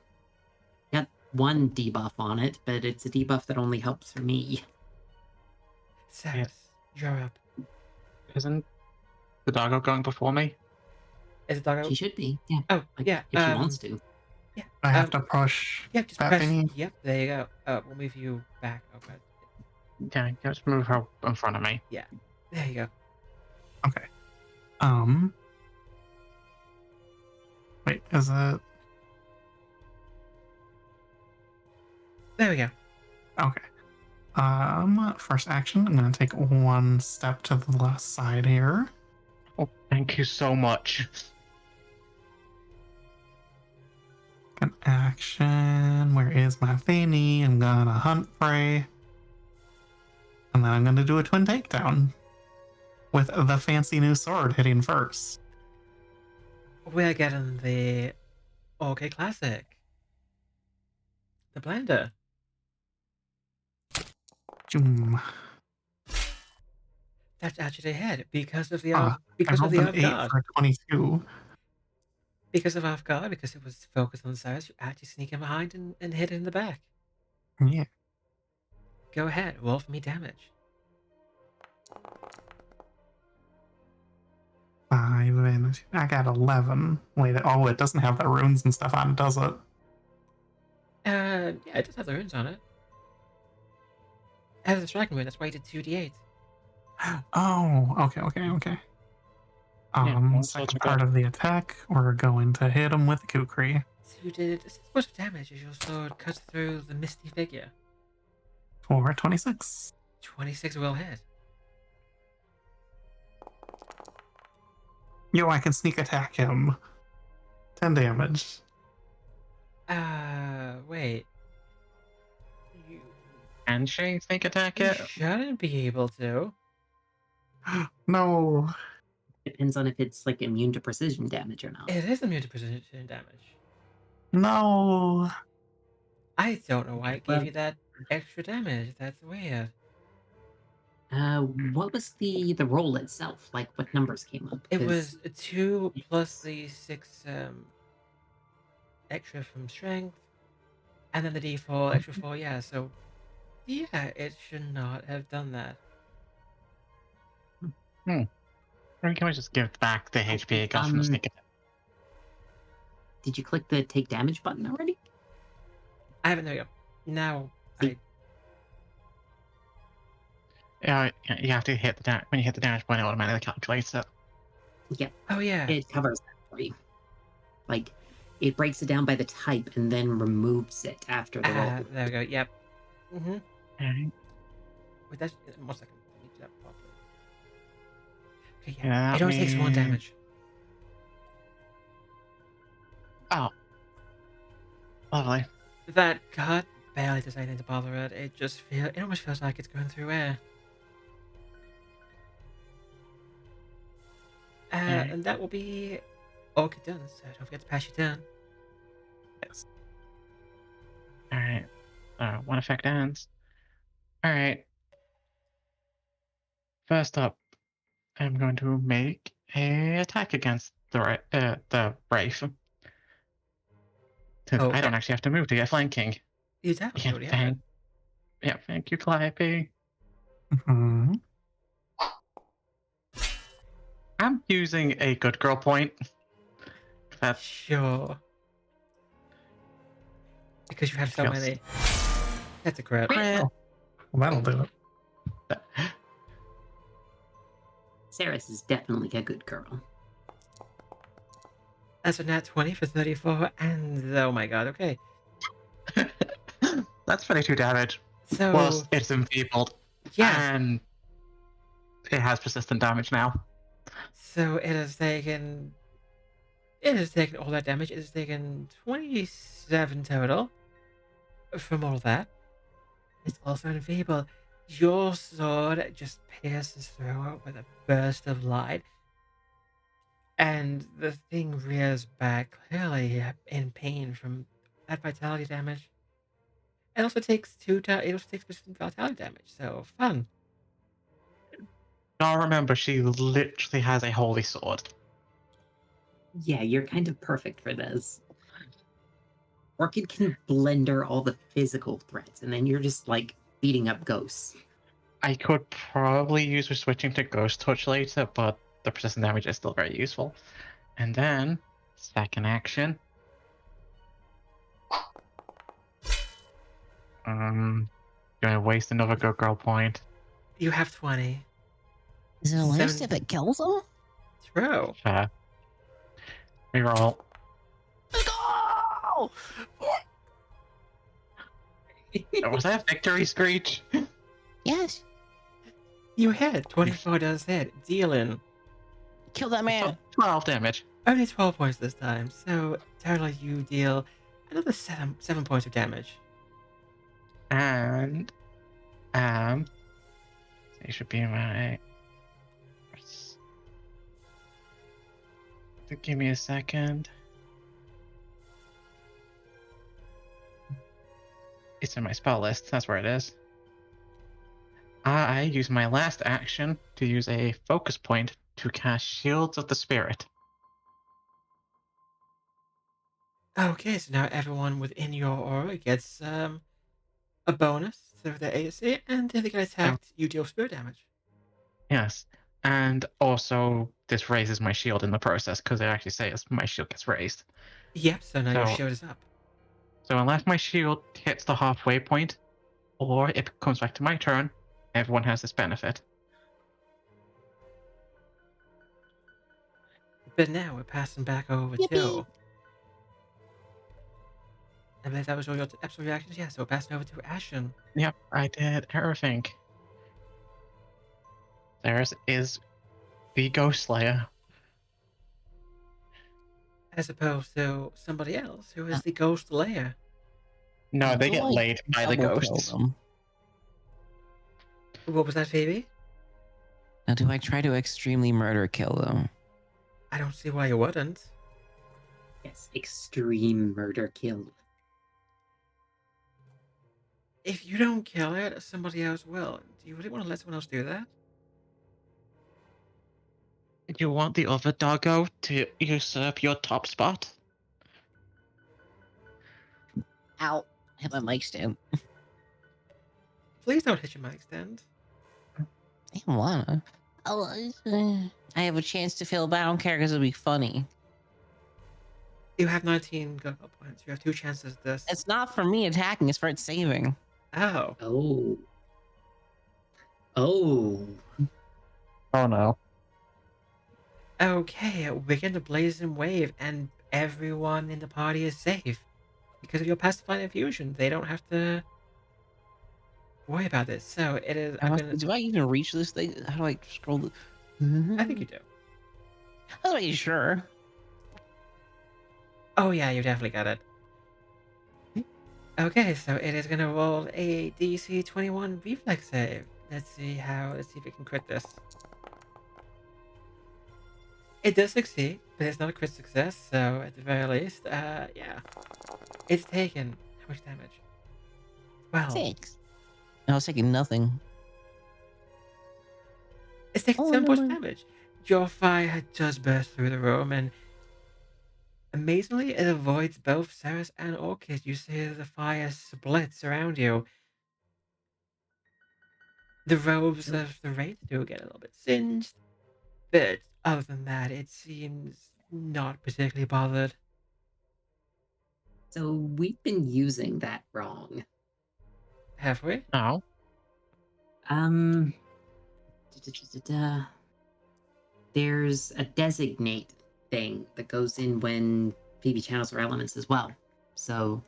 Got one debuff on it, but it's a debuff that only helps for me. Seras, you're up. Isn't the doggo going before me? Is it doggo? She should be, yeah. Oh, Like, yeah. if she wants to. Yeah. I have to push Yep, just that press. thingy. Yep, there you go. We'll move you back. Okay. Yeah, just move her in front of me. Yeah, there you go. Okay. Wait, is it? There we go. Okay. First action, I'm gonna take one step to the left side here. Oh, thank you so much. An action. Where is my thingy? I'm gonna hunt prey. And then I'm gonna do a twin takedown. With the fancy new sword hitting first. We're getting the Orchid Classic. The blender. Zoom. That's actually ahead because of the I rolled an 8 guard. for a 22. Because of off guard, because it was focused on Cyrus, you actually sneak in behind and hit it in the back. Yeah. Go ahead, roll for me damage. I got 11. Wait, oh, it doesn't have the runes and stuff on it, does it? Yeah, it does have the runes on it. It has a striking rune, that's why you did 2d8. Oh, okay. Yeah, one Second soldier part got- of the attack, we're going to hit him with the kukri So you did 6 points of damage as your sword cuts through the misty figure. for 26. 26 will hit. Yo, I can sneak attack him. 10 damage. Wait. You, Can she sneak attack you it? shouldn't be able to. No. Depends on if it's like immune to precision damage or not. It is immune to precision damage. No. I don't know why it gave Well- you that extra damage. That's weird. What was the roll itself? Like, what numbers came up? It 'Cause was a 2 plus the 6 extra from strength, and then the d4 extra 4. Yeah, so yeah, it should not have done that. Or can we just give back the HP it got from the sneak attack? did you click the take damage button already? I haven't. There we go. Now See? Yeah, you have to hit the when you hit the damage point, it automatically calculates it. Oh yeah. It covers that for you. Like, it breaks it down by the type and then removes it after the roll. There we go. Yep. Mm-hmm. Alright. Wait, that's 1 second. Let me do that properly. Okay, yeah. Yeah, It only takes 1 me- damage. Oh. Lovely. That cut barely does anything to bother it. It almost feels like it's going through air. And that will be Orchid done, so don't forget to pass your turn. Yes. Alright. One effect ends. Alright. First up, I'm going to make a attack against the Wraith. Since I don't Okay. actually have to move to get flanking. You definitely already have it. Thank you, Calliope. Mhm. I'm using a good girl point. That's Sure. Because you have so Feels- many. That's a crit. Well, that'll do it. Seras is definitely a good girl. That's a nat 20 for 34, and oh my god, okay. That's 22 damage. So, Plus, it's enfeebled. yeah, And it has persistent damage now. so it has taken all that damage. It has taken 27 total from all that. It's also enfeebled. Your sword just pierces through it with a burst of light, and the thing rears back, clearly in pain from that vitality damage. It also takes persistent vitality damage, so fun. Now remember, she literally has a holy sword. Yeah, you're kind of perfect for this. Orchid can blender all the physical threats, and then you're just like beating up ghosts. I could probably use her switching to Ghost Touch later, but the persistent damage is still very useful. And then, second action. Gonna waste another good girl point. You have 20. Is it a waste Seven- if it kills him? True. Fair. Reroll. Go! Was that a victory screech? Yes. You hit. 24 does hit. Dealing Kill that man. 12 damage. only 12 points this time, so total you deal another 7 points of damage. And they should be my. Give me a second. It's in my spell list. That's where it is. I use my last action to use a focus point to cast Shields of the Spirit. Okay, so now everyone within your aura gets a bonus to their AC, and if they get attacked, you deal spirit damage. Yes. And also, this raises my shield in the process because it actually says my shield gets raised. Yep, so now your So- shield is up. So unless my shield hits the halfway point, or it comes back to my turn, everyone has this benefit. But now we're passing back over to. Yippee. I believe that was all your episode reactions. Yeah, so we're passing over to Ashen. Yep, I did everything. Seras is the Ghost Slayer. As opposed to somebody else who is the Ghost Layer. No, they Do get I laid by the double kill ghosts. them? What was that, Phoebe? Now, do I try to extremely murder kill them? I don't see why you wouldn't. Yes, extreme murder kill. If you don't kill it, somebody else will. Do you really want to let someone else do that? You want the other doggo to usurp your top spot? Ow! Hit my mic stand. Please don't hit your mic stand. I don't wanna. Oh, I have a chance to feel bad. I don't care because it'll be funny. You have 19 go points. You have 2 chances at this. It's not for me attacking, it's for it saving. Oh. Oh. Oh. Oh no. Okay, we begin the blazing wave, and everyone in the party is safe. Because of your pacifying infusion, they don't have to worry about this. So it is. Do I even reach this thing? How do I scroll? I think you do. I was making sure. Oh yeah, you definitely got it. Okay, so it is gonna roll a DC 21 reflex save. Let's see if it can crit this. It does succeed, but it's not a crit success, so at the very least, yeah. It's taken how much damage? 12. 6. I was taking nothing. It's taken Oh, so no, much no. damage. Your fire had just burst through the room, and amazingly, it avoids both Seras and Orchid. You see the fire splits around you. The robes of the Wraith do get a little bit singed, but other than that, it seems not particularly bothered. So we've been using that wrong. Have we? Oh. Um. There's a designate thing that goes in when Phoebe channels her elements as well. So,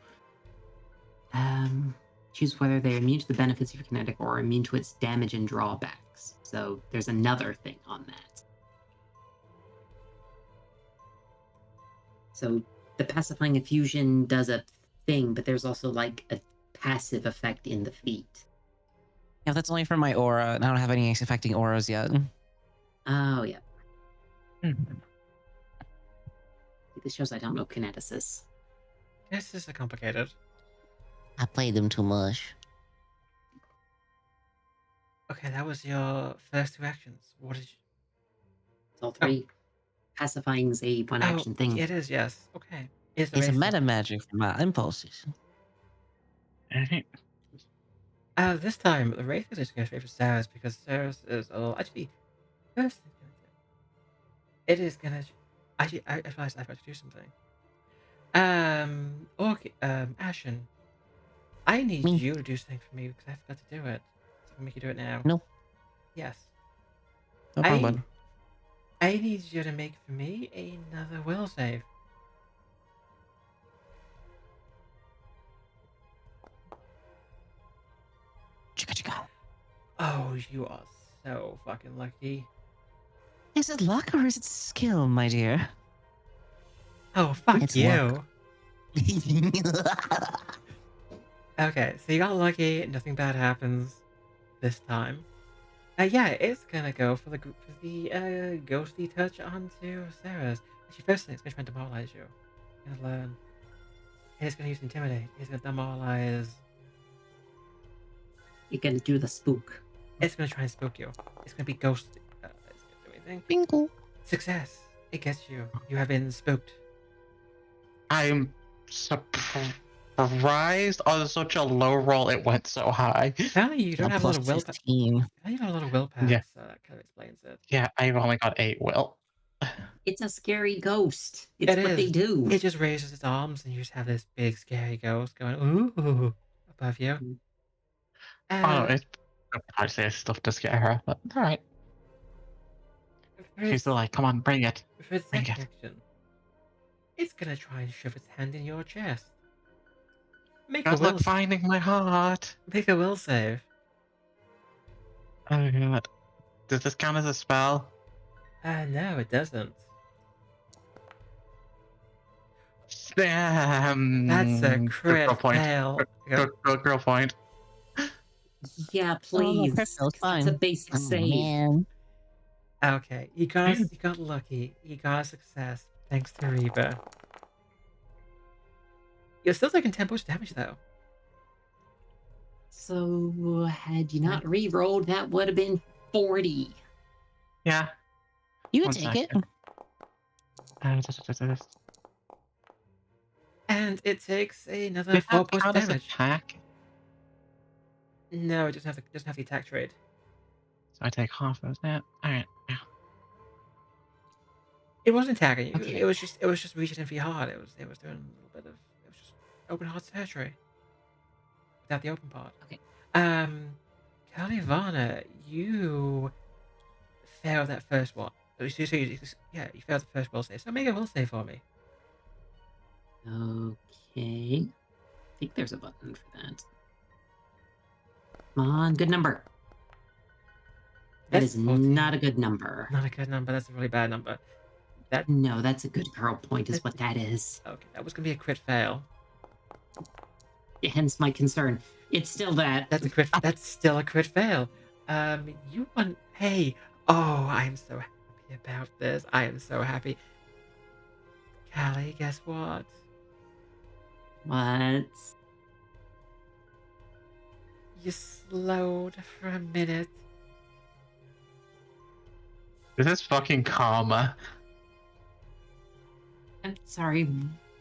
choose whether they're immune to the benefits of your kinetic or immune to its damage and drawbacks. So there's another thing on that. So the pacifying infusion does a thing, but there's also like a passive effect in the feat. Yeah, that's only for my aura, and I don't have any affecting auras yet. Oh yeah, Hmm. this shows I don't know kineticists. This is complicated. I played them too much. Okay, that was your first 2 actions. What did you... It's all three. Pacifying's a one action thing. It is, yes. Okay. Is the It's a Wraith meta turn? magic for my impulses. This time, the Wraith is just going straight for Seras because Seras is a little... Actually, first thing it's gonna do... It is going to... Actually, I realized I've got to do something. Okay, Ashen, I need Me. you to do something for me because I forgot to do it. So I can make you do it now. No. Yes. No I- problem. I need you to make for me another will save. Chicka chicka. Oh, you are so fucking lucky. Is it luck or is it skill, my dear? Oh, fuck It's you. luck. Okay, so you got lucky. Nothing bad happens this time. Yeah, it's gonna go for the ghostly touch onto Seras. Actually, first thing, it's gonna try and demoralize you. You're gonna learn. It's gonna use intimidate. It's gonna demoralize. You're gonna do the spook. It's gonna try and spook you. It's gonna be ghostly. It's gonna do anything. Bingo. Success. It gets you. You have been spooked. I'm surprised. surprised on such a low roll it went so high. Apparently, you don't have a lot plus of willpower. 15. You don't have a lot of willpower, Yeah. so that kind of explains it. Yeah, I've only got 8 will. It's a scary ghost. It's It what they is. do. It just raises its arms, and you just have this big, scary ghost going, ooh, above you. Oh no, Uh, it's actually stuff to scare her, but alright. for She's its, still like, come on, bring it. for its Bring second it. action, it's gonna try and shove its hand in your chest. Make a Good will. luck finding my heart. Make a will save. Oh god. Does this count as a spell? No, it doesn't. That's a Good crit girl point. fail. Good girl point. Yeah, Oh, no, please. crit fail's 'cause that's a fine. basic Oh, save. man. Okay, you got lucky. You got a success thanks to Reba. You're still taking 10 points of damage though. So had you not re-rolled, that would have been 40. Yeah. You can One take it. second. And it takes another Did 4 that points of count as damage. attack? No, it doesn't have the attack trade. So I take half of that. Alright. Yeah. It wasn't attacking you. Okay. It was just reaching in for your heart. It was doing a little bit of it was just open heart surgery. Without the open part. Okay. Kalivanna, you failed that first one. You failed the first will save. So make a will save for me. Okay. I think there's a button for that. Come on, good number. That That's is 14. not a good number. Not a good number. That's a really bad number. That No, that's a good girl point is what that is. okay. That was gonna be a crit fail. Hence my concern. It's still that. That's a crit. That's still a crit fail. You want? Hey. Oh, I am so happy about this. I am so happy. Callie, guess what? What? You slowed for a minute. This is fucking karma. I'm sorry.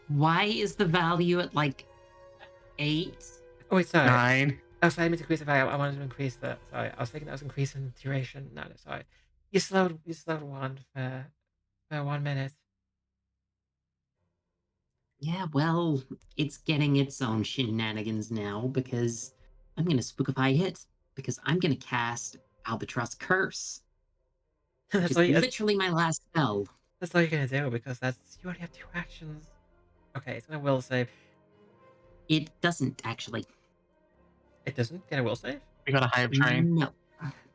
Why is the value at like 8? Oh wait, sorry. 9. Oh, sorry, I meant to increase the value. I wanted to increase the. Sorry, I was thinking that was increasing duration. No, sorry. You slowed one for 1 minute. Yeah, well, it's getting its own shenanigans now because I'm going to spookify it because I'm going to cast Albatross Curse. Which that's is all. literally my last spell. That's all you're gonna do because you only have 2 actions. Okay, it's gonna will save. It doesn't actually. It doesn't get a will save. We got a hype train. No.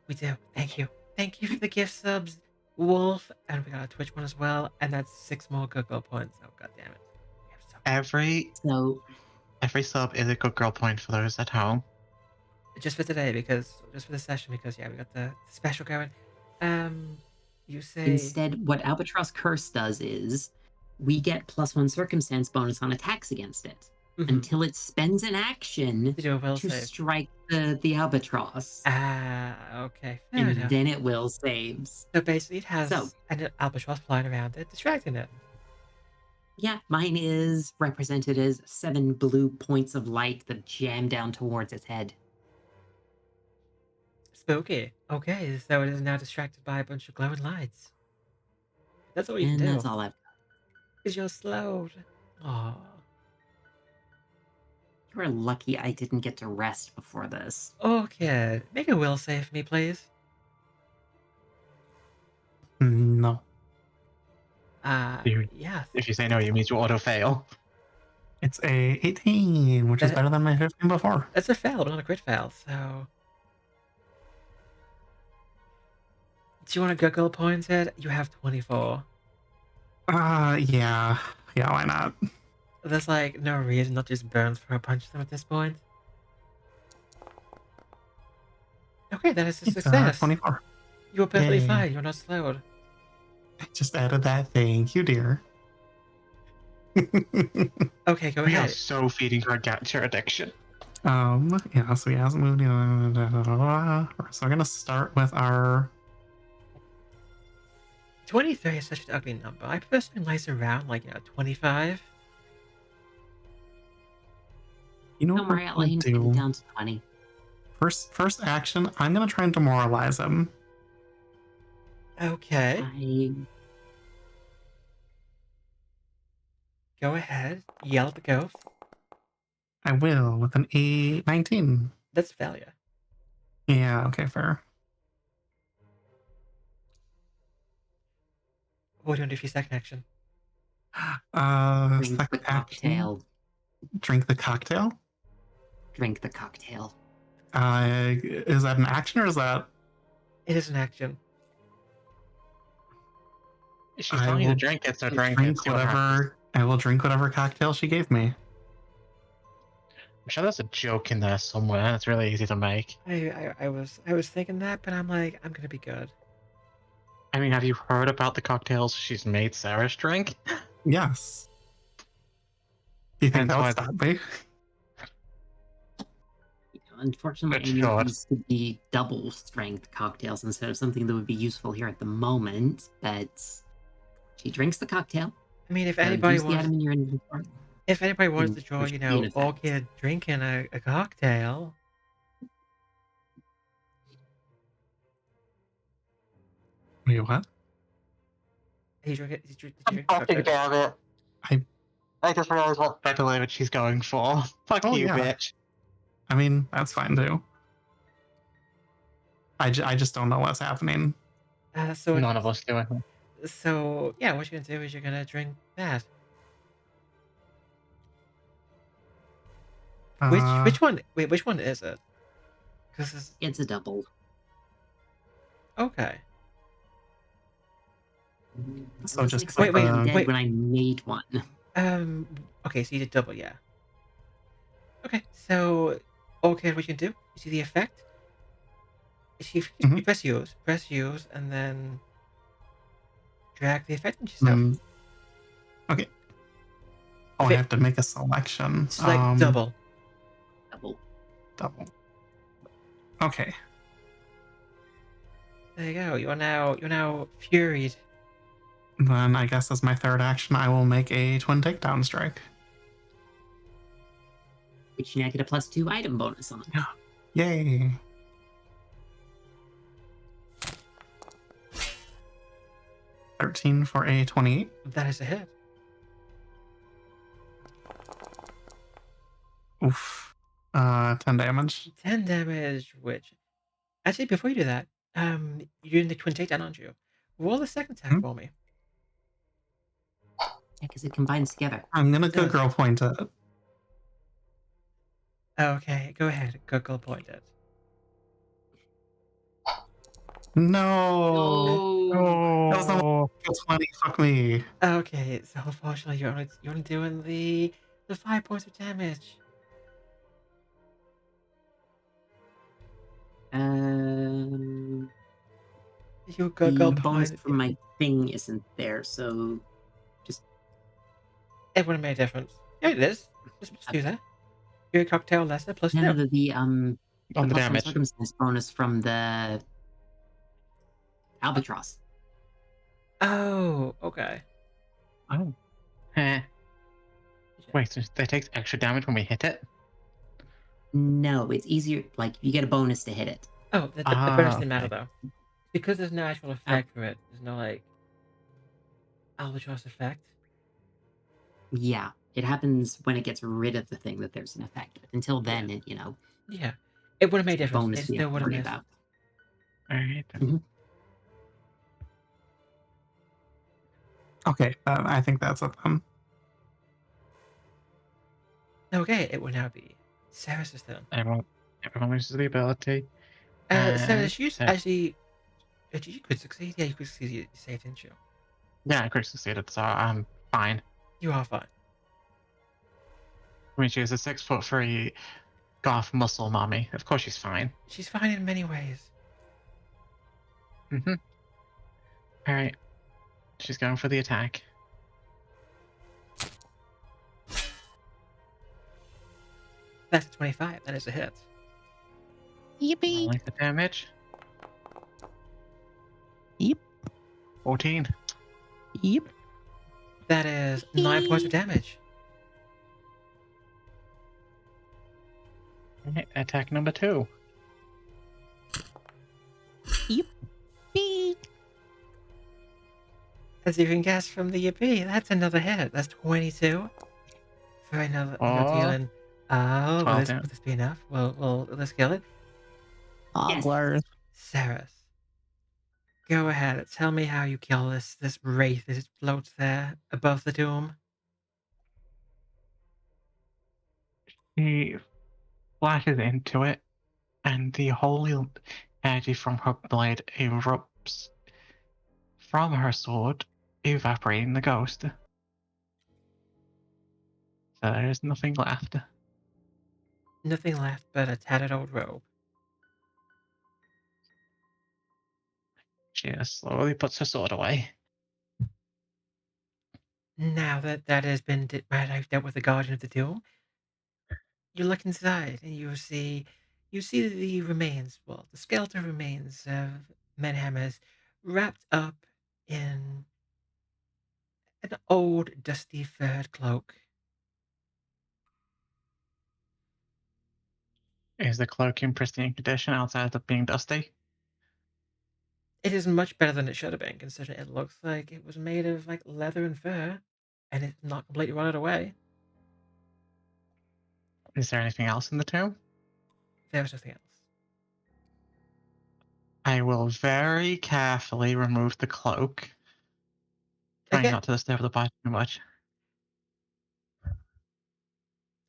We do. Thank you. Thank you for the gift subs, Wolf, and we got a Twitch one as well, and that's 6 more good girl points. Oh god damn it. We have so So Every sub is a good girl point for those at home. just for today just for the session because yeah we got the special going. You say instead, what Albatross Curse does is we get +1 circumstance bonus on attacks against it until it spends an action to do a will to save. strike the albatross. Okay, fair And enough. then it will saves. So basically, it has So- an albatross flying around it, distracting it. Yeah, mine is represented as 7 blue points of light that jam down towards its head. Spooky. Okay, so it is now distracted by a bunch of glowing lights. That's all you And can do. that's all I've got. Because you're slowed. Aww. You are lucky I didn't get to rest before this. Okay, make a will save for me, please. No, Dude. Yeah. If you say no, you mean you auto fail. it's a 18, which is That- better than my 15 before. That's a fail, but not a crit fail, so... Do you want to Google pointed? You have 24. Yeah, why not? There's like no reason not to just burn through a punch them at this point. Okay, that is a It's success. 24. You were perfectly Yay. fine. You're not slowed. I just added that. Thank you, dear. Okay, go We are ahead. so feeding her your addiction. Yeah, so he hasn't moved. So I'm gonna start with our 23 is such an ugly number. I prefer something nice and round, like 25. You know Don't what worry, we're I'll let gonna him get it do? down to 20. First action, I'm gonna try and demoralize him. Okay, I go ahead. Yell at the ghost. I will with an A19. That's failure. Yeah, okay, fair. What do you want to do for your second action? drink the Second action, cocktail. drink the cocktail. Drink the cocktail. Is that an action or is that? It is an action. She's I telling you to will drink it, so drink it. See what happens. whatever. I will drink whatever cocktail she gave me. I'm sure there's a joke in there somewhere. It's really easy to make. I was thinking that, but I'm like, I'm gonna be good. I mean, have you heard about the cocktails she's made Seras drink? Yes. Do you think And that so would I- stop me? Unfortunately, It I need should. these to be double strength cocktails instead of something that would be useful here at the moment. But she drinks the cocktail. I mean, Use the item in your inventory. if anybody wants to Mm, draw, which would be an effect. Orchid drinking a cocktail, Wait, what? he drink it. Did you drink Fucking cocktail? damn it. I just realized what better language she's going for. Fuck Oh, you, yeah. bitch. I mean, that's fine too. I just don't know what's happening. So None of us do it. So yeah, what you're gonna do is you're gonna drink that. Which one? Wait, which one is it? Because It's a double. okay. So It was just like put something the- dead wait. when I made one. Okay, so you did double, yeah. Okay, so okay, what you can do? You see the effect? You Mhm. press use, and then drag the effect into yourself. Okay. Oh, If I it- have to make a selection. It's like double. Double. Double. Okay. There you go. You're now furied. Then I guess as my third action, I will make a twin takedown strike. Which you now get a +2 item bonus on. Yay. $13 for a 28. That is a hit. Oof. 10 damage. 10 damage, which actually before you do that, you're doing the twin takedown, aren't you? Roll the second attack Hmm? for me. Yeah, because it combines together. I'm gonna It go does. girl point it. Okay, go ahead. Go point it. No. That was not Oh, a 20. Fuck me. Okay, so unfortunately you're only doing the 5 points of damage. You The go bonus point from my thing isn't there, so just it wouldn't make a difference. Yeah, it is. Just do that. Your cocktail lesser plus none 2. of the on the plus one damage. circumstance bonus from the albatross. Oh, okay. Oh. Eh. Wait, so that takes extra damage when we hit it? No, it's easier. Like you get a bonus to hit it. Oh, the bonus didn't matter okay. though. Because there's no actual effect for it. There's no like albatross effect. Yeah, it happens when it gets rid of the thing that there's an effect. But until then, Yeah. it Yeah. It wouldn't make a it's a difference. bonus It we have still to would have worry missed. about. Alright. Okay, I think that's it then. Okay, it will now be Seras' turn. Everyone loses the ability. Seras, you So- actually you could succeed. Yeah, you could succeed. You saved, didn't you? Yeah, I could succeeded, so I'm fine. You are fine. I mean, she's a 6'3" goth muscle mommy. Of course she's fine. She's fine in many ways. Mm-hmm. Alright. She's going for the attack. That's a 25. That is a hit. I Yippee! like the damage. Yep. 14. Yep. That is 9 points of damage. Attack number 2. Beep. As you can guess from the EP, that's another hit. That's 22 for another Oh, dealing. Oh, will 12 this, damage. will this be enough? Let's kill it. Yes. Hogwarts. Seras, go ahead. Tell me how you kill this wraith as it floats there above the tomb. She flashes into it, and the holy energy from her blade erupts from her sword, evaporating the ghost. So there is nothing left. Nothing left but a tattered old robe. She just slowly puts her sword away. Now that has been I've dealt with the guardian of the tomb, you look inside and you see the remains, well, the skeletal remains of Menhammers wrapped up in an old dusty furred cloak. Is the cloak in pristine condition outside of being dusty? It is much better than it should have been, considering it looks like it was made of like leather and fur, and it's not completely rotted away. Is there anything else in the tomb? There was nothing else. I will very carefully remove the cloak, trying Okay, not to disturb the body too much.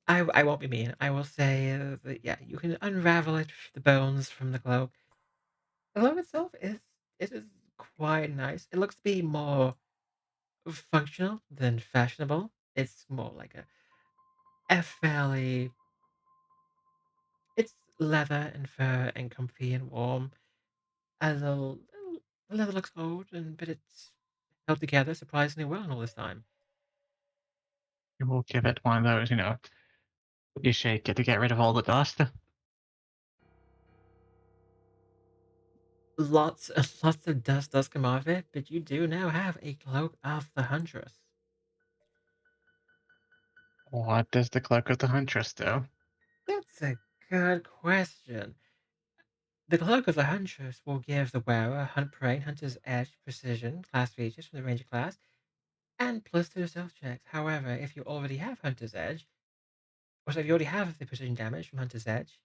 I won't be mean. I will say that yeah, you can unravel it, the bones from the cloak. The cloak itself is quite nice. It looks to be more functional than fashionable. It's more like a fairly. It's leather and fur and comfy and warm. A little, the leather looks old, but it's held together surprisingly well in all this time. You will give it one of those, you shake it to get rid of all the dust. Lots lots of dust does come off it, but you do now have a cloak of the huntress. What does the cloak of the huntress do? That's a good question. The cloak of the huntress will give the wearer hunt prey, hunter's edge, precision, class features from the ranger class, and +2 stealth checks. However, if you already have hunter's edge, or so if you already have the precision damage from hunter's edge,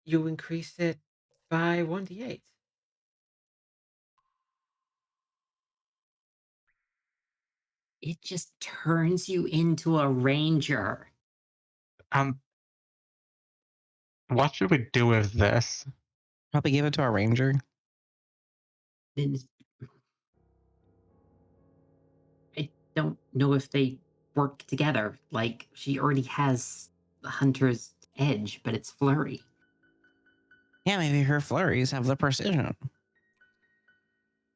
you increase it by 1d8. It just turns you into a ranger. Um, what should we do with this? Probably give it to our ranger. Then I don't know if they work together. Like, she already has the hunter's edge, but it's flurry. Yeah, maybe her flurries have the precision.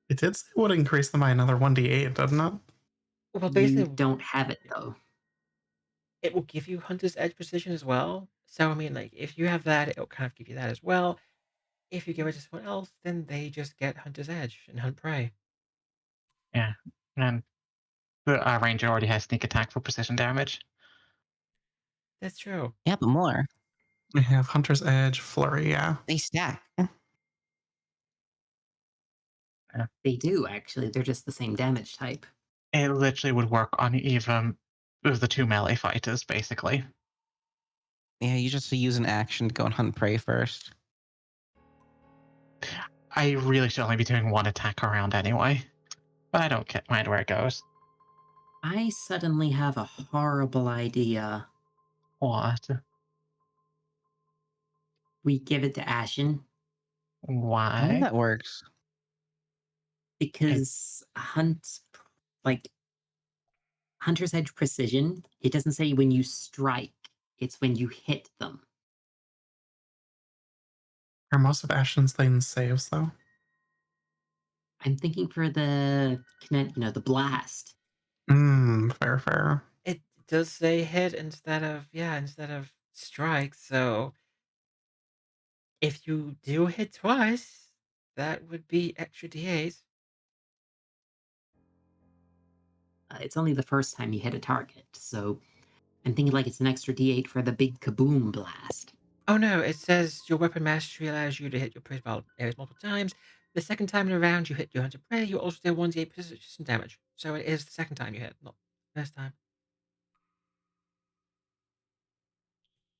It did say it would increase them by another 1d8, doesn't it? Well, You basically, don't have it, though. it will give you hunter's edge precision as well. So, I mean, like, if you have that, it'll kind of give you that as well. If you give it to someone else, then they just get hunter's edge and hunt prey. Yeah, and the ranger already has sneak attack for precision damage. That's true. Yeah, but more. We have Hunter's Edge, Flurry, yeah. They stack. They do, actually. They're just the same damage type. It literally would work on even with the 2 melee fighters, basically. Yeah, you just use an action to go and hunt prey first. I really should only be doing 1 attack around anyway, but I don't mind where it goes. I suddenly have a horrible idea. What? We give it to Ashen I think Why? that works. because Hunter's Edge precision, it doesn't say when you strike, it's when you hit them. Are most of Ashen's things saves, though? I'm thinking for the the blast. Fair. It does say hit instead of strike. So if you do hit twice, that would be extra d8s. It's only the first time you hit a target, so I'm thinking like it's an extra D8 for the big kaboom blast. Oh no, it says your weapon mastery allows you to hit your prey spell areas multiple times. The second time in a round you hit your hunter prey, you also deal 1d8 persistent damage. So it is the second time you hit, not the first time.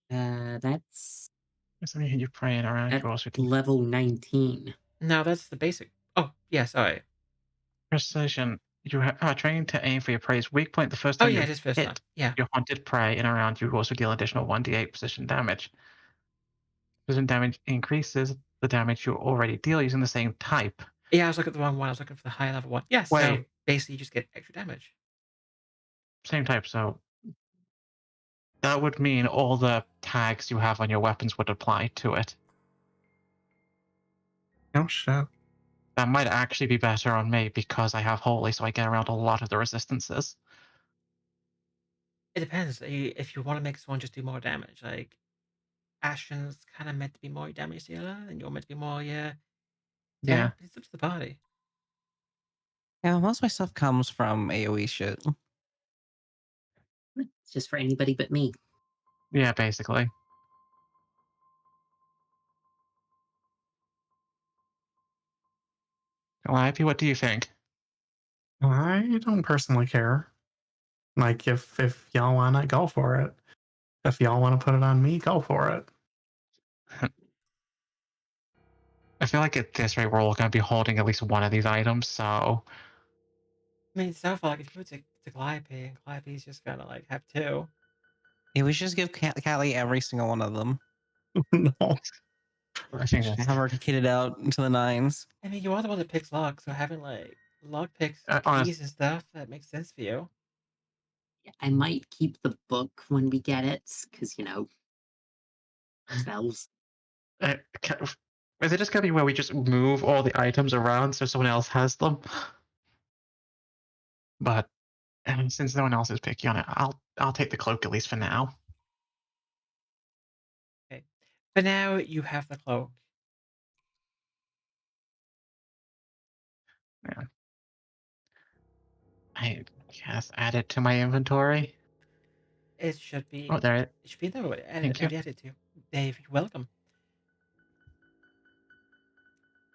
That's So when you're praying around, at you also do level 19. No, that's the basic. Oh, yeah, sorry. precision. You are trained to aim for your prey's weak point the first Oh time yeah, you it is first time. hit Yeah. your hunted prey in a round. You also deal additional 1d8 precision damage. Precision damage increases the damage you already deal using the same type. Yeah, I was looking at the wrong one. I was looking for the high level one. Yeah, so Wait, basically you just get extra damage. same type. So that would mean all the tags you have on your weapons would apply to it. Oh shit. That might actually be better on me because I have holy, so I get around a lot of the resistances. It depends. If you want to make someone just do more damage, like Ashen's kind of meant to be more damage dealer, and you're meant to be more, yeah, Yeah. tank. It's up to the party. Yeah, most of my stuff comes from AoE shit. It's just for anybody but me. Yeah, basically. Calliope, what do you think? I don't personally care. Like if y'all wanna go for it. If y'all want to put it on me, go for it. I feel like at this rate, we're all going to be holding at least one of these items, so I mean, so far, like, if you go to Calliope, and Calliope's just gonna like have two. Yeah, we should just give Callie every single one of them. No. I think that's Have her kitted out into the nines. I mean, you are the one that picks lock, so having like lock picks, honest. keys, and stuff that makes sense for you. I might keep the book when we get it, because, spells. Is it just going to be where we just move all the items around so someone else has them? But since no one else is picky on it, I'll take the cloak at least for now. Okay. For now, you have the cloak. Yeah. I guess add it to my inventory. It should Oh, be. there it. It should be there. Thank you. Already added to. Dave, you're welcome.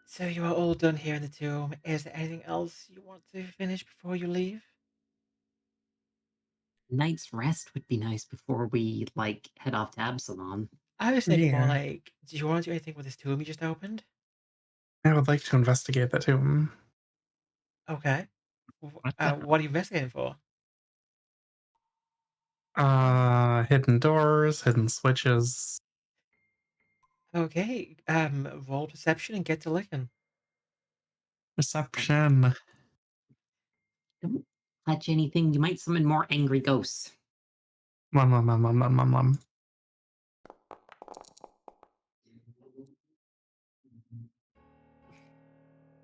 So you are all done here in the tomb. Is there anything else you want to finish before you leave? Night's rest would be nice before we, head off to Absalom. I was thinking more Yeah. like, do you want to do anything with this tomb you just opened? I would like to investigate that too. Okay. What the? What are you investigating for? Hidden doors, hidden switches. Okay. Roll perception and get to licking. Perception. Don't touch anything. You might summon more angry ghosts. Mum.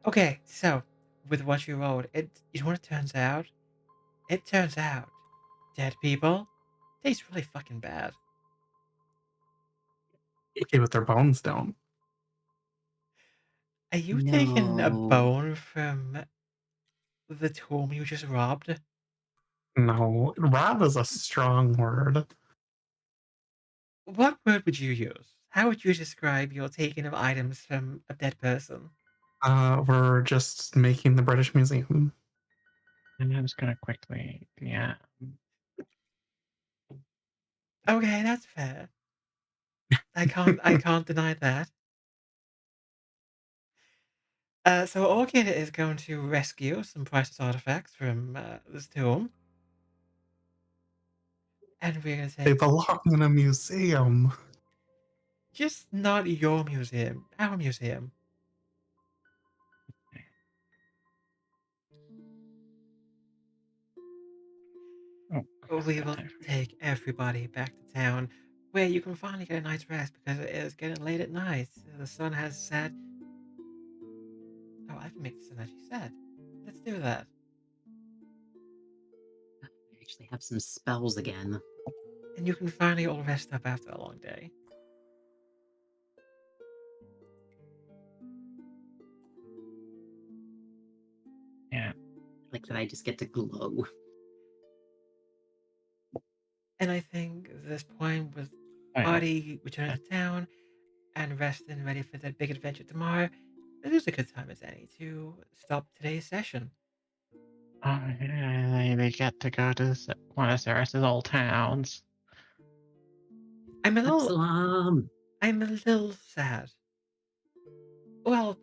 Okay, so with what you rolled, you know what it turns out? It turns out dead people taste really fucking bad. Okay, but their bones don't. Are you taking a No. bone from the tomb you just robbed? No. Rob is a strong word. What word would you use? How would you describe your taking of items from a dead person? We're just making the British Museum. And I'm just going to quickly. Yeah. Okay, that's fair. I can't deny that. So Orchid is going to rescue some priceless artifacts from this tomb. And we're gonna They take belong in a museum. just not your museum, our museum. Oh, We will okay. take everybody back to town where you can finally get a night's rest because it is getting late at night. The sun has set. Oh, I can make the sun actually set. Let's do that. I actually have some spells again. And you can finally all rest up after a long day. Yeah. Like that I just get to glow. And I think this point was Oh, yeah. party, return to town, and resting, ready for that big adventure tomorrow, this is a good time as any to stop today's session. Oh, yeah, they get to go to one of Seras' old towns. I'm a little, Absalom. I'm a little sad. Well,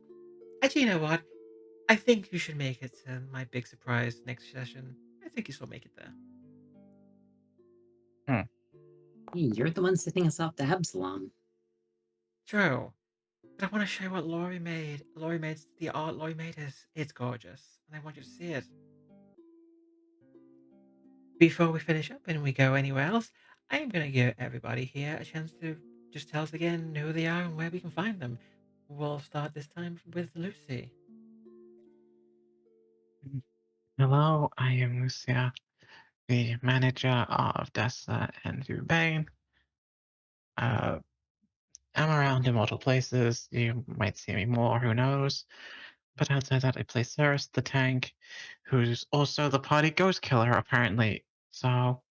actually, you know what? I think you should make it to my big surprise next session. I think you should make it there. Hmm. Hey, you're the one sitting us up to Absalom. True. But I want to show you what Laurie made. The art Laurie made is it's gorgeous. And I want you to see it. Before we finish up and we go anywhere else, I am going to give everybody here a chance to just tell us again who they are and where we can find them. We'll start this time with Lucy. Hello, I am Lucia, the manager of Dessa and PhoebeBane. I'm around in multiple places. You might see me more, who knows? But outside that, I play Seras the tank, who's also the party ghost killer, apparently. So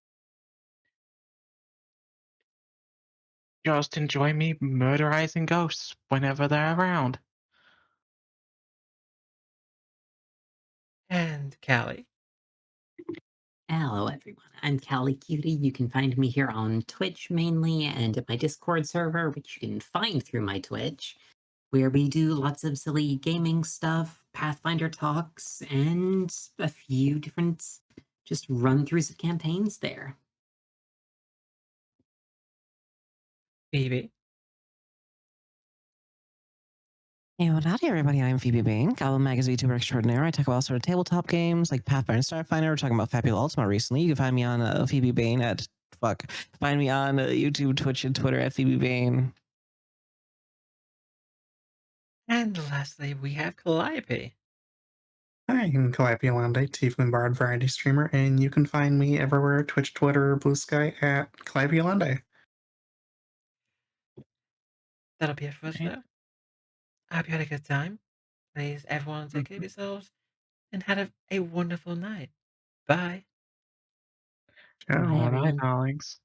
just enjoy me murderizing ghosts whenever they're around. And Callie. Hello, everyone. I'm KallyCutie. You can find me here on Twitch mainly and at my Discord server, which you can find through my Twitch, where we do lots of silly gaming stuff, Pathfinder talks, and a few different just run-throughs of campaigns there. Phoebe. Hey, well, howdy, everybody. I'm PhoebeBane, Goblin Magazine VTuber extraordinaire. I talk about sort of tabletop games like Pathfinder and Starfinder. We're talking about Fabulous Ultima recently. You can find me on PhoebeBane at Find me on YouTube, Twitch, and Twitter at PhoebeBane. And lastly, we have Calliope. Hi, I'm CalliopeEolande, Tiefling Bard variety streamer, and you can find me everywhere Twitch, Twitter, Blue Sky at CalliopeEolande. That'll be it for us, Right? though. I hope you had a good time. Please, everyone, take care of yourselves and have a wonderful night. Bye. Bye, All right, everyone. darlings.